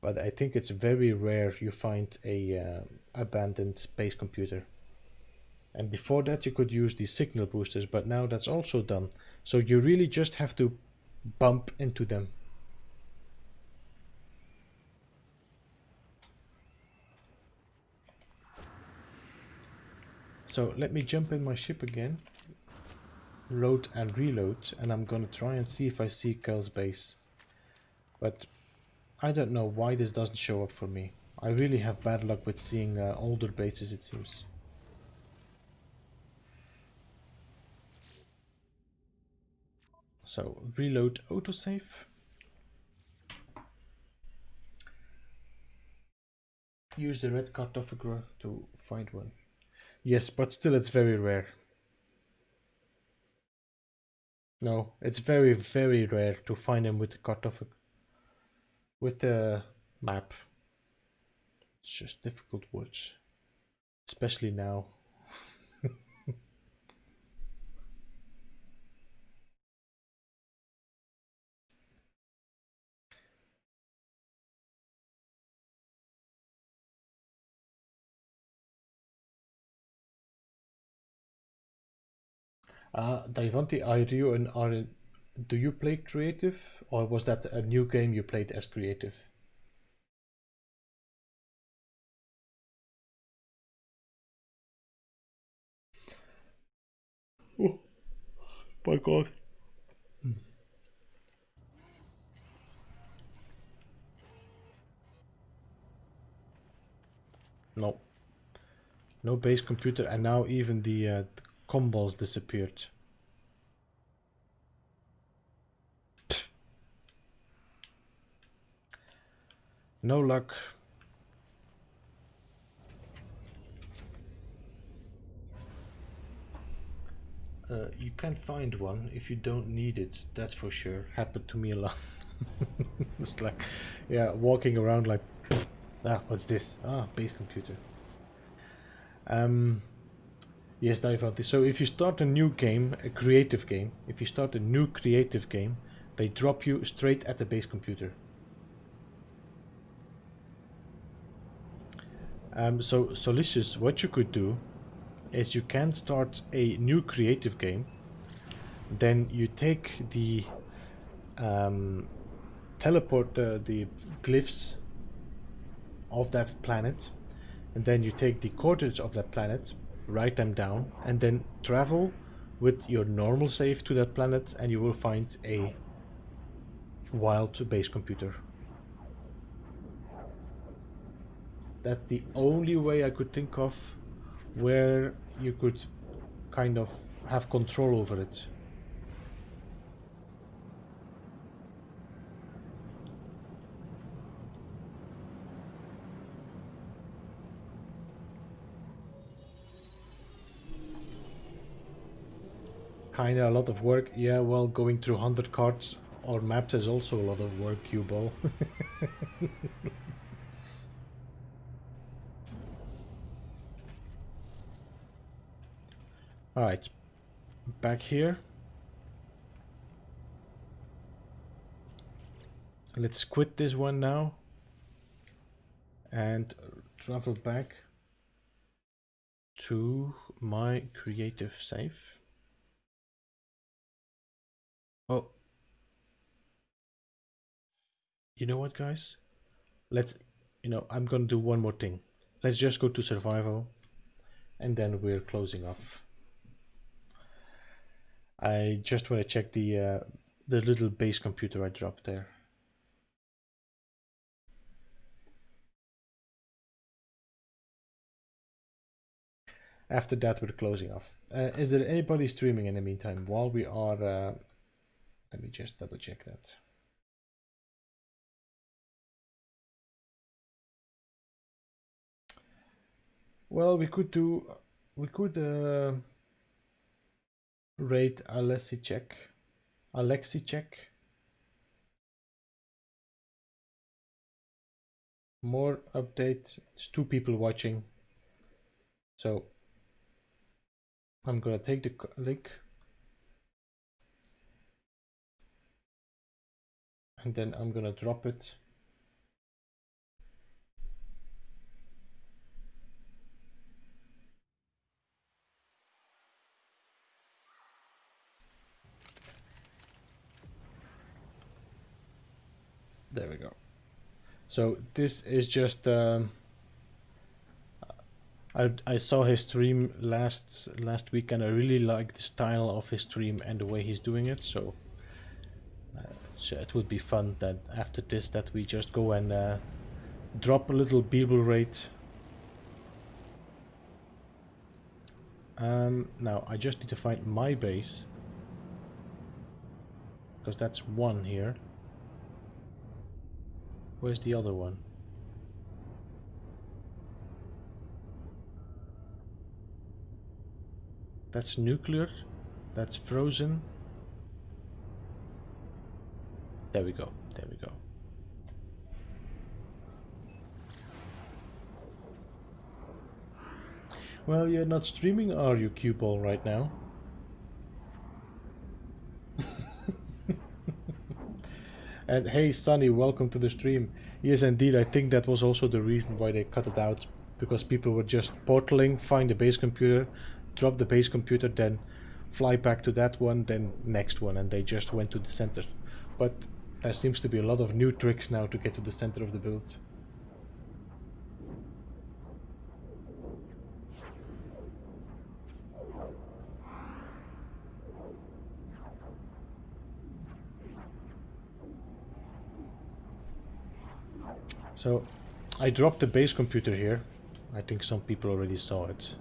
But I think it's very rare you find a abandoned base computer. And before that you could use the signal boosters, but now that's also done. So you really just have to bump into them. So let me jump in my ship again, load and reload, and I'm gonna try and see if I see Kel's base. But I don't know why this doesn't show up for me. I really have bad luck with seeing older bases, it seems. So reload autosave. Use the red cartographer to find one. Yes, but still it's very rare. No, it's very, very rare to find them with the cartographer. With the map. It's just difficult words. Especially now. Daivanti, do you play creative, or was that a new game you played as creative? Oh my god. No. No base computer, and now even the comballs disappeared. Pfft. No luck. You can find one if you don't need it, that's for sure. Happened to me a lot. It's like, yeah, walking around like, what's this? Ah, base computer. Yes, Daivanti. So if you start a new game, a creative game, if you start a new creative game, they drop you straight at the base computer. So Solicious, what you could do is you can start a new creative game. Then you take the teleport the glyphs of that planet, and then you take the coordinates of that planet, write them down, and then travel with your normal save to that planet, and you will find a wild base computer. That's the only way I could think of where you could kind of have control over it. Kinda a lot of work. Yeah, well, going through 100 cards or maps is also a lot of work, cue ball. Alright, back here. Let's quit this one now and travel back to my creative save. Oh, you know what, guys? Let's, I'm gonna do one more thing. Let's just go to survival and then we're closing off. I just want to check the little base computer I dropped there. After that, we're closing off. Is there anybody streaming in the meantime while we are? Let me just double check that. Well, we could rate Alexi check. More update. It's 2 people watching. So I'm gonna take the link and then I'm gonna drop it. There we go. So this is just I saw his stream last week and I really like the style of his stream and the way he's doing it. So it would be fun that after this that we just go and drop a little Beeble rate. Now I just need to find my base because that's one here. Where's the other one? That's nuclear. That's frozen. There we go. There we go. Well, you're not streaming, are you, Q-Ball, right now? And hey, Sunny, welcome to the stream. Yes, indeed, I think that was also the reason why they cut it out. Because people were just portaling, find the base computer, drop the base computer, then fly back to that one, then next one, and they just went to the center. But there seems to be a lot of new tricks now to get to the center of the build. So I dropped the base computer here. I think some people already saw it.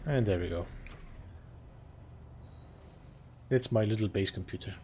And there we go. That's my little base computer.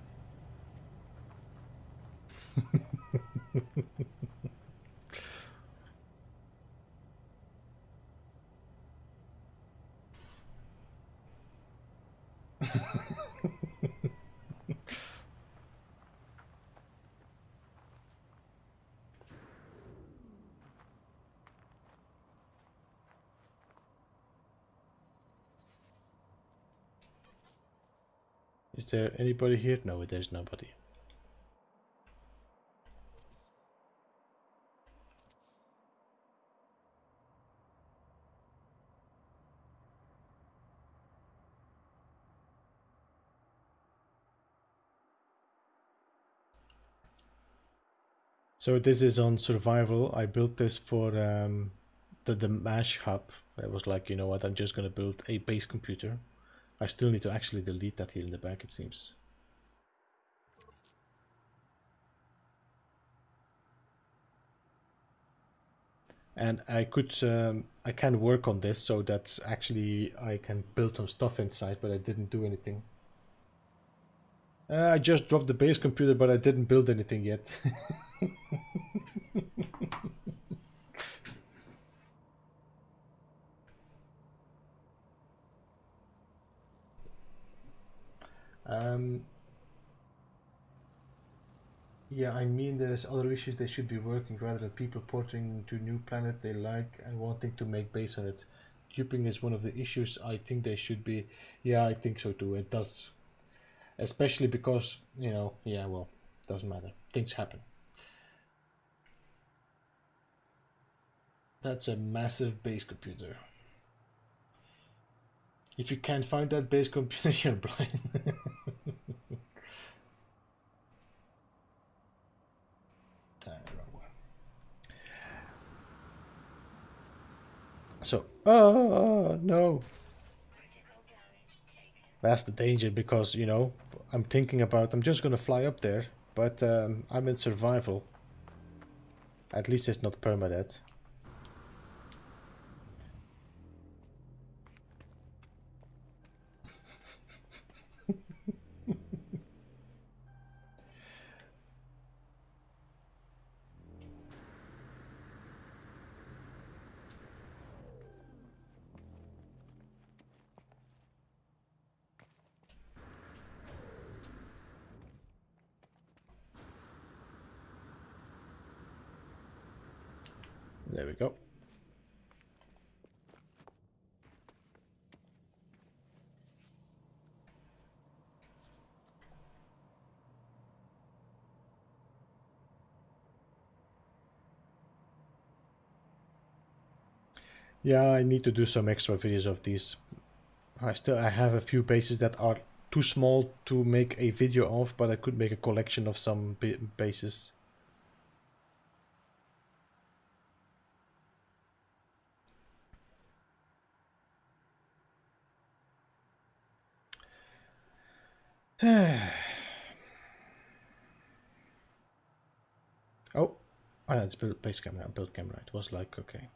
Is there anybody here? No, there's nobody. So this is on survival. I built this for the MASH hub. I was like, you know what, I'm just gonna build a base computer. I still need to actually delete that here in the back, it seems. And I can work on this so that actually I can build some stuff inside, but I didn't do anything. I just dropped the base computer, but I didn't build anything yet. Um, yeah, I mean there's other issues they should be working rather than people porting to new planet they like and wanting to make base on it. Duping is one of the issues I think they should be. Yeah, I think so too. It does. Especially because, you know, yeah, well, doesn't matter. Things happen. That's a massive base computer. If you can't find that base computer, you're blind. So, oh no. That's the danger because, you know, I'm thinking about, I'm just gonna fly up there, but I'm in survival. At least it's not permadeath. There we go. Yeah, I need to do some extra videos of these. I have a few bases that are too small to make a video of, but I could make a collection of some bases. Oh, it's build base camera, build camera. It was like, okay.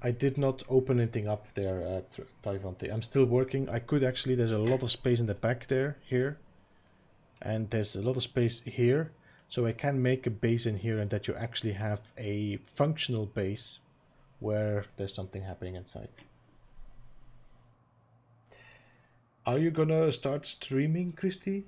I did not open anything up there, Taivante. I'm still working. I could actually, there's a lot of space in the back there, here. And there's a lot of space here. So I can make a base in here and that you actually have a functional base where there's something happening inside. Are you gonna start streaming, Christy?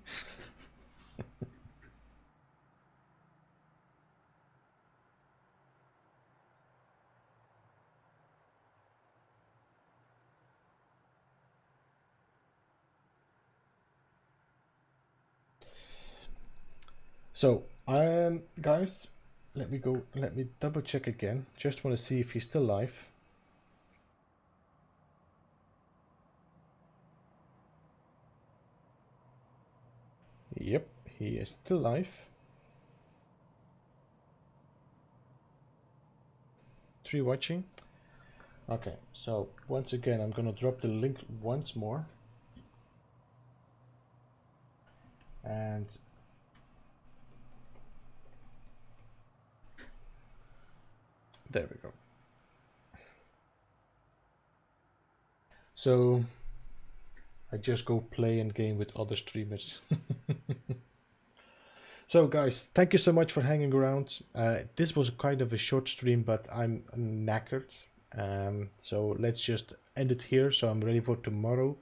So, guys, let me double check again. Just want to see if he's still live. Yep, he is still live. 3 watching. Okay, so once again, I'm gonna drop the link once more. And there we go. So I just go play and game with other streamers. So guys, thank you so much for hanging around. This was kind of a short stream, but I'm knackered. So let's just end it here. So I'm ready for tomorrow,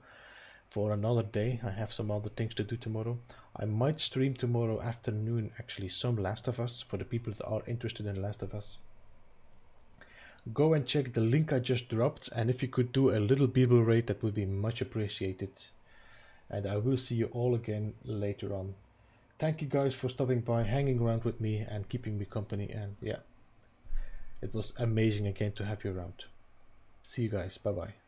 for another day. I have some other things to do tomorrow. I might stream tomorrow afternoon, actually, some Last of Us, for the people that are interested in Last of Us. Go and check the link I just dropped, and if you could do a little Beeble raid, that would be much appreciated. And I will see you all again later on. Thank you guys for stopping by, hanging around with me and keeping me company, and yeah, it was amazing again to have you around. See you guys, bye bye.